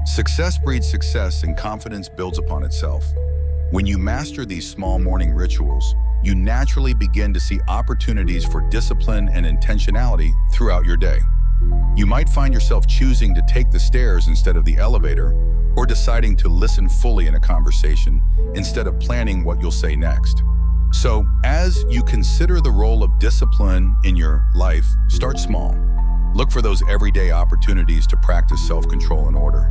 Success breeds success and confidence builds upon itself. When you master these small morning rituals, you naturally begin to see opportunities for discipline and intentionality throughout your day. You might find yourself choosing to take the stairs instead of the elevator, or deciding to listen fully in a conversation instead of planning what you'll say next. So, as you consider the role of discipline in your life, start small. Look for those everyday opportunities to practice self-control and order.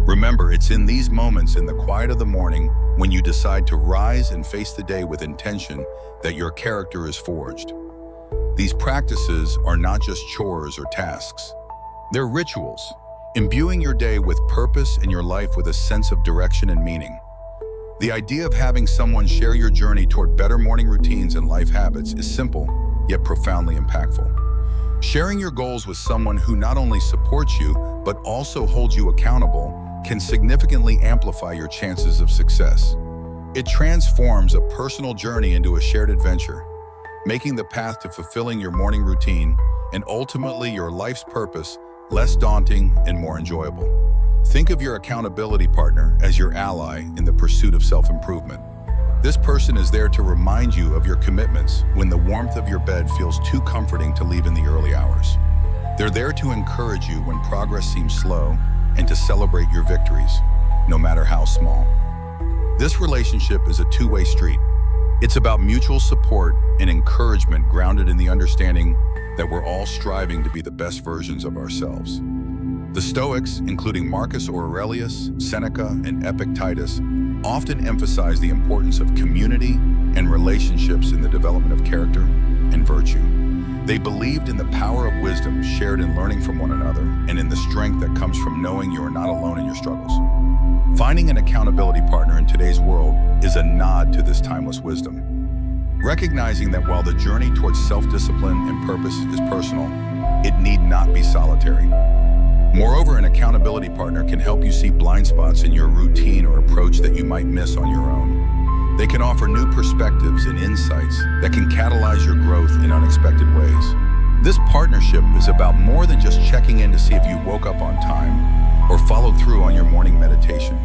Remember, it's in these moments in the quiet of the morning when you decide to rise and face the day with intention that your character is forged. These practices are not just chores or tasks. They're rituals, imbuing your day with purpose and your life with a sense of direction and meaning. The idea of having someone share your journey toward better morning routines and life habits is simple, yet profoundly impactful. Sharing your goals with someone who not only supports you, but also holds you accountable can significantly amplify your chances of success. It transforms a personal journey into a shared adventure, making the path to fulfilling your morning routine and ultimately your life's purpose less daunting and more enjoyable. Think of your accountability partner as your ally in the pursuit of self-improvement. This person is there to remind you of your commitments when the warmth of your bed feels too comforting to leave in the early hours. They're there to encourage you when progress seems slow and to celebrate your victories, no matter how small. This relationship is a two-way street. It's about mutual support and encouragement grounded in the understanding that we're all striving to be the best versions of ourselves. The Stoics, including Marcus Aurelius, Seneca, and Epictetus, often emphasize the importance of community and relationships in the development of character and virtue. They believed in the power of wisdom shared in learning from one another and in the strength that comes from knowing you are not alone in your struggles. Finding an accountability partner in today's world is a nod to this timeless wisdom. Recognizing that while the journey towards self-discipline and purpose is personal, it need not be solitary. Moreover, an accountability partner can help you see blind spots in your routine or approach that you might miss on your own. They can offer new perspectives and insights that can catalyze your growth in unexpected ways. This partnership is about more than just checking in to see if you woke up on time or followed through on your morning meditation.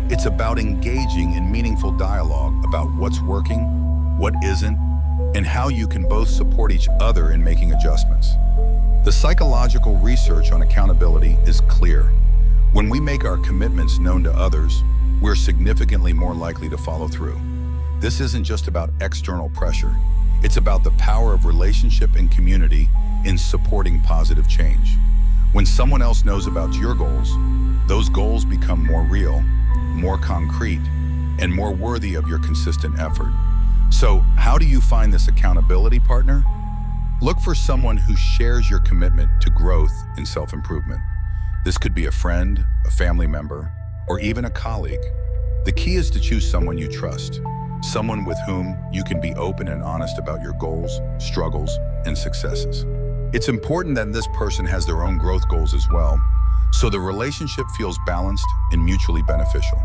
It's about engaging in meaningful dialogue about what's working, what isn't, and how you can both support each other in making adjustments. The psychological research on accountability is clear. When we make our commitments known to others, we're significantly more likely to follow through. This isn't just about external pressure. It's about the power of relationship and community in supporting positive change. When someone else knows about your goals, those goals become more real, more concrete, and more worthy of your consistent effort. So, how do you find this accountability partner? Look for someone who shares your commitment to growth and self-improvement. This could be a friend, a family member, or even a colleague. The key is to choose someone you trust, someone with whom you can be open and honest about your goals, struggles, and successes. It's important that this person has their own growth goals as well, so the relationship feels balanced and mutually beneficial.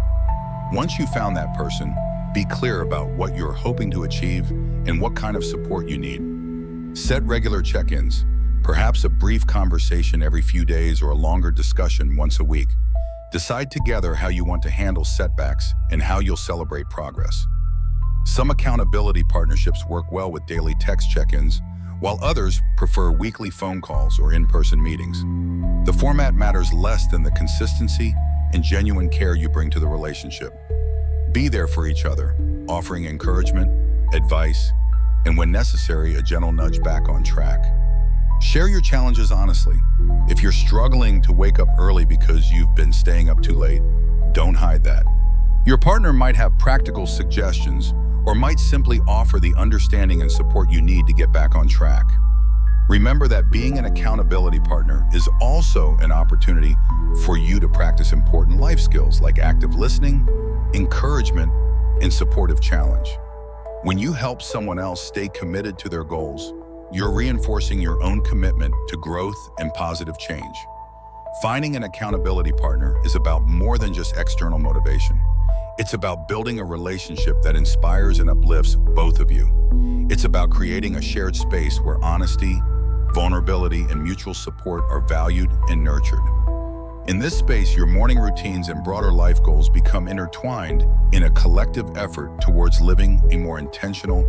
Once you've found that person, be clear about what you're hoping to achieve and what kind of support you need. Set regular check-ins, perhaps a brief conversation every few days or a longer discussion once a week. Decide together how you want to handle setbacks and how you'll celebrate progress. Some accountability partnerships work well with daily text check-ins, while others prefer weekly phone calls or in-person meetings. The format matters less than the consistency and genuine care you bring to the relationship. Be there for each other, offering encouragement, advice, and when necessary, a gentle nudge back on track. Share your challenges honestly. If you're struggling to wake up early because you've been staying up too late, don't hide that. Your partner might have practical suggestions or might simply offer the understanding and support you need to get back on track. Remember that being an accountability partner is also an opportunity for you to practice important life skills like active listening, encouragement, and supportive challenge. When you help someone else stay committed to their goals, you're reinforcing your own commitment to growth and positive change. Finding an accountability partner is about more than just external motivation. It's about building a relationship that inspires and uplifts both of you. It's about creating a shared space where honesty, vulnerability, and mutual support are valued and nurtured. In this space, your morning routines and broader life goals become intertwined in a collective effort towards living a more intentional,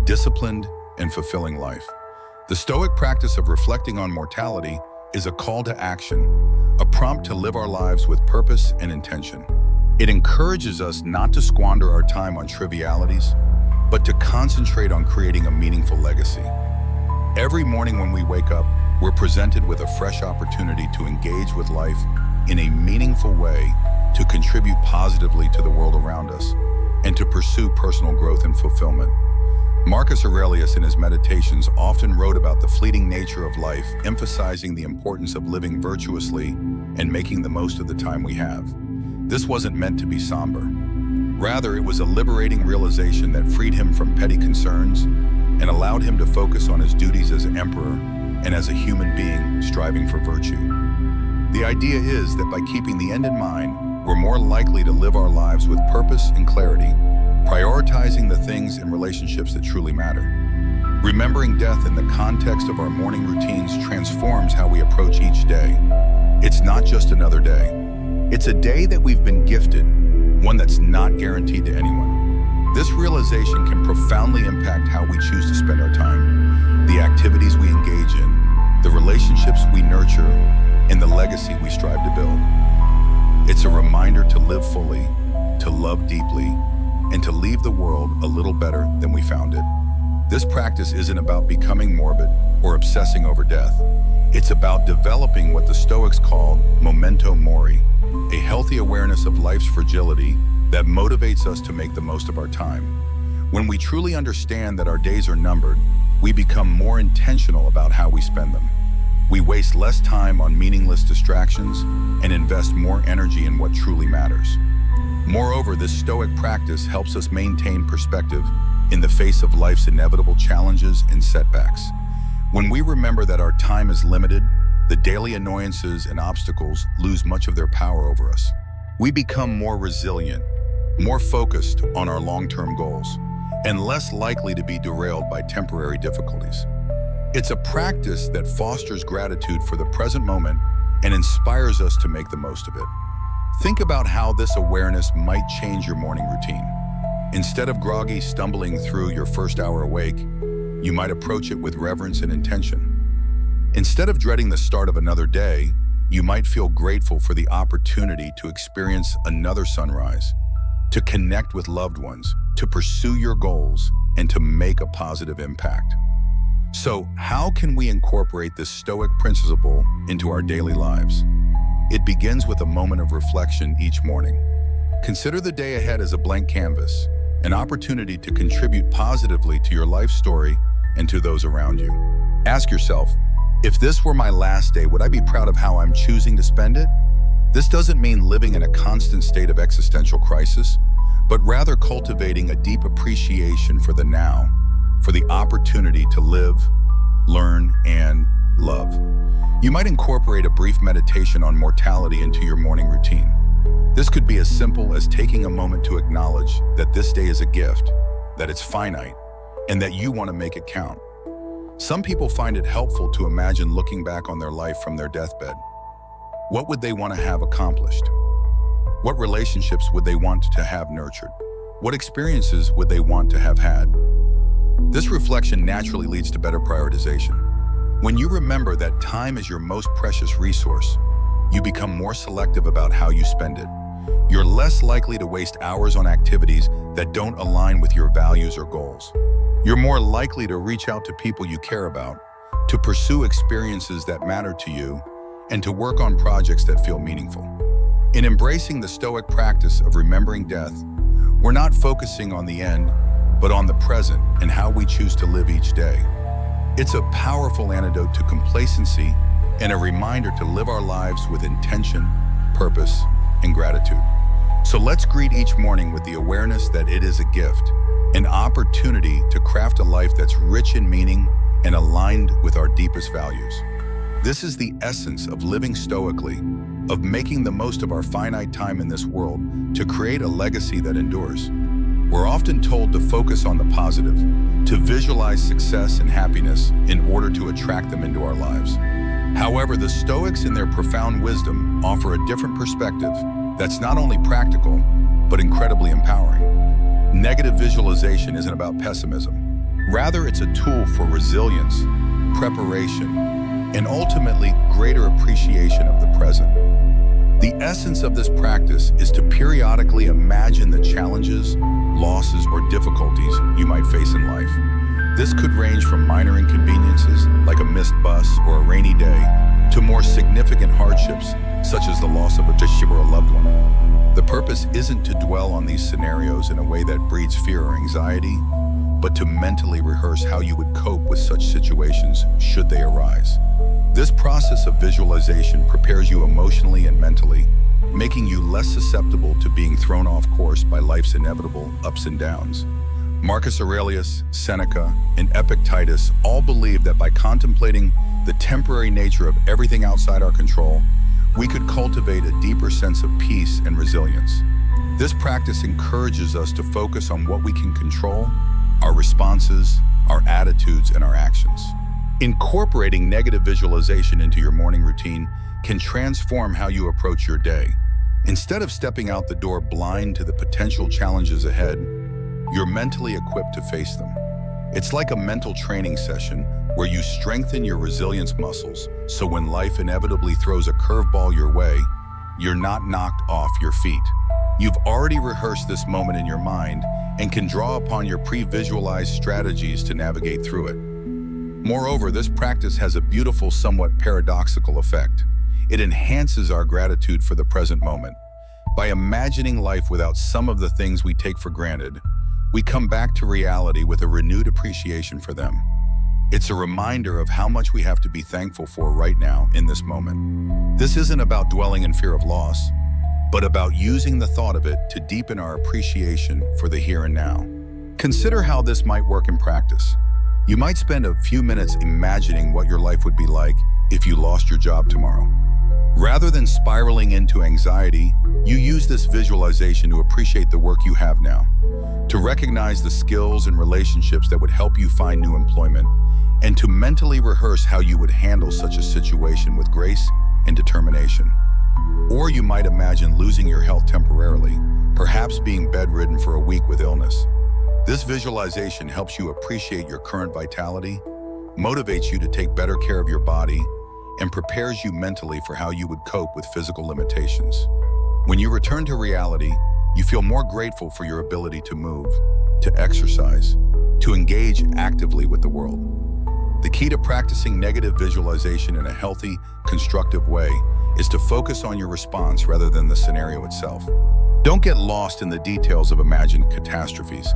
disciplined, and fulfilling life. The Stoic practice of reflecting on mortality is a call to action, a prompt to live our lives with purpose and intention. It encourages us not to squander our time on trivialities, but to concentrate on creating a meaningful legacy. Every morning when we wake up, we're presented with a fresh opportunity to engage with life in a meaningful way, to contribute positively to the world around us, and to pursue personal growth and fulfillment. Marcus Aurelius in his meditations often wrote about the fleeting nature of life, emphasizing the importance of living virtuously and making the most of the time we have. This wasn't meant to be somber. Rather, it was a liberating realization that freed him from petty concerns and allowed him to focus on his duties as an emperor and as a human being striving for virtue. The idea is that by keeping the end in mind, we're more likely to live our lives with purpose and clarity, prioritizing the things and relationships that truly matter. Remembering death in the context of our morning routines transforms how we approach each day. It's not just another day. It's a day that we've been gifted, one that's not guaranteed to anyone. This realization can profoundly impact how we choose to spend our time, the activities we engage in, the relationships we nurture, and the legacy we strive to build. It's a reminder to live fully, to love deeply, and to leave the world a little better than we found it. This practice isn't about becoming morbid or obsessing over death. It's about developing what the Stoics called memento mori, a healthy awareness of life's fragility that motivates us to make the most of our time. When we truly understand that our days are numbered, we become more intentional about how we spend them. We waste less time on meaningless distractions and invest more energy in what truly matters. Moreover, this Stoic practice helps us maintain perspective in the face of life's inevitable challenges and setbacks. When we remember that our time is limited, the daily annoyances and obstacles lose much of their power over us. We become more resilient, more focused on our long-term goals, and less likely to be derailed by temporary difficulties. It's a practice that fosters gratitude for the present moment and inspires us to make the most of it. Think about how this awareness might change your morning routine. Instead of groggy stumbling through your first hour awake, you might approach it with reverence and intention. Instead of dreading the start of another day, you might feel grateful for the opportunity to experience another sunrise, to connect with loved ones, to pursue your goals, and to make a positive impact. So, how can we incorporate this Stoic principle into our daily lives? It begins with a moment of reflection each morning. Consider the day ahead as a blank canvas, an opportunity to contribute positively to your life story and to those around you. Ask yourself, if this were my last day, would I be proud of how I'm choosing to spend it? This doesn't mean living in a constant state of existential crisis, but rather cultivating a deep appreciation for the now, for the opportunity to live, learn, and love. You might incorporate a brief meditation on mortality into your morning routine. This could be as simple as taking a moment to acknowledge that this day is a gift, that it's finite, and that you want to make it count. Some people find it helpful to imagine looking back on their life from their deathbed. What would they want to have accomplished? What relationships would they want to have nurtured? What experiences would they want to have had? This reflection naturally leads to better prioritization. When you remember that time is your most precious resource, you become more selective about how you spend it. You're less likely to waste hours on activities that don't align with your values or goals. You're more likely to reach out to people you care about, to pursue experiences that matter to you, and to work on projects that feel meaningful. In embracing the Stoic practice of remembering death, we're not focusing on the end, but on the present and how we choose to live each day. It's a powerful antidote to complacency and a reminder to live our lives with intention, purpose, and gratitude. So let's greet each morning with the awareness that it is a gift, an opportunity to craft a life that's rich in meaning and aligned with our deepest values. This is the essence of living stoically, of making the most of our finite time in this world to create a legacy that endures. We're often told to focus on the positive, to visualize success and happiness in order to attract them into our lives. However, the Stoics in their profound wisdom offer a different perspective that's not only practical, but incredibly empowering. Negative visualization isn't about pessimism. Rather, it's a tool for resilience, preparation, and ultimately greater appreciation of the present. The essence of this practice is to periodically imagine the challenges, losses, or difficulties you might face in life. This could range from minor inconveniences, like a missed bus or a rainy day, to more significant hardships, such as the loss of a relationship or a loved one. The purpose isn't to dwell on these scenarios in a way that breeds fear or anxiety, but to mentally rehearse how you would cope with such situations should they arise. This process of visualization prepares you emotionally and mentally, making you less susceptible to being thrown off course by life's inevitable ups and downs. Marcus Aurelius, Seneca, and Epictetus all believed that by contemplating the temporary nature of everything outside our control, we could cultivate a deeper sense of peace and resilience. This practice encourages us to focus on what we can control our responses, our attitudes, and our actions. Incorporating negative visualization into your morning routine can transform how you approach your day. Instead of stepping out the door blind to the potential challenges ahead, you're mentally equipped to face them. It's like a mental training session where you strengthen your resilience muscles so when life inevitably throws a curveball your way, you're not knocked off your feet. You've already rehearsed this moment in your mind and can draw upon your pre-visualized strategies to navigate through it. Moreover, this practice has a beautiful, somewhat paradoxical effect. It enhances our gratitude for the present moment. By imagining life without some of the things we take for granted, we come back to reality with a renewed appreciation for them. It's a reminder of how much we have to be thankful for right now in this moment. This isn't about dwelling in fear of loss, but about using the thought of it to deepen our appreciation for the here and now. Consider how this might work in practice. You might spend a few minutes imagining what your life would be like if you lost your job tomorrow. Rather than spiraling into anxiety, you use this visualization to appreciate the work you have now, to recognize the skills and relationships that would help you find new employment, and to mentally rehearse how you would handle such a situation with grace and determination. Or you might imagine losing your health temporarily, perhaps being bedridden for a week with illness. This visualization helps you appreciate your current vitality, motivates you to take better care of your body, and prepares you mentally for how you would cope with physical limitations. When you return to reality, you feel more grateful for your ability to move, to exercise, to engage actively with the world. The key to practicing negative visualization in a healthy, constructive way is to focus on your response rather than the scenario itself. Don't get lost in the details of imagined catastrophes.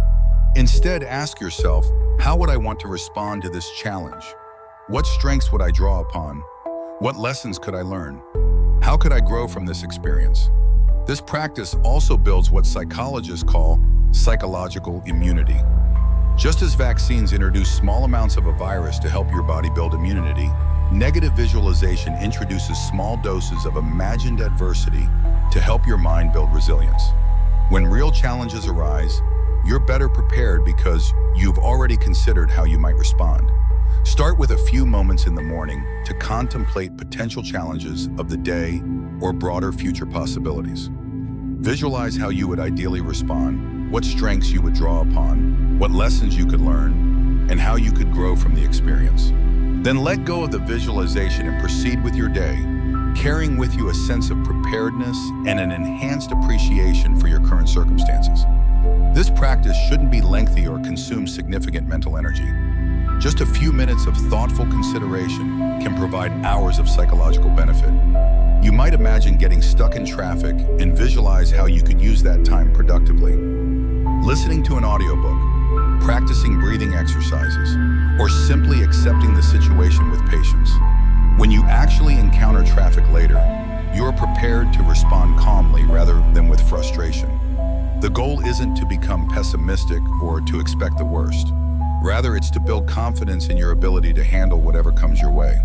Instead, ask yourself, how would I want to respond to this challenge? What strengths would I draw upon? What lessons could I learn? How could I grow from this experience? This practice also builds what psychologists call psychological immunity. Just as vaccines introduce small amounts of a virus to help your body build immunity, negative visualization introduces small doses of imagined adversity to help your mind build resilience. When real challenges arise, you're better prepared because you've already considered how you might respond. Start with a few moments in the morning to contemplate potential challenges of the day or broader future possibilities. Visualize how you would ideally respond, what strengths you would draw upon, what lessons you could learn, and how you could grow from the experience. Then let go of the visualization and proceed with your day, carrying with you a sense of preparedness and an enhanced appreciation for your current circumstances. This practice shouldn't be lengthy or consume significant mental energy. Just a few minutes of thoughtful consideration can provide hours of psychological benefit. You might imagine getting stuck in traffic and visualize how you could use that time productively. Listening to an audiobook, practicing breathing exercises, or simply accepting the situation with patience. When you actually encounter traffic later, you're prepared to respond calmly rather than with frustration. The goal isn't to become pessimistic or to expect the worst. Rather, it's to build confidence in your ability to handle whatever comes your way.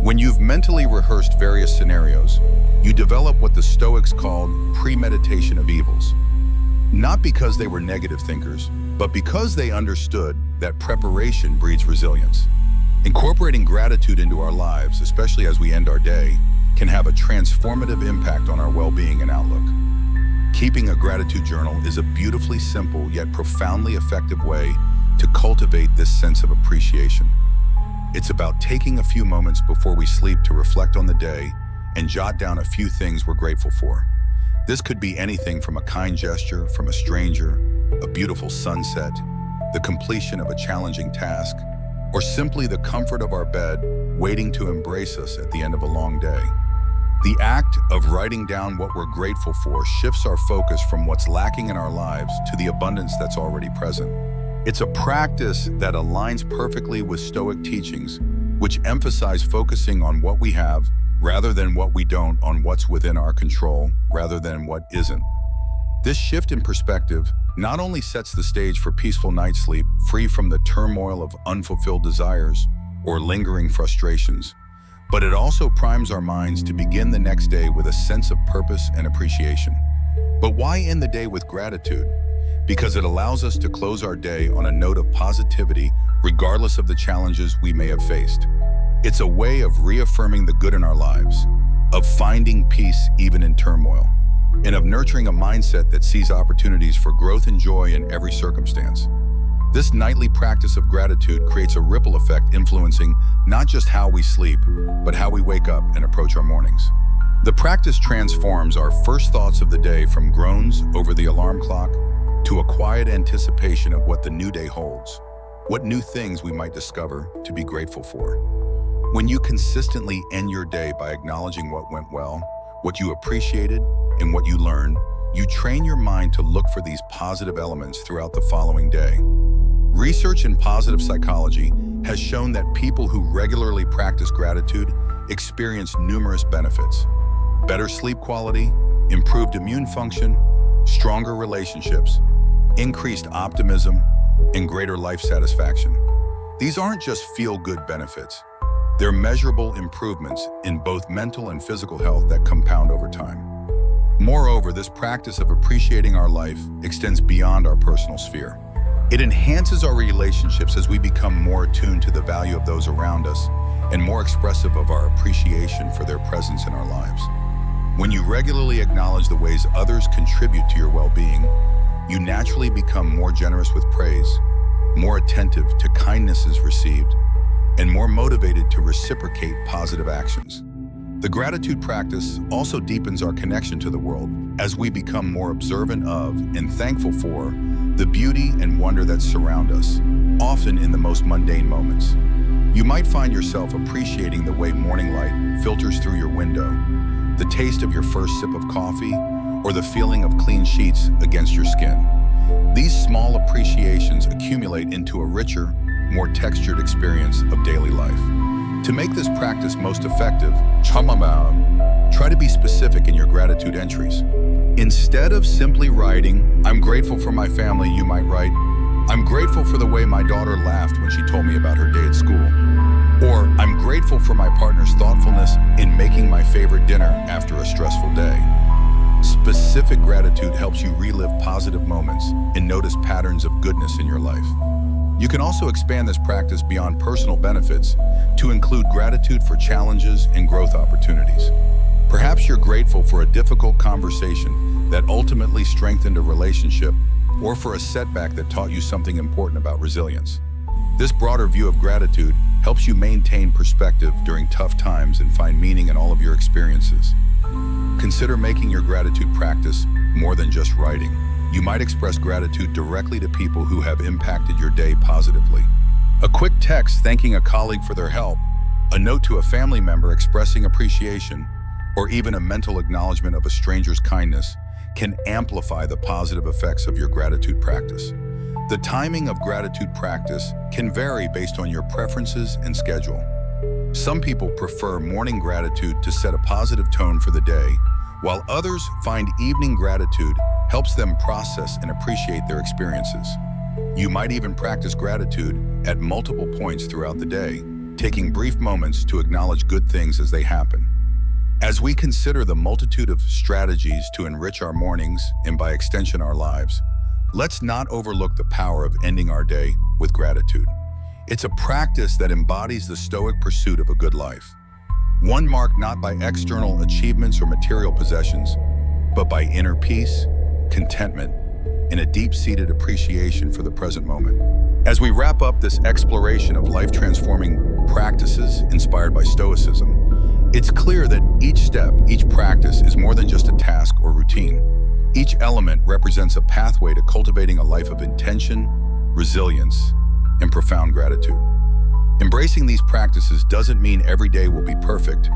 When you've mentally rehearsed various scenarios, you develop what the Stoics called premeditation of evils. Not because they were negative thinkers, but because they understood that preparation breeds resilience. Incorporating gratitude into our lives, especially as we end our day, can have a transformative impact on our well-being and outlook. Keeping a gratitude journal is a beautifully simple yet profoundly effective way to cultivate this sense of appreciation. It's about taking a few moments before we sleep to reflect on the day and jot down a few things we're grateful for. This could be anything from a kind gesture from a stranger, a beautiful sunset, the completion of a challenging task, or simply the comfort of our bed waiting to embrace us at the end of a long day. The act of writing down what we're grateful for shifts our focus from what's lacking in our lives to the abundance that's already present. It's a practice that aligns perfectly with Stoic teachings, which emphasize focusing on what we have rather than what we don't, on what's within our control rather than what isn't. This shift in perspective not only sets the stage for peaceful night's sleep, free from the turmoil of unfulfilled desires or lingering frustrations, but it also primes our minds to begin the next day with a sense of purpose and appreciation. But why end the day with gratitude? because it allows us to close our day on a note of positivity regardless of the challenges we may have faced. It's a way of reaffirming the good in our lives, of finding peace even in turmoil, and of nurturing a mindset that sees opportunities for growth and joy in every circumstance. This nightly practice of gratitude creates a ripple effect influencing not just how we sleep, but how we wake up and approach our mornings. The practice transforms our first thoughts of the day from groans over the alarm clock to a quiet anticipation of what the new day holds, what new things we might discover to be grateful for. When you consistently end your day by acknowledging what went well, what you appreciated, and what you learned, you train your mind to look for these positive elements throughout the following day. Research in positive psychology has shown that people who regularly practice gratitude experience numerous benefits: better sleep quality, improved immune function, stronger relationships, increased optimism, and greater life satisfaction. These aren't just feel-good benefits. They're measurable improvements in both mental and physical health that compound over time. Moreover, this practice of appreciating our life extends beyond our personal sphere. It enhances our relationships as we become more attuned to the value of those around us and more expressive of our appreciation for their presence in our lives. When you regularly acknowledge the ways others contribute to your well-being, you naturally become more generous with praise, more attentive to kindnesses received, and more motivated to reciprocate positive actions. The gratitude practice also deepens our connection to the world as we become more observant of and thankful for the beauty and wonder that surround us, often in the most mundane moments. You might find yourself appreciating the way morning light filters through your window, the taste of your first sip of coffee, or the feeling of clean sheets against your skin. These small appreciations accumulate into a richer, more textured experience of daily life. To make this practice most effective, try to be specific in your gratitude entries. Instead of simply writing, "I'm grateful for my family," you might write, "I'm grateful for the way my daughter laughed when she told me about her day at school." Or, "I'm grateful for my partner's thoughtfulness in making my favorite dinner after a stressful day." Specific gratitude helps you relive positive moments and notice patterns of goodness in your life. You can also expand this practice beyond personal benefits to include gratitude for challenges and growth opportunities. Perhaps you're grateful for a difficult conversation that ultimately strengthened a relationship, or for a setback that taught you something important about resilience. This broader view of gratitude helps you maintain perspective during tough times and find meaning in all of your experiences. Consider making your gratitude practice more than just writing. You might express gratitude directly to people who have impacted your day positively. A quick text thanking a colleague for their help, a note to a family member expressing appreciation, or even a mental acknowledgement of a stranger's kindness can amplify the positive effects of your gratitude practice. The timing of gratitude practice can vary based on your preferences and schedule. Some people prefer morning gratitude to set a positive tone for the day, while others find evening gratitude helps them process and appreciate their experiences. You might even practice gratitude at multiple points throughout the day, taking brief moments to acknowledge good things as they happen. As we consider the multitude of strategies to enrich our mornings and by extension our lives, let's not overlook the power of ending our day with gratitude. It's a practice that embodies the Stoic pursuit of a good life, one marked not by external achievements or material possessions, but by inner peace, contentment, and a deep-seated appreciation for the present moment. As we wrap up this exploration of life-transforming practices inspired by Stoicism, it's clear that each step, each practice is more than just a task or routine. Each element represents a pathway to cultivating a life of intention, resilience, and profound gratitude. Embracing these practices doesn't mean every day will be perfect,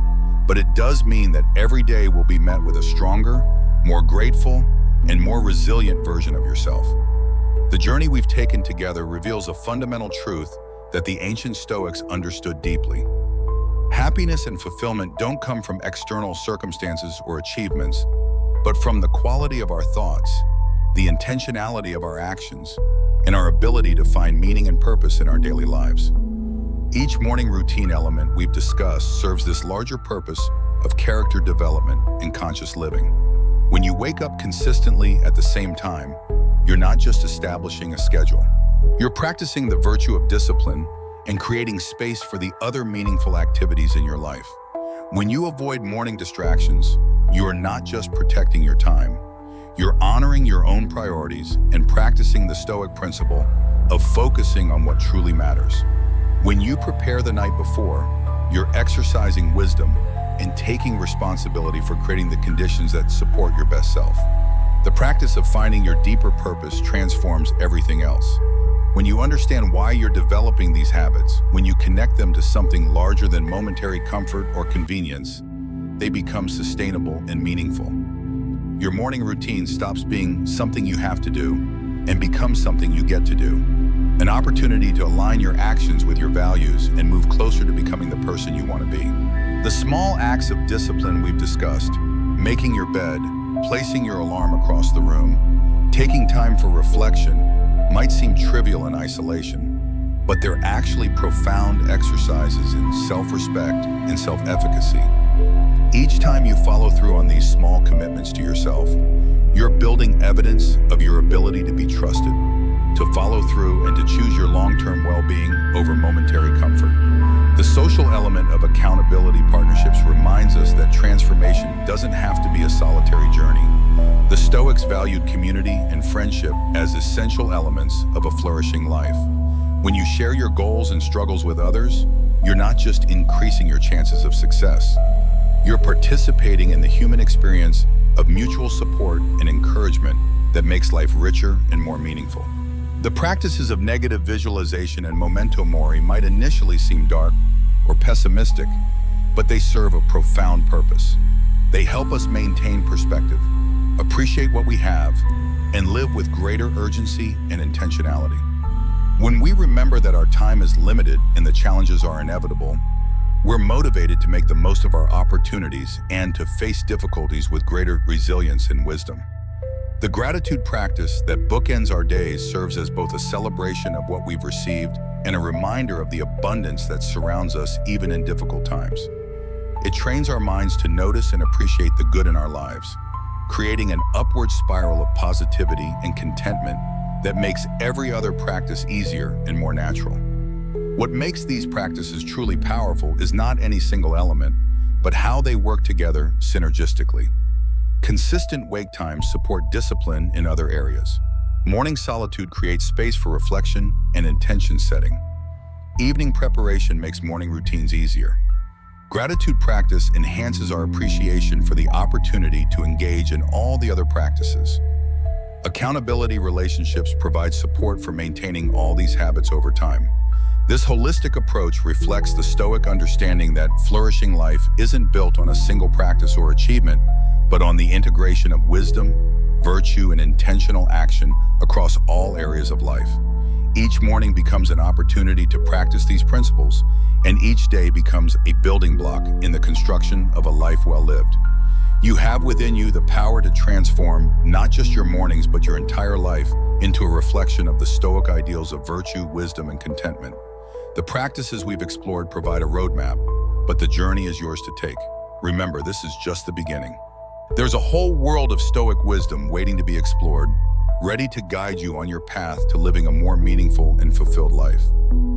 but it does mean that every day will be met with a stronger, more grateful, and more resilient version of yourself. The journey we've taken together reveals a fundamental truth that the ancient Stoics understood deeply. Happiness and fulfillment don't come from external circumstances or achievements, but from the quality of our thoughts, the intentionality of our actions, and our ability to find meaning and purpose in our daily lives. Each morning routine element we've discussed serves this larger purpose of character development and conscious living. When you wake up consistently at the same time, you're not just establishing a schedule. You're practicing the virtue of discipline and creating space for the other meaningful activities in your life. When you avoid morning distractions, you are not just protecting your time. You're honoring your own priorities and practicing the Stoic principle of focusing on what truly matters. When you prepare the night before, you're exercising wisdom and taking responsibility for creating the conditions that support your best self. The practice of finding your deeper purpose transforms everything else. When you understand why you're developing these habits, when you connect them to something larger than momentary comfort or convenience, they become sustainable and meaningful. Your morning routine stops being something you have to do and becomes something you get to do. An opportunity to align your actions with your values and move closer to becoming the person you want to be. The small acts of discipline we've discussed, making your bed, placing your alarm across the room, taking time for reflection, might seem trivial in isolation, but they're actually profound exercises in self-respect and self-efficacy. Each time you follow through on these small commitments to yourself, you're building evidence of your ability to be trusted, to follow through and to choose your long-term well-being over momentary comfort. The social element of accountability partnerships reminds us that transformation doesn't have to be a solitary journey. The Stoics valued community and friendship as essential elements of a flourishing life. When you share your goals and struggles with others, you're not just increasing your chances of success. You're participating in the human experience of mutual support and encouragement that makes life richer and more meaningful. The practices of negative visualization and memento mori might initially seem dark or pessimistic, but they serve a profound purpose. They help us maintain perspective, appreciate what we have, and live with greater urgency and intentionality. When we remember that our time is limited and the challenges are inevitable, we're motivated to make the most of our opportunities and to face difficulties with greater resilience and wisdom. The gratitude practice that bookends our days serves as both a celebration of what we've received and a reminder of the abundance that surrounds us even in difficult times. It trains our minds to notice and appreciate the good in our lives, creating an upward spiral of positivity and contentment that makes every other practice easier and more natural. What makes these practices truly powerful is not any single element, but how they work together synergistically. Consistent wake times support discipline in other areas. Morning solitude creates space for reflection and intention setting. Evening preparation makes morning routines easier. Gratitude practice enhances our appreciation for the opportunity to engage in all the other practices. Accountability relationships provide support for maintaining all these habits over time. This holistic approach reflects the Stoic understanding that flourishing life isn't built on a single practice or achievement, but on the integration of wisdom, virtue, and intentional action across all areas of life. Each morning becomes an opportunity to practice these principles, and each day becomes a building block in the construction of a life well lived. You have within you the power to transform not just your mornings, but your entire life into a reflection of the Stoic ideals of virtue, wisdom, and contentment. The practices we've explored provide a roadmap, but the journey is yours to take. Remember, this is just the beginning. There's a whole world of Stoic wisdom waiting to be explored, ready to guide you on your path to living a more meaningful and fulfilled life.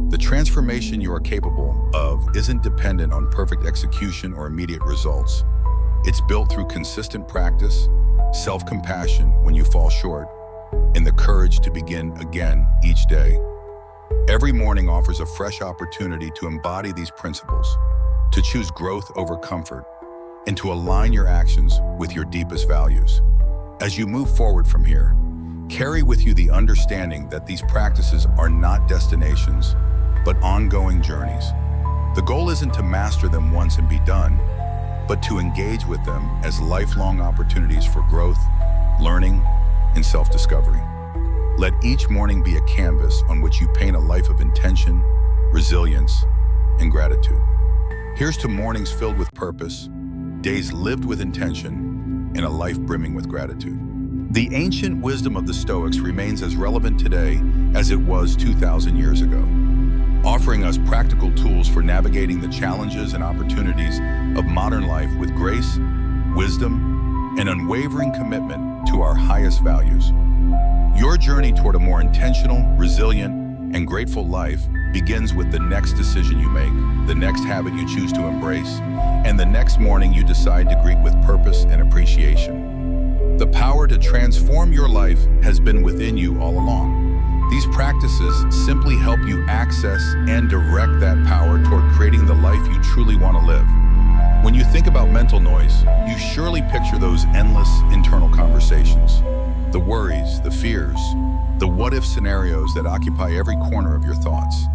The transformation you are capable of isn't dependent on perfect execution or immediate results. It's built through consistent practice, self-compassion when you fall short, and the courage to begin again each day. Every morning offers a fresh opportunity to embody these principles, to choose growth over comfort, and to align your actions with your deepest values. As you move forward from here, carry with you the understanding that these practices are not destinations, but ongoing journeys. The goal isn't to master them once and be done, but to engage with them as lifelong opportunities for growth, learning, and self-discovery. Let each morning be a canvas on which you paint a life of intention, resilience, and gratitude. Here's to mornings filled with purpose, days lived with intention, and a life brimming with gratitude. The ancient wisdom of the Stoics remains as relevant today as it was 2,000 years ago, offering us practical tools for navigating the challenges and opportunities of modern life with grace, wisdom, and unwavering commitment to to our highest values. Your journey toward a more intentional, resilient, and grateful life begins with the next decision you make, the next habit you choose to embrace, and the next morning you decide to greet with purpose and appreciation. The power to transform your life has been within you all along. These practices simply help you access and direct that power toward creating the life you truly want to live. When you think about mental noise, you surely picture those endless internal conversations. The worries, the fears, the what-if scenarios that occupy every corner of your thoughts.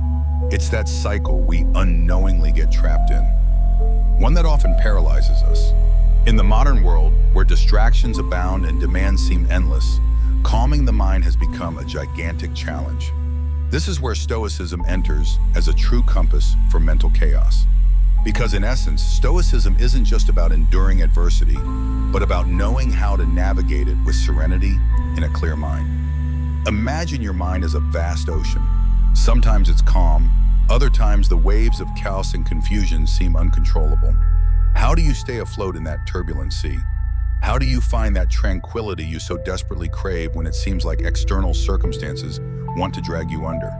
It's that cycle we unknowingly get trapped in, one that often paralyzes us. In the modern world, where distractions abound and demands seem endless, calming the mind has become a gigantic challenge. This is where Stoicism enters as a true compass for mental chaos. Because in essence, Stoicism isn't just about enduring adversity, but about knowing how to navigate it with serenity and a clear mind. Imagine your mind as a vast ocean. Sometimes it's calm, other times the waves of chaos and confusion seem uncontrollable. How do you stay afloat in that turbulent sea? How do you find that tranquility you so desperately crave when it seems like external circumstances want to drag you under?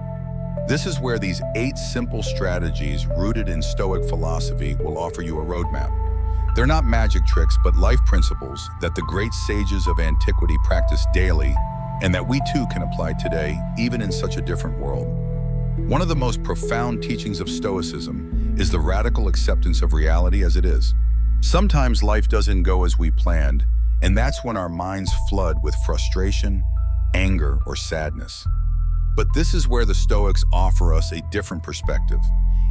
This is where these 8 simple strategies rooted in Stoic philosophy will offer you a roadmap. They're not magic tricks, but life principles that the great sages of antiquity practiced daily and that we too can apply today, even in such a different world. One of the most profound teachings of Stoicism is the radical acceptance of reality as it is. Sometimes life doesn't go as we planned, and that's when our minds flood with frustration, anger, or sadness. But this is where the Stoics offer us a different perspective.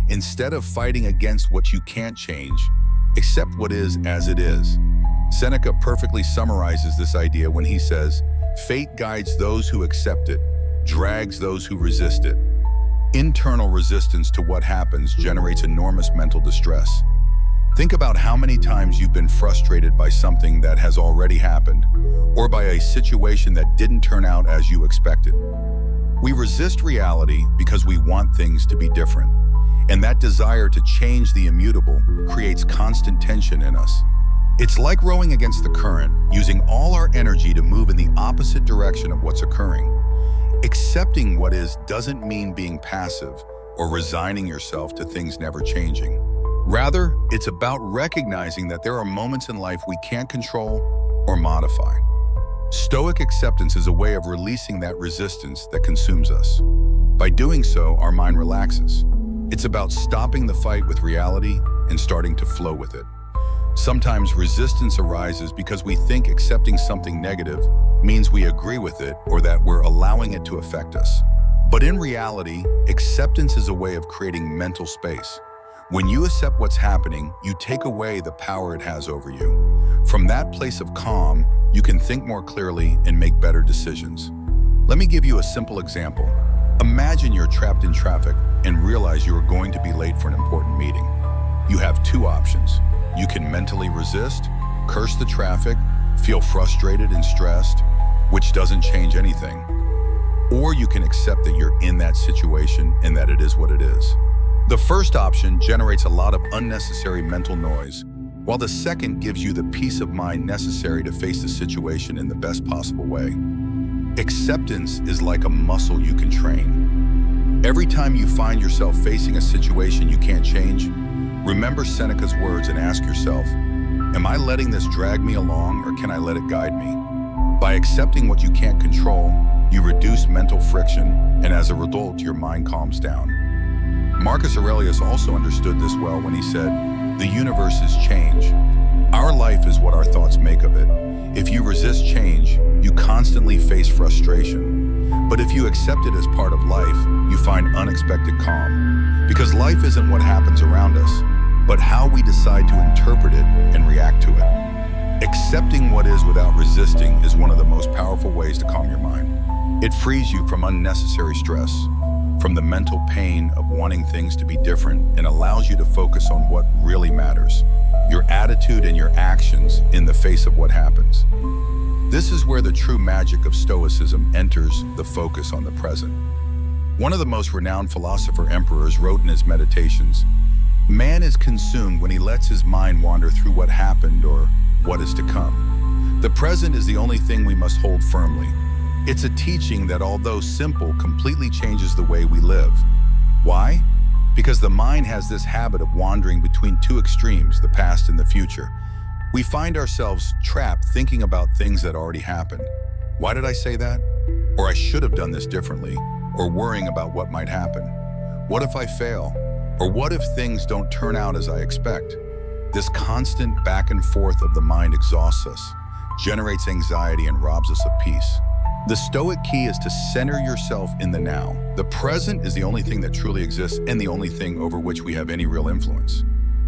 Instead of fighting against what you can't change, accept what is as it is. Seneca perfectly summarizes this idea when he says, "Fate guides those who accept it, drags those who resist it." Internal resistance to what happens generates enormous mental distress. Think about how many times you've been frustrated by something that has already happened, or by a situation that didn't turn out as you expected. We resist reality because we want things to be different, and that desire to change the immutable creates constant tension in us. It's like rowing against the current, using all our energy to move in the opposite direction of what's occurring. Accepting what is doesn't mean being passive or resigning yourself to things never changing. Rather, it's about recognizing that there are moments in life we can't control or modify. Stoic acceptance is a way of releasing that resistance that consumes us. By doing so, our mind relaxes. It's about stopping the fight with reality and starting to flow with it. Sometimes resistance arises because we think accepting something negative means we agree with it or that we're allowing it to affect us. But in reality, acceptance is a way of creating mental space. When you accept what's happening, you take away the power it has over you. From that place of calm, you can think more clearly and make better decisions. Let me give you a simple example. Imagine you're trapped in traffic and realize you are going to be late for an important meeting. You have 2 options. You can mentally resist, curse the traffic, feel frustrated and stressed, which doesn't change anything. Or you can accept that you're in that situation and that it is what it is. The first option generates a lot of unnecessary mental noise, while the second gives you the peace of mind necessary to face the situation in the best possible way. Acceptance is like a muscle you can train. Every time you find yourself facing a situation you can't change, remember Seneca's words and ask yourself, am I letting this drag me along or can I let it guide me? By accepting what you can't control, you reduce mental friction, and as a result, your mind calms down. Marcus Aurelius also understood this well when he said, "The universe is change. Our life is what our thoughts make of it. If you resist change, you constantly face frustration. But if you accept it as part of life, you find unexpected calm. Because life isn't what happens around us, but how we decide to interpret it and react to it." Accepting what is without resisting is one of the most powerful ways to calm your mind. It frees you from unnecessary stress, from the mental pain of wanting things to be different, and allows you to focus on what really matters, your attitude and your actions in the face of what happens. This is where the true magic of Stoicism enters the focus on the present. One of the most renowned philosopher-emperors wrote in his meditations, "Man is consumed when he lets his mind wander through what happened or what is to come. The present is the only thing we must hold firmly. It's a teaching that, although simple, completely changes the way we live. Why? Because the mind has this habit of wandering between two extremes, the past and the future. We find ourselves trapped thinking about things that already happened. Why did I say that? Or I should have done this differently, or worrying about what might happen. What if I fail? Or what if things don't turn out as I expect? This constant back and forth of the mind exhausts us, generates anxiety, and robs us of peace. The Stoic key is to center yourself in the now. The present is the only thing that truly exists and the only thing over which we have any real influence.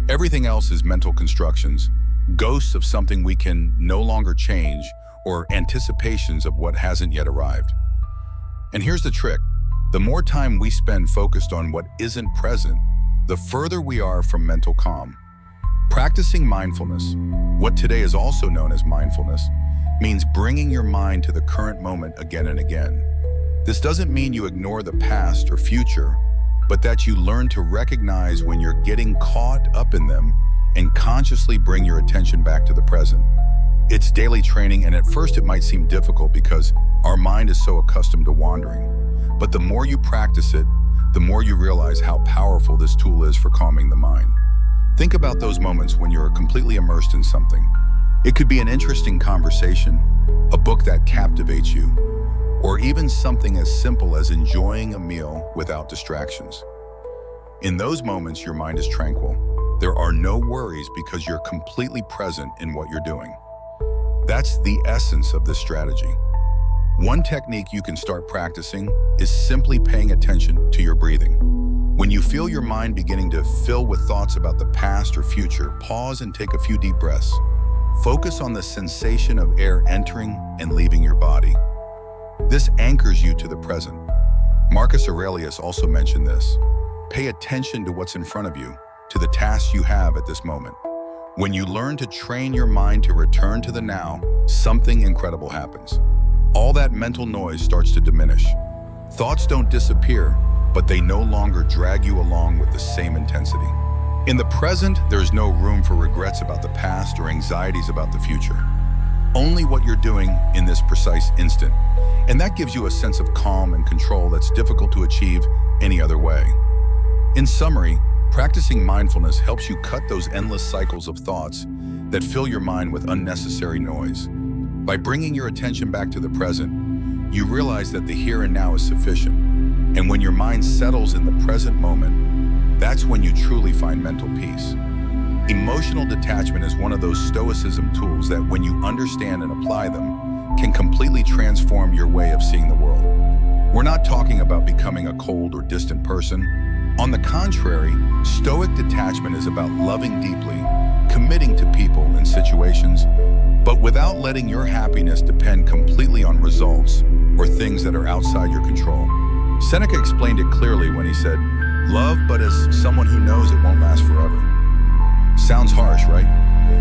Everything else is mental constructions, ghosts of something we can no longer change, or anticipations of what hasn't yet arrived. And here's the trick. The more time we spend focused on what isn't present, the further we are from mental calm. Practicing mindfulness, what today is also known as mindfulness, means bringing your mind to the current moment again and again. This doesn't mean you ignore the past or future, but that you learn to recognize when you're getting caught up in them and consciously bring your attention back to the present. It's daily training, and at first it might seem difficult because our mind is so accustomed to wandering. But the more you practice it, the more you realize how powerful this tool is for calming the mind. Think about those moments when you're completely immersed in something. It could be an interesting conversation, a book that captivates you, or even something as simple as enjoying a meal without distractions. In those moments, your mind is tranquil. There are no worries because you're completely present in what you're doing. That's the essence of this strategy. One technique you can start practicing is simply paying attention to your breathing. When you feel your mind beginning to fill with thoughts about the past or future, pause and take a few deep breaths. Focus on the sensation of air entering and leaving your body. This anchors you to the present. Marcus Aurelius also mentioned this. Pay attention to what's in front of you, to the tasks you have at this moment. When you learn to train your mind to return to the now, something incredible happens. All that mental noise starts to diminish. Thoughts don't disappear, but they no longer drag you along with the same intensity. In the present, there's no room for regrets about the past or anxieties about the future. Only what you're doing in this precise instant. And that gives you a sense of calm and control that's difficult to achieve any other way. In summary, practicing mindfulness helps you cut those endless cycles of thoughts that fill your mind with unnecessary noise. By bringing your attention back to the present, you realize that the here and now is sufficient. And when your mind settles in the present moment, that's when you truly find mental peace. Emotional detachment is one of those Stoicism tools that, when you understand and apply them, can completely transform your way of seeing the world. We're not talking about becoming a cold or distant person. On the contrary, Stoic detachment is about loving deeply, committing to people and situations, but without letting your happiness depend completely on results or things that are outside your control. Seneca explained it clearly when he said, "Love but as someone who knows it won't last forever." Sounds harsh, right?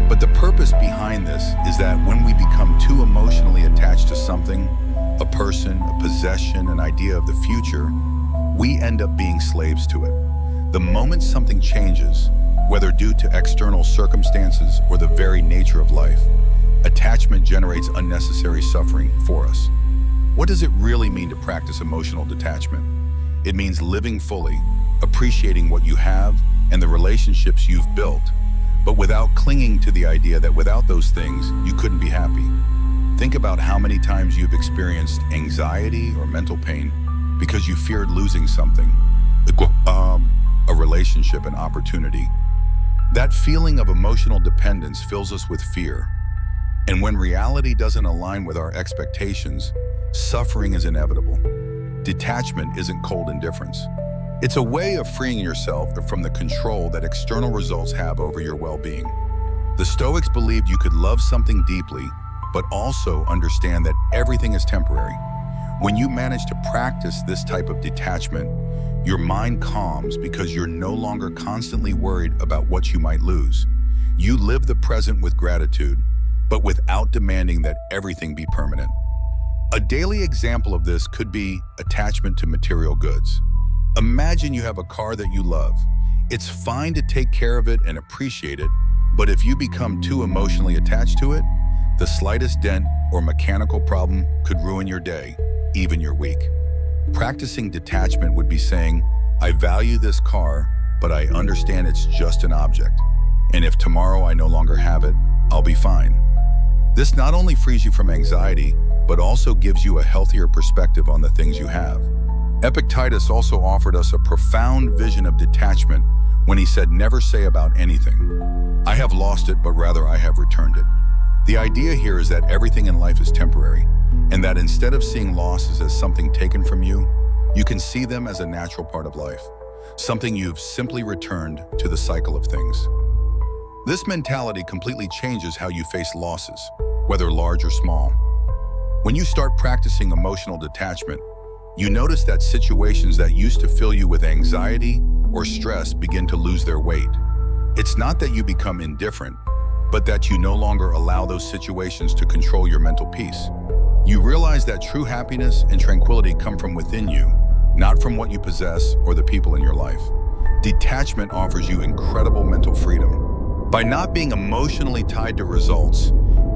But the purpose behind this is that when we become too emotionally attached to something, a person, a possession, an idea of the future, we end up being slaves to it. The moment something changes, whether due to external circumstances or the very nature of life, attachment generates unnecessary suffering for us. What does it really mean to practice emotional detachment? It means living fully, appreciating what you have and the relationships you've built, but without clinging to the idea that without those things, you couldn't be happy. Think about how many times you've experienced anxiety or mental pain because you feared losing something, a relationship, an opportunity. That feeling of emotional dependence fills us with fear. And when reality doesn't align with our expectations, suffering is inevitable. Detachment isn't cold indifference. It's a way of freeing yourself from the control that external results have over your well-being. The Stoics believed you could love something deeply, but also understand that everything is temporary. When you manage to practice this type of detachment, your mind calms because you're no longer constantly worried about what you might lose. You live the present with gratitude, but without demanding that everything be permanent. A daily example of this could be attachment to material goods. Imagine you have a car that you love. It's fine to take care of it and appreciate it, but if you become too emotionally attached to it, The slightest dent or mechanical problem could ruin your day, even your week. Practicing detachment would be saying, I value this car, but I understand it's just an object. And if tomorrow I no longer have it, I'll be fine. This not only frees you from anxiety, but also gives you a healthier perspective on the things you have. Epictetus also offered us a profound vision of detachment when he said, never say about anything, I have lost it, but rather I have returned it. The idea here is that everything in life is temporary, and that instead of seeing losses as something taken from you, you can see them as a natural part of life, something you've simply returned to the cycle of things. This mentality completely changes how you face losses, whether large or small. When you start practicing emotional detachment, you notice that situations that used to fill you with anxiety or stress begin to lose their weight. It's not that you become indifferent, but that you no longer allow those situations to control your mental peace. You realize that true happiness and tranquility come from within you, not from what you possess or the people in your life. Detachment offers you incredible mental freedom. By not being emotionally tied to results,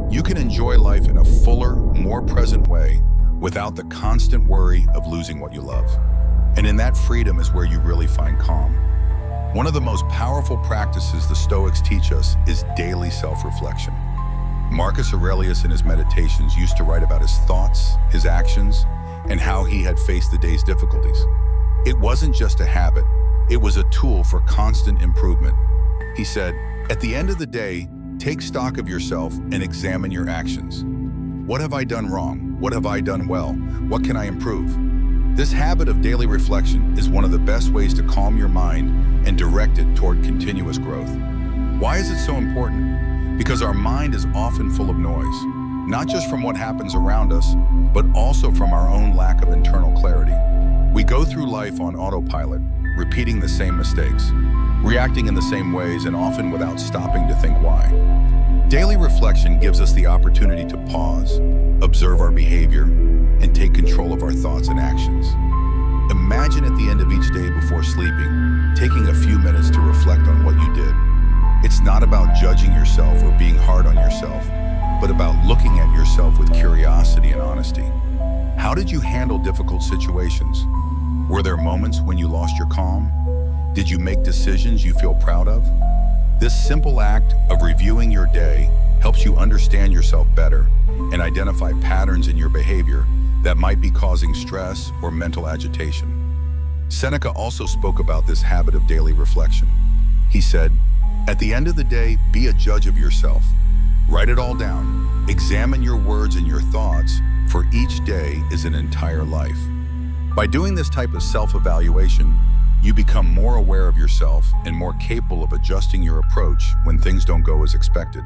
you can enjoy life in a fuller, more present way without the constant worry of losing what you love. And in that freedom is where you really find calm. One of the most powerful practices the Stoics teach us is daily self-reflection. Marcus Aurelius in his meditations used to write about his thoughts, his actions, and how he had faced the day's difficulties. It wasn't just a habit, it was a tool for constant improvement. He said, at the end of the day, take stock of yourself and examine your actions. What have I done wrong? What have I done well? What can I improve? This habit of daily reflection is one of the best ways to calm your mind and direct it toward continuous growth. Why is it so important? Because our mind is often full of noise, not just from what happens around us, but also from our own lack of internal clarity. We go through life on autopilot, repeating the same mistakes, reacting in the same ways, and often without stopping to think why. Daily reflection gives us the opportunity to pause, observe our behavior, and take control of our thoughts and actions. Imagine at the end of each day before sleeping, taking a few minutes to reflect on what you did. It's not about judging yourself or being hard on yourself, but about looking at yourself with curiosity and honesty. How did you handle difficult situations? Were there moments when you lost your calm? Did you make decisions you feel proud of? This simple act of reviewing your day helps you understand yourself better and identify patterns in your behavior that might be causing stress or mental agitation. Seneca also spoke about this habit of daily reflection. He said, at the end of the day, be a judge of yourself. Write it all down. Examine your words and your thoughts, for each day is an entire life. By doing this type of self-evaluation, you become more aware of yourself and more capable of adjusting your approach when things don't go as expected.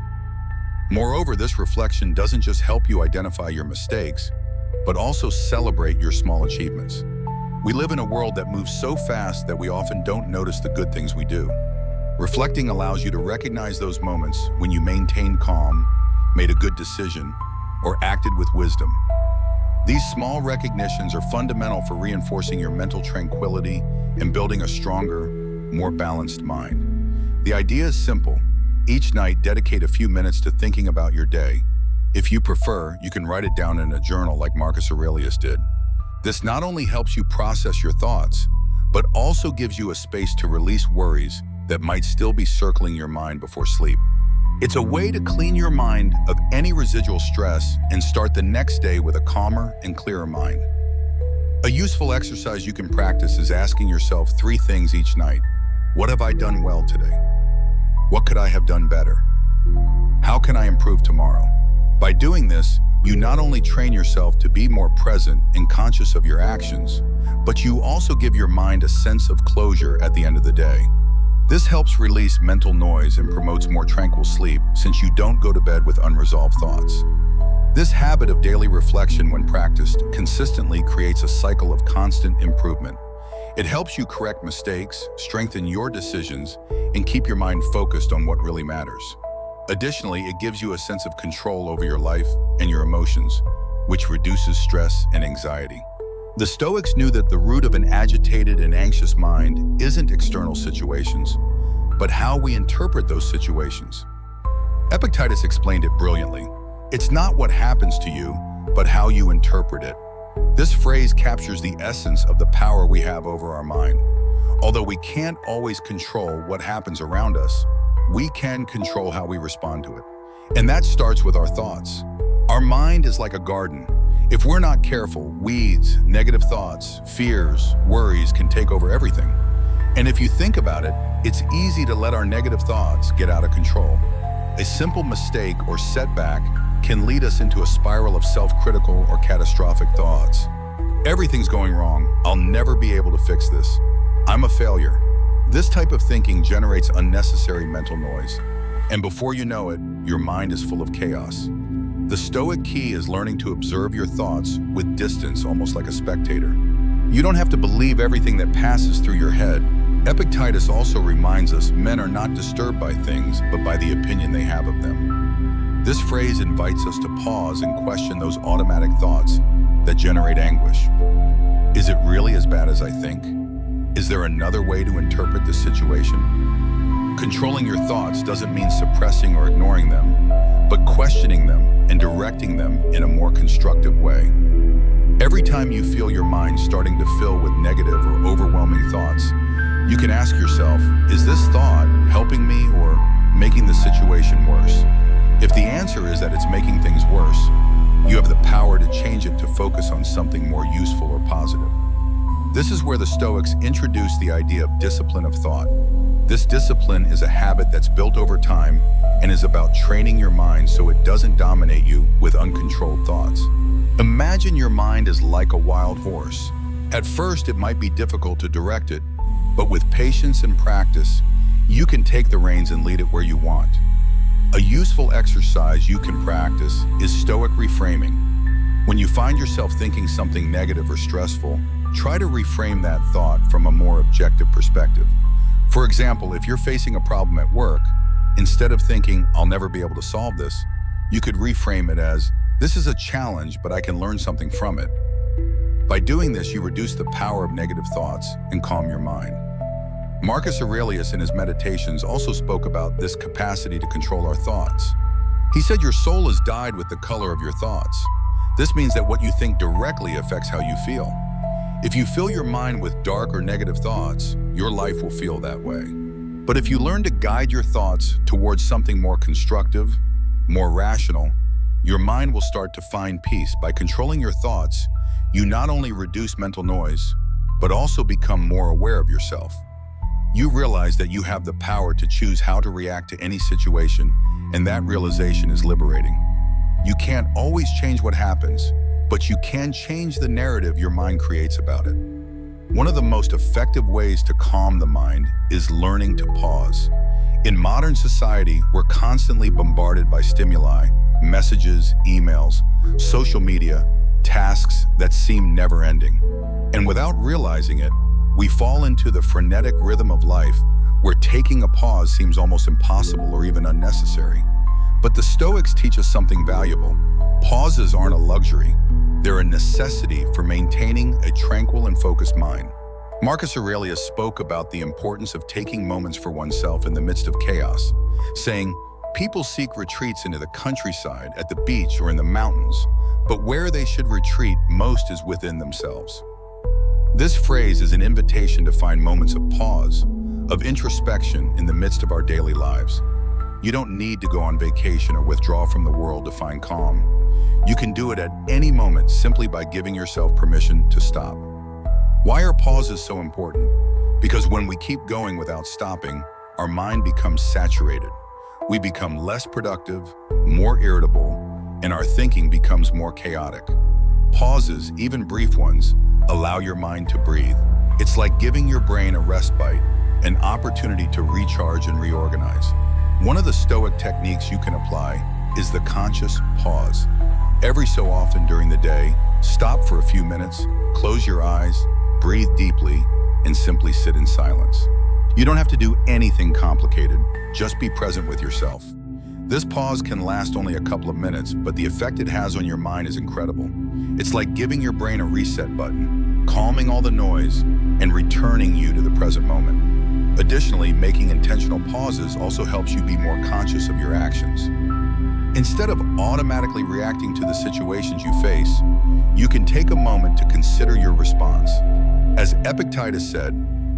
Moreover, this reflection doesn't just help you identify your mistakes, but also celebrate your small achievements. We live in a world that moves so fast that we often don't notice the good things we do. Reflecting allows you to recognize those moments when you maintained calm, made a good decision, or acted with wisdom. These small recognitions are fundamental for reinforcing your mental tranquility and building a stronger, more balanced mind. The idea is simple. Each night, dedicate a few minutes to thinking about your day. If you prefer, you can write it down in a journal like Marcus Aurelius did. This not only helps you process your thoughts, but also gives you a space to release worries that might still be circling your mind before sleep. It's a way to clean your mind of any residual stress and start the next day with a calmer and clearer mind. A useful exercise you can practice is asking yourself 3 things each night. What have I done well today? What could I have done better? How can I improve tomorrow? By doing this, you not only train yourself to be more present and conscious of your actions, but you also give your mind a sense of closure at the end of the day. This helps release mental noise and promotes more tranquil sleep since you don't go to bed with unresolved thoughts. This habit of daily reflection, when practiced consistently, creates a cycle of constant improvement. It helps you correct mistakes, strengthen your decisions, and keep your mind focused on what really matters. Additionally, it gives you a sense of control over your life and your emotions, which reduces stress and anxiety. The Stoics knew that the root of an agitated and anxious mind isn't external situations, but how we interpret those situations. Epictetus explained it brilliantly. It's not what happens to you, but how you interpret it. This phrase captures the essence of the power we have over our mind. Although we can't always control what happens around us, we can control how we respond to it. And that starts with our thoughts. Our mind is like a garden. If we're not careful, weeds, negative thoughts, fears, worries can take over everything. And if you think about it, it's easy to let our negative thoughts get out of control. A simple mistake or setback can lead us into a spiral of self-critical or catastrophic thoughts. Everything's going wrong. I'll never be able to fix this. I'm a failure. This type of thinking generates unnecessary mental noise. And before you know it, your mind is full of chaos. The Stoic key is learning to observe your thoughts with distance, almost like a spectator. You don't have to believe everything that passes through your head. Epictetus also reminds us men are not disturbed by things, but by the opinion they have of them. This phrase invites us to pause and question those automatic thoughts that generate anguish. Is it really as bad as I think? Is there another way to interpret this situation? Controlling your thoughts doesn't mean suppressing or ignoring them, but questioning them and directing them in a more constructive way. Every time you feel your mind starting to fill with negative or overwhelming thoughts, you can ask yourself, is this thought helping me or making the situation worse? If the answer is that it's making things worse, you have the power to change it to focus on something more useful or positive. This is where the Stoics introduce the idea of discipline of thought. This discipline is a habit that's built over time and is about training your mind so it doesn't dominate you with uncontrolled thoughts. Imagine your mind is like a wild horse. At first, it might be difficult to direct it, but with patience and practice, you can take the reins and lead it where you want. A useful exercise you can practice is Stoic reframing. When you find yourself thinking something negative or stressful, try to reframe that thought from a more objective perspective. For example, if you're facing a problem at work, instead of thinking, I'll never be able to solve this, you could reframe it as, this is a challenge, but I can learn something from it. By doing this, you reduce the power of negative thoughts and calm your mind. Marcus Aurelius in his Meditations also spoke about this capacity to control our thoughts. He said your soul is dyed with the color of your thoughts. This means that what you think directly affects how you feel. If you fill your mind with dark or negative thoughts, your life will feel that way. But if you learn to guide your thoughts towards something more constructive, more rational, your mind will start to find peace. By controlling your thoughts, you not only reduce mental noise, but also become more aware of yourself. You realize that you have the power to choose how to react to any situation, and that realization is liberating. You can't always change what happens, but you can change the narrative your mind creates about it. One of the most effective ways to calm the mind is learning to pause. In modern society, we're constantly bombarded by stimuli, messages, emails, social media, tasks that seem never-ending. And without realizing it, we fall into the frenetic rhythm of life where taking a pause seems almost impossible or even unnecessary. But the Stoics teach us something valuable. Pauses aren't a luxury. They're a necessity for maintaining a tranquil and focused mind. Marcus Aurelius spoke about the importance of taking moments for oneself in the midst of chaos, saying, people seek retreats into the countryside, at the beach, or in the mountains, but where they should retreat most is within themselves. This phrase is an invitation to find moments of pause, of introspection in the midst of our daily lives. You don't need to go on vacation or withdraw from the world to find calm. You can do it at any moment simply by giving yourself permission to stop. Why are pauses so important? Because when we keep going without stopping, our mind becomes saturated. We become less productive, more irritable, and our thinking becomes more chaotic. Pauses, even brief ones, allow your mind to breathe. It's like giving your brain a respite, an opportunity to recharge and reorganize. One of the Stoic techniques you can apply is the conscious pause. Every so often during the day, stop for a few minutes, close your eyes, breathe deeply, and simply sit in silence. You don't have to do anything complicated, just be present with yourself. This pause can last only a couple of minutes, but the effect it has on your mind is incredible. It's like giving your brain a reset button, calming all the noise, and returning you to the present moment. Additionally, making intentional pauses also helps you be more conscious of your actions. Instead of automatically reacting to the situations you face, you can take a moment to consider your response. As Epictetus said,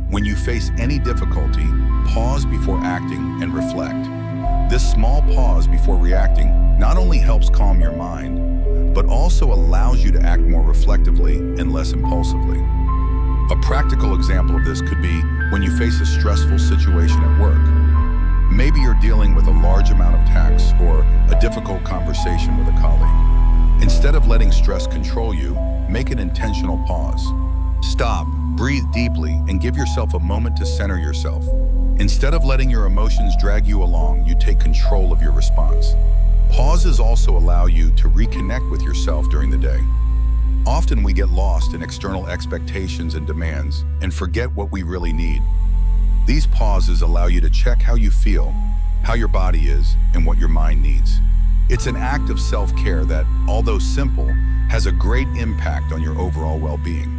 when you face any difficulty, pause before acting and reflect. This small pause before reacting not only helps calm your mind, but also allows you to act more reflectively and less impulsively. A practical example of this could be when you face a stressful situation at work. Maybe you're dealing with a large amount of tasks or a difficult conversation with a colleague. Instead of letting stress control you, make an intentional pause. Stop, breathe deeply, and give yourself a moment to center yourself. Instead of letting your emotions drag you along, you take control of your response. Pauses also allow you to reconnect with yourself during the day. Often we get lost in external expectations and demands and forget what we really need. These pauses allow you to check how you feel, how your body is, and what your mind needs. It's an act of self-care that, although simple, has a great impact on your overall well-being.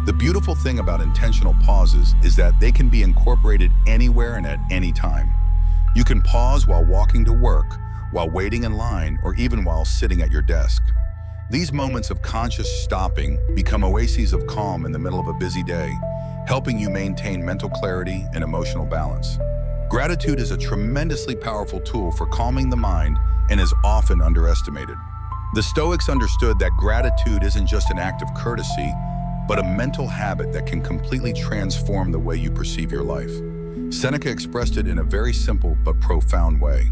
The beautiful thing about intentional pauses is that they can be incorporated anywhere and at any time. You can pause while walking to work, while waiting in line, or even while sitting at your desk. These moments of conscious stopping become oases of calm in the middle of a busy day, helping you maintain mental clarity and emotional balance. Gratitude is a tremendously powerful tool for calming the mind and is often underestimated. The Stoics understood that gratitude isn't just an act of courtesy, but a mental habit that can completely transform the way you perceive your life. Seneca expressed it in a very simple but profound way.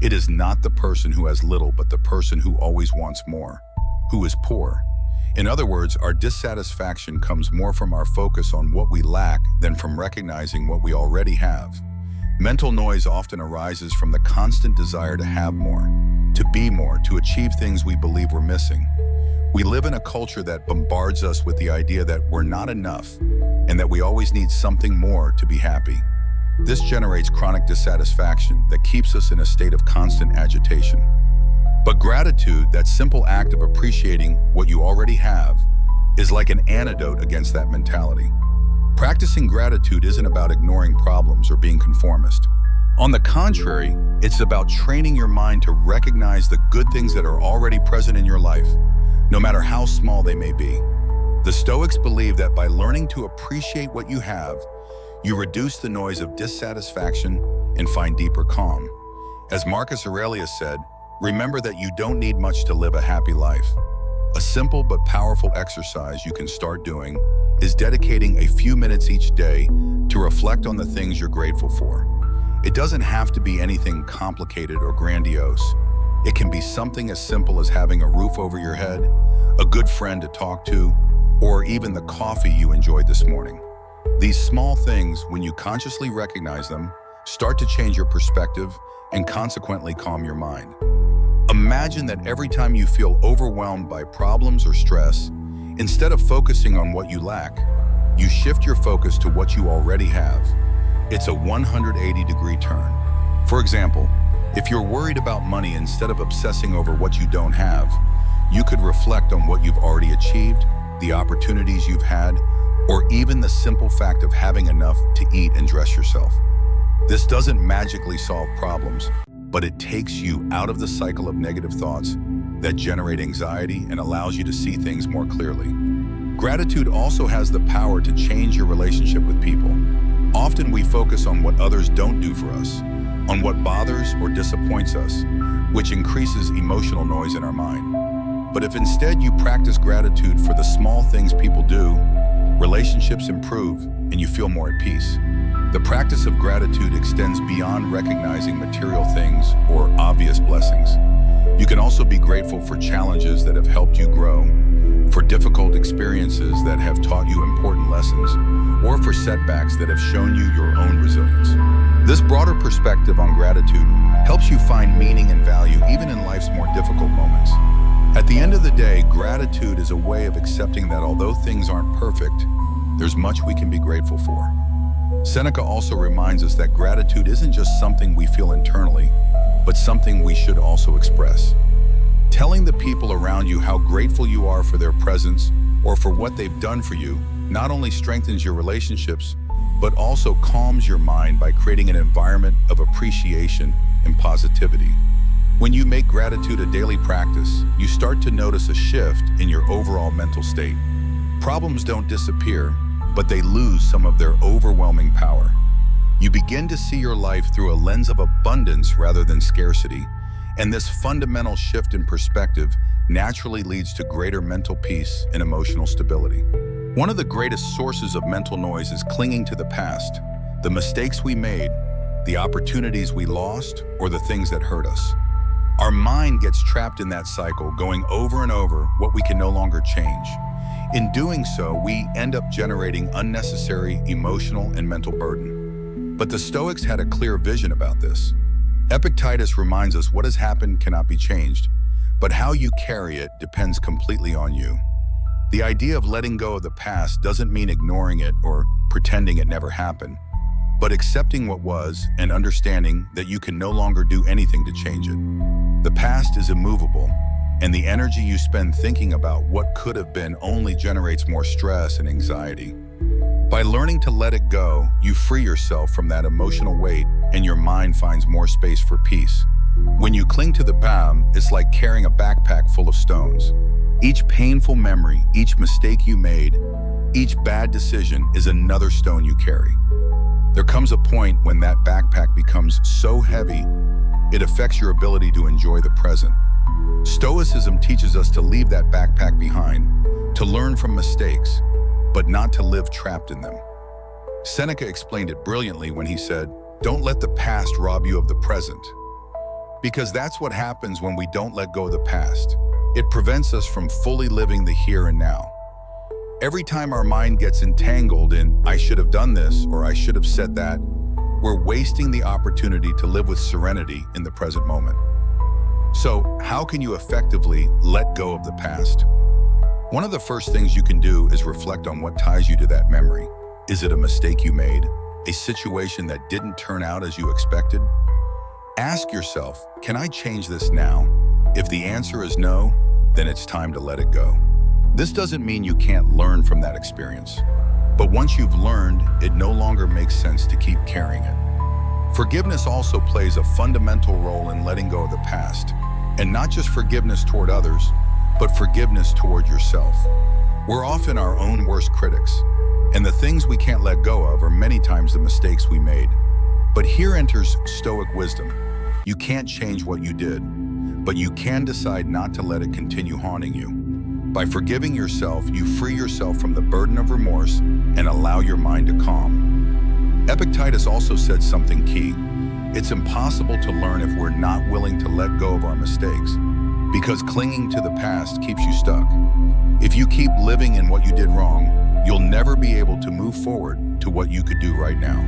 It is not the person who has little, but the person who always wants more, who is poor. In other words, our dissatisfaction comes more from our focus on what we lack than from recognizing what we already have. Mental noise often arises from the constant desire to have more, to be more, to achieve things we believe we're missing. We live in a culture that bombards us with the idea that we're not enough and that we always need something more to be happy. This generates chronic dissatisfaction that keeps us in a state of constant agitation. But gratitude, that simple act of appreciating what you already have, is like an antidote against that mentality. Practicing gratitude isn't about ignoring problems or being conformist. On the contrary, it's about training your mind to recognize the good things that are already present in your life, no matter how small they may be. The Stoics believe that by learning to appreciate what you have, you reduce the noise of dissatisfaction and find deeper calm. As Marcus Aurelius said, remember that you don't need much to live a happy life. A simple but powerful exercise you can start doing is dedicating a few minutes each day to reflect on the things you're grateful for. It doesn't have to be anything complicated or grandiose. It can be something as simple as having a roof over your head, a good friend to talk to, or even the coffee you enjoyed this morning. These small things, when you consciously recognize them, start to change your perspective and consequently calm your mind. Imagine that every time you feel overwhelmed by problems or stress, instead of focusing on what you lack, you shift your focus to what you already have. It's a 180-degree turn. For example, if you're worried about money, instead of obsessing over what you don't have, you could reflect on what you've already achieved, the opportunities you've had, or even the simple fact of having enough to eat and dress yourself. This doesn't magically solve problems, but it takes you out of the cycle of negative thoughts that generate anxiety and allows you to see things more clearly. Gratitude also has the power to change your relationship with people. Often we focus on what others don't do for us, on what bothers or disappoints us, which increases emotional noise in our mind. But if instead you practice gratitude for the small things people do, relationships improve and you feel more at peace. The practice of gratitude extends beyond recognizing material things or obvious blessings. You can also be grateful for challenges that have helped you grow, for difficult experiences that have taught you important lessons, or for setbacks that have shown you your own resilience. This broader perspective on gratitude helps you find meaning and value even in life's more difficult moments. At the end of the day, gratitude is a way of accepting that although things aren't perfect, there's much we can be grateful for. Seneca also reminds us that gratitude isn't just something we feel internally, but something we should also express. Telling the people around you how grateful you are for their presence or for what they've done for you not only strengthens your relationships, but also calms your mind by creating an environment of appreciation and positivity. When you make gratitude a daily practice, you start to notice a shift in your overall mental state. Problems don't disappear, but they lose some of their overwhelming power. You begin to see your life through a lens of abundance rather than scarcity, and this fundamental shift in perspective naturally leads to greater mental peace and emotional stability. One of the greatest sources of mental noise is clinging to the past, the mistakes we made, the opportunities we lost, or the things that hurt us. Our mind gets trapped in that cycle, going over and over what we can no longer change. In doing so, we end up generating unnecessary emotional and mental burden. But the Stoics had a clear vision about this. Epictetus reminds us what has happened cannot be changed, but how you carry it depends completely on you. The idea of letting go of the past doesn't mean ignoring it or pretending it never happened, but accepting what was and understanding that you can no longer do anything to change it. The past is immovable, and the energy you spend thinking about what could have been only generates more stress and anxiety. By learning to let it go, you free yourself from that emotional weight, and your mind finds more space for peace. When you cling to the past, it's like carrying a backpack full of stones. Each painful memory, each mistake you made, each bad decision is another stone you carry. There comes a point when that backpack becomes so heavy, it affects your ability to enjoy the present. Stoicism teaches us to leave that backpack behind, to learn from mistakes, but not to live trapped in them. Seneca explained it brilliantly when he said, "Don't let the past rob you of the present." Because that's what happens when we don't let go of the past. It prevents us from fully living the here and now. Every time our mind gets entangled in, "I should have done this," or "I should have said that," we're wasting the opportunity to live with serenity in the present moment. So, how can you effectively let go of the past? One of the first things you can do is reflect on what ties you to that memory. Is it a mistake you made? A situation that didn't turn out as you expected? Ask yourself, can I change this now? If the answer is no, then it's time to let it go. This doesn't mean you can't learn from that experience. But once you've learned, it no longer makes sense to keep carrying it. Forgiveness also plays a fundamental role in letting go of the past. And not just forgiveness toward others, but forgiveness toward yourself. We're often our own worst critics, and the things we can't let go of are many times the mistakes we made. But here enters Stoic wisdom. You can't change what you did, but you can decide not to let it continue haunting you. By forgiving yourself, you free yourself from the burden of remorse and allow your mind to calm. Epictetus also said something key. It's impossible to learn if we're not willing to let go of our mistakes, because clinging to the past keeps you stuck. If you keep living in what you did wrong, you'll never be able to move forward to what you could do right now.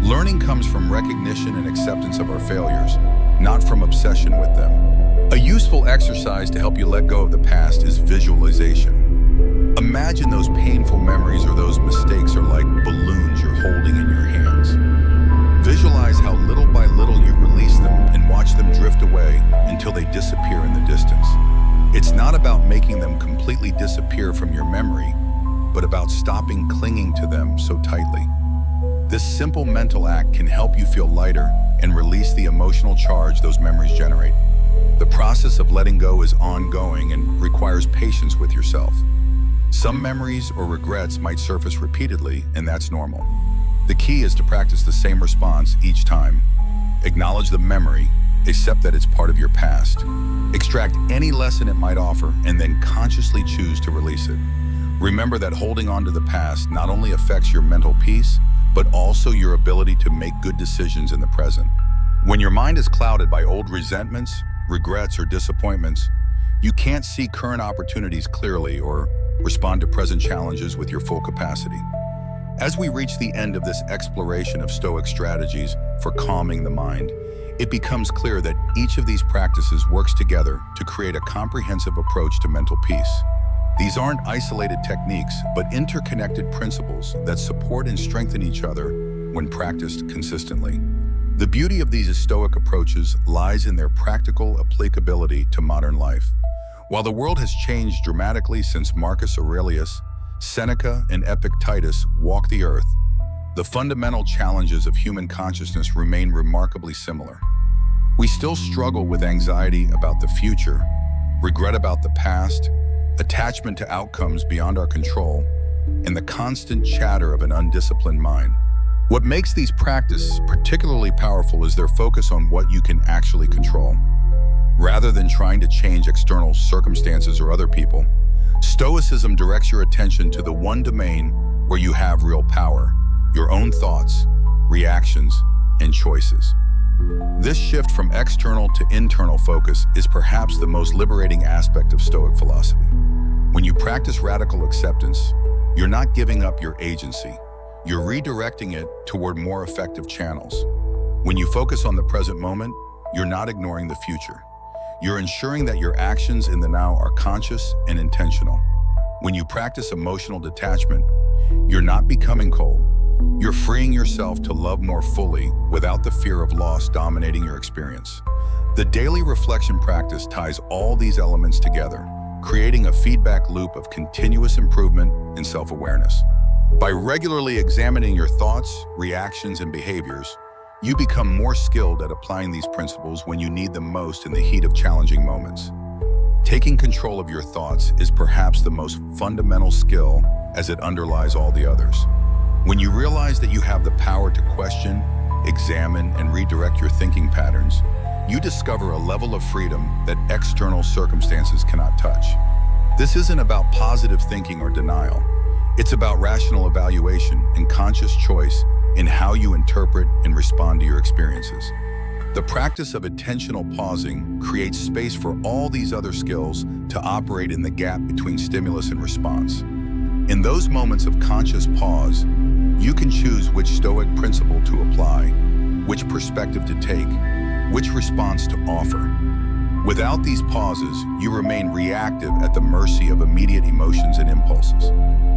Learning comes from recognition and acceptance of our failures, not from obsession with them. A useful exercise to help you let go of the past is visualization. Imagine those painful memories or those mistakes are like balloons you're holding in your hands. Visualize how little by little you release them and watch them drift away until they disappear in the distance. It's not about making them completely disappear from your memory, but about stopping clinging to them so tightly. This simple mental act can help you feel lighter and release the emotional charge those memories generate. The process of letting go is ongoing and requires patience with yourself. Some memories or regrets might surface repeatedly, and that's normal. The key is to practice the same response each time. Acknowledge the memory, accept that it's part of your past. Extract any lesson it might offer, and then consciously choose to release it. Remember that holding on to the past not only affects your mental peace, but also your ability to make good decisions in the present. When your mind is clouded by old resentments, regrets, or disappointments, you can't see current opportunities clearly or respond to present challenges with your full capacity. As we reach the end of this exploration of Stoic strategies for calming the mind, it becomes clear that each of these practices works together to create a comprehensive approach to mental peace. These aren't isolated techniques, but interconnected principles that support and strengthen each other when practiced consistently. The beauty of these Stoic approaches lies in their practical applicability to modern life. While the world has changed dramatically since Marcus Aurelius, Seneca, and Epictetus walked the earth, the fundamental challenges of human consciousness remain remarkably similar. We still struggle with anxiety about the future, regret about the past, attachment to outcomes beyond our control, and the constant chatter of an undisciplined mind. What makes these practices particularly powerful is their focus on what you can actually control. Rather than trying to change external circumstances or other people, Stoicism directs your attention to the one domain where you have real power: your own thoughts, reactions, and choices. This shift from external to internal focus is perhaps the most liberating aspect of Stoic philosophy. When you practice radical acceptance, you're not giving up your agency. You're redirecting it toward more effective channels. When you focus on the present moment, you're not ignoring the future. You're ensuring that your actions in the now are conscious and intentional. When you practice emotional detachment, you're not becoming cold. You're freeing yourself to love more fully without the fear of loss dominating your experience. The daily reflection practice ties all these elements together, creating a feedback loop of continuous improvement and self-awareness. By regularly examining your thoughts, reactions, and behaviors, you become more skilled at applying these principles when you need them most in the heat of challenging moments. Taking control of your thoughts is perhaps the most fundamental skill, as it underlies all the others. When you realize that you have the power to question, examine, and redirect your thinking patterns, you discover a level of freedom that external circumstances cannot touch. This isn't about positive thinking or denial. It's about rational evaluation and conscious choice in how you interpret and respond to your experiences. The practice of intentional pausing creates space for all these other skills to operate in the gap between stimulus and response. In those moments of conscious pause, you can choose which Stoic principle to apply, which perspective to take, which response to offer. Without these pauses, you remain reactive at the mercy of immediate emotions and impulses.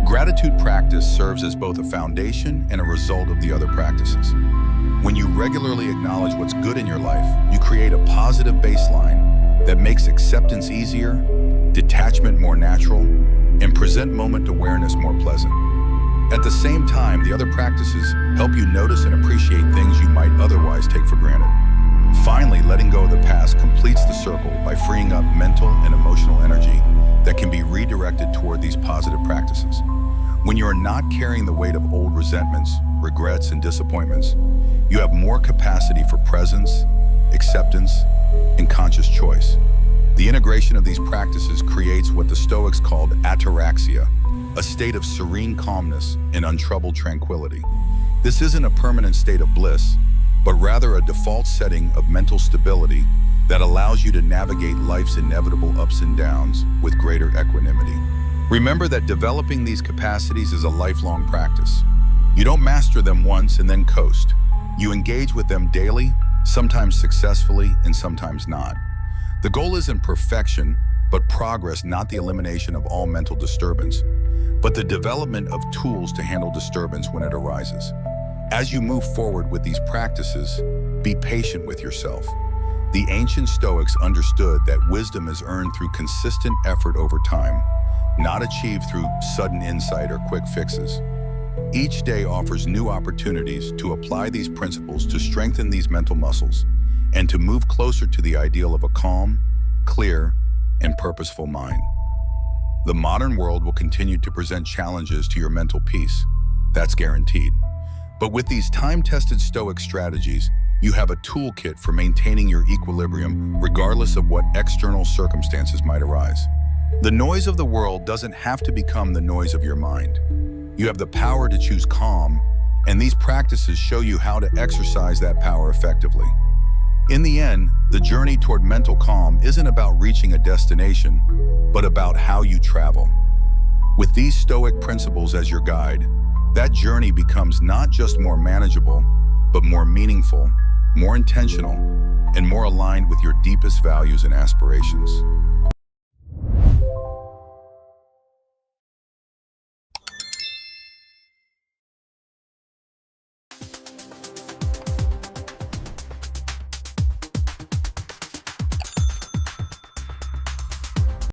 Gratitude practice serves as both a foundation and a result of the other practices. When you regularly acknowledge what's good in your life, you create a positive baseline that makes acceptance easier, detachment more natural, and present moment awareness more pleasant. At the same time, the other practices help you notice and appreciate things you might otherwise take for granted. Finally, letting go of the past completes the circle by freeing up mental and emotional energy that can be redirected toward these positive practices. When you are not carrying the weight of old resentments, regrets, and disappointments, you have more capacity for presence, acceptance, and conscious choice. The integration of these practices creates what the Stoics called ataraxia, a state of serene calmness and untroubled tranquility. This isn't a permanent state of bliss, but rather a default setting of mental stability that allows you to navigate life's inevitable ups and downs with greater equanimity. Remember that developing these capacities is a lifelong practice. You don't master them once and then coast. You engage with them daily, sometimes successfully and sometimes not. The goal isn't perfection, but progress, not the elimination of all mental disturbance, but the development of tools to handle disturbance when it arises. As you move forward with these practices, be patient with yourself. The ancient Stoics understood that wisdom is earned through consistent effort over time, not achieved through sudden insight or quick fixes. Each day offers new opportunities to apply these principles to strengthen these mental muscles and to move closer to the ideal of a calm, clear, and purposeful mind. The modern world will continue to present challenges to your mental peace. That's guaranteed. But with these time-tested Stoic strategies, you have a toolkit for maintaining your equilibrium regardless of what external circumstances might arise. The noise of the world doesn't have to become the noise of your mind. You have the power to choose calm, and these practices show you how to exercise that power effectively. In the end, the journey toward mental calm isn't about reaching a destination, but about how you travel. With these Stoic principles as your guide, that journey becomes not just more manageable, but more meaningful, more intentional, and more aligned with your deepest values and aspirations.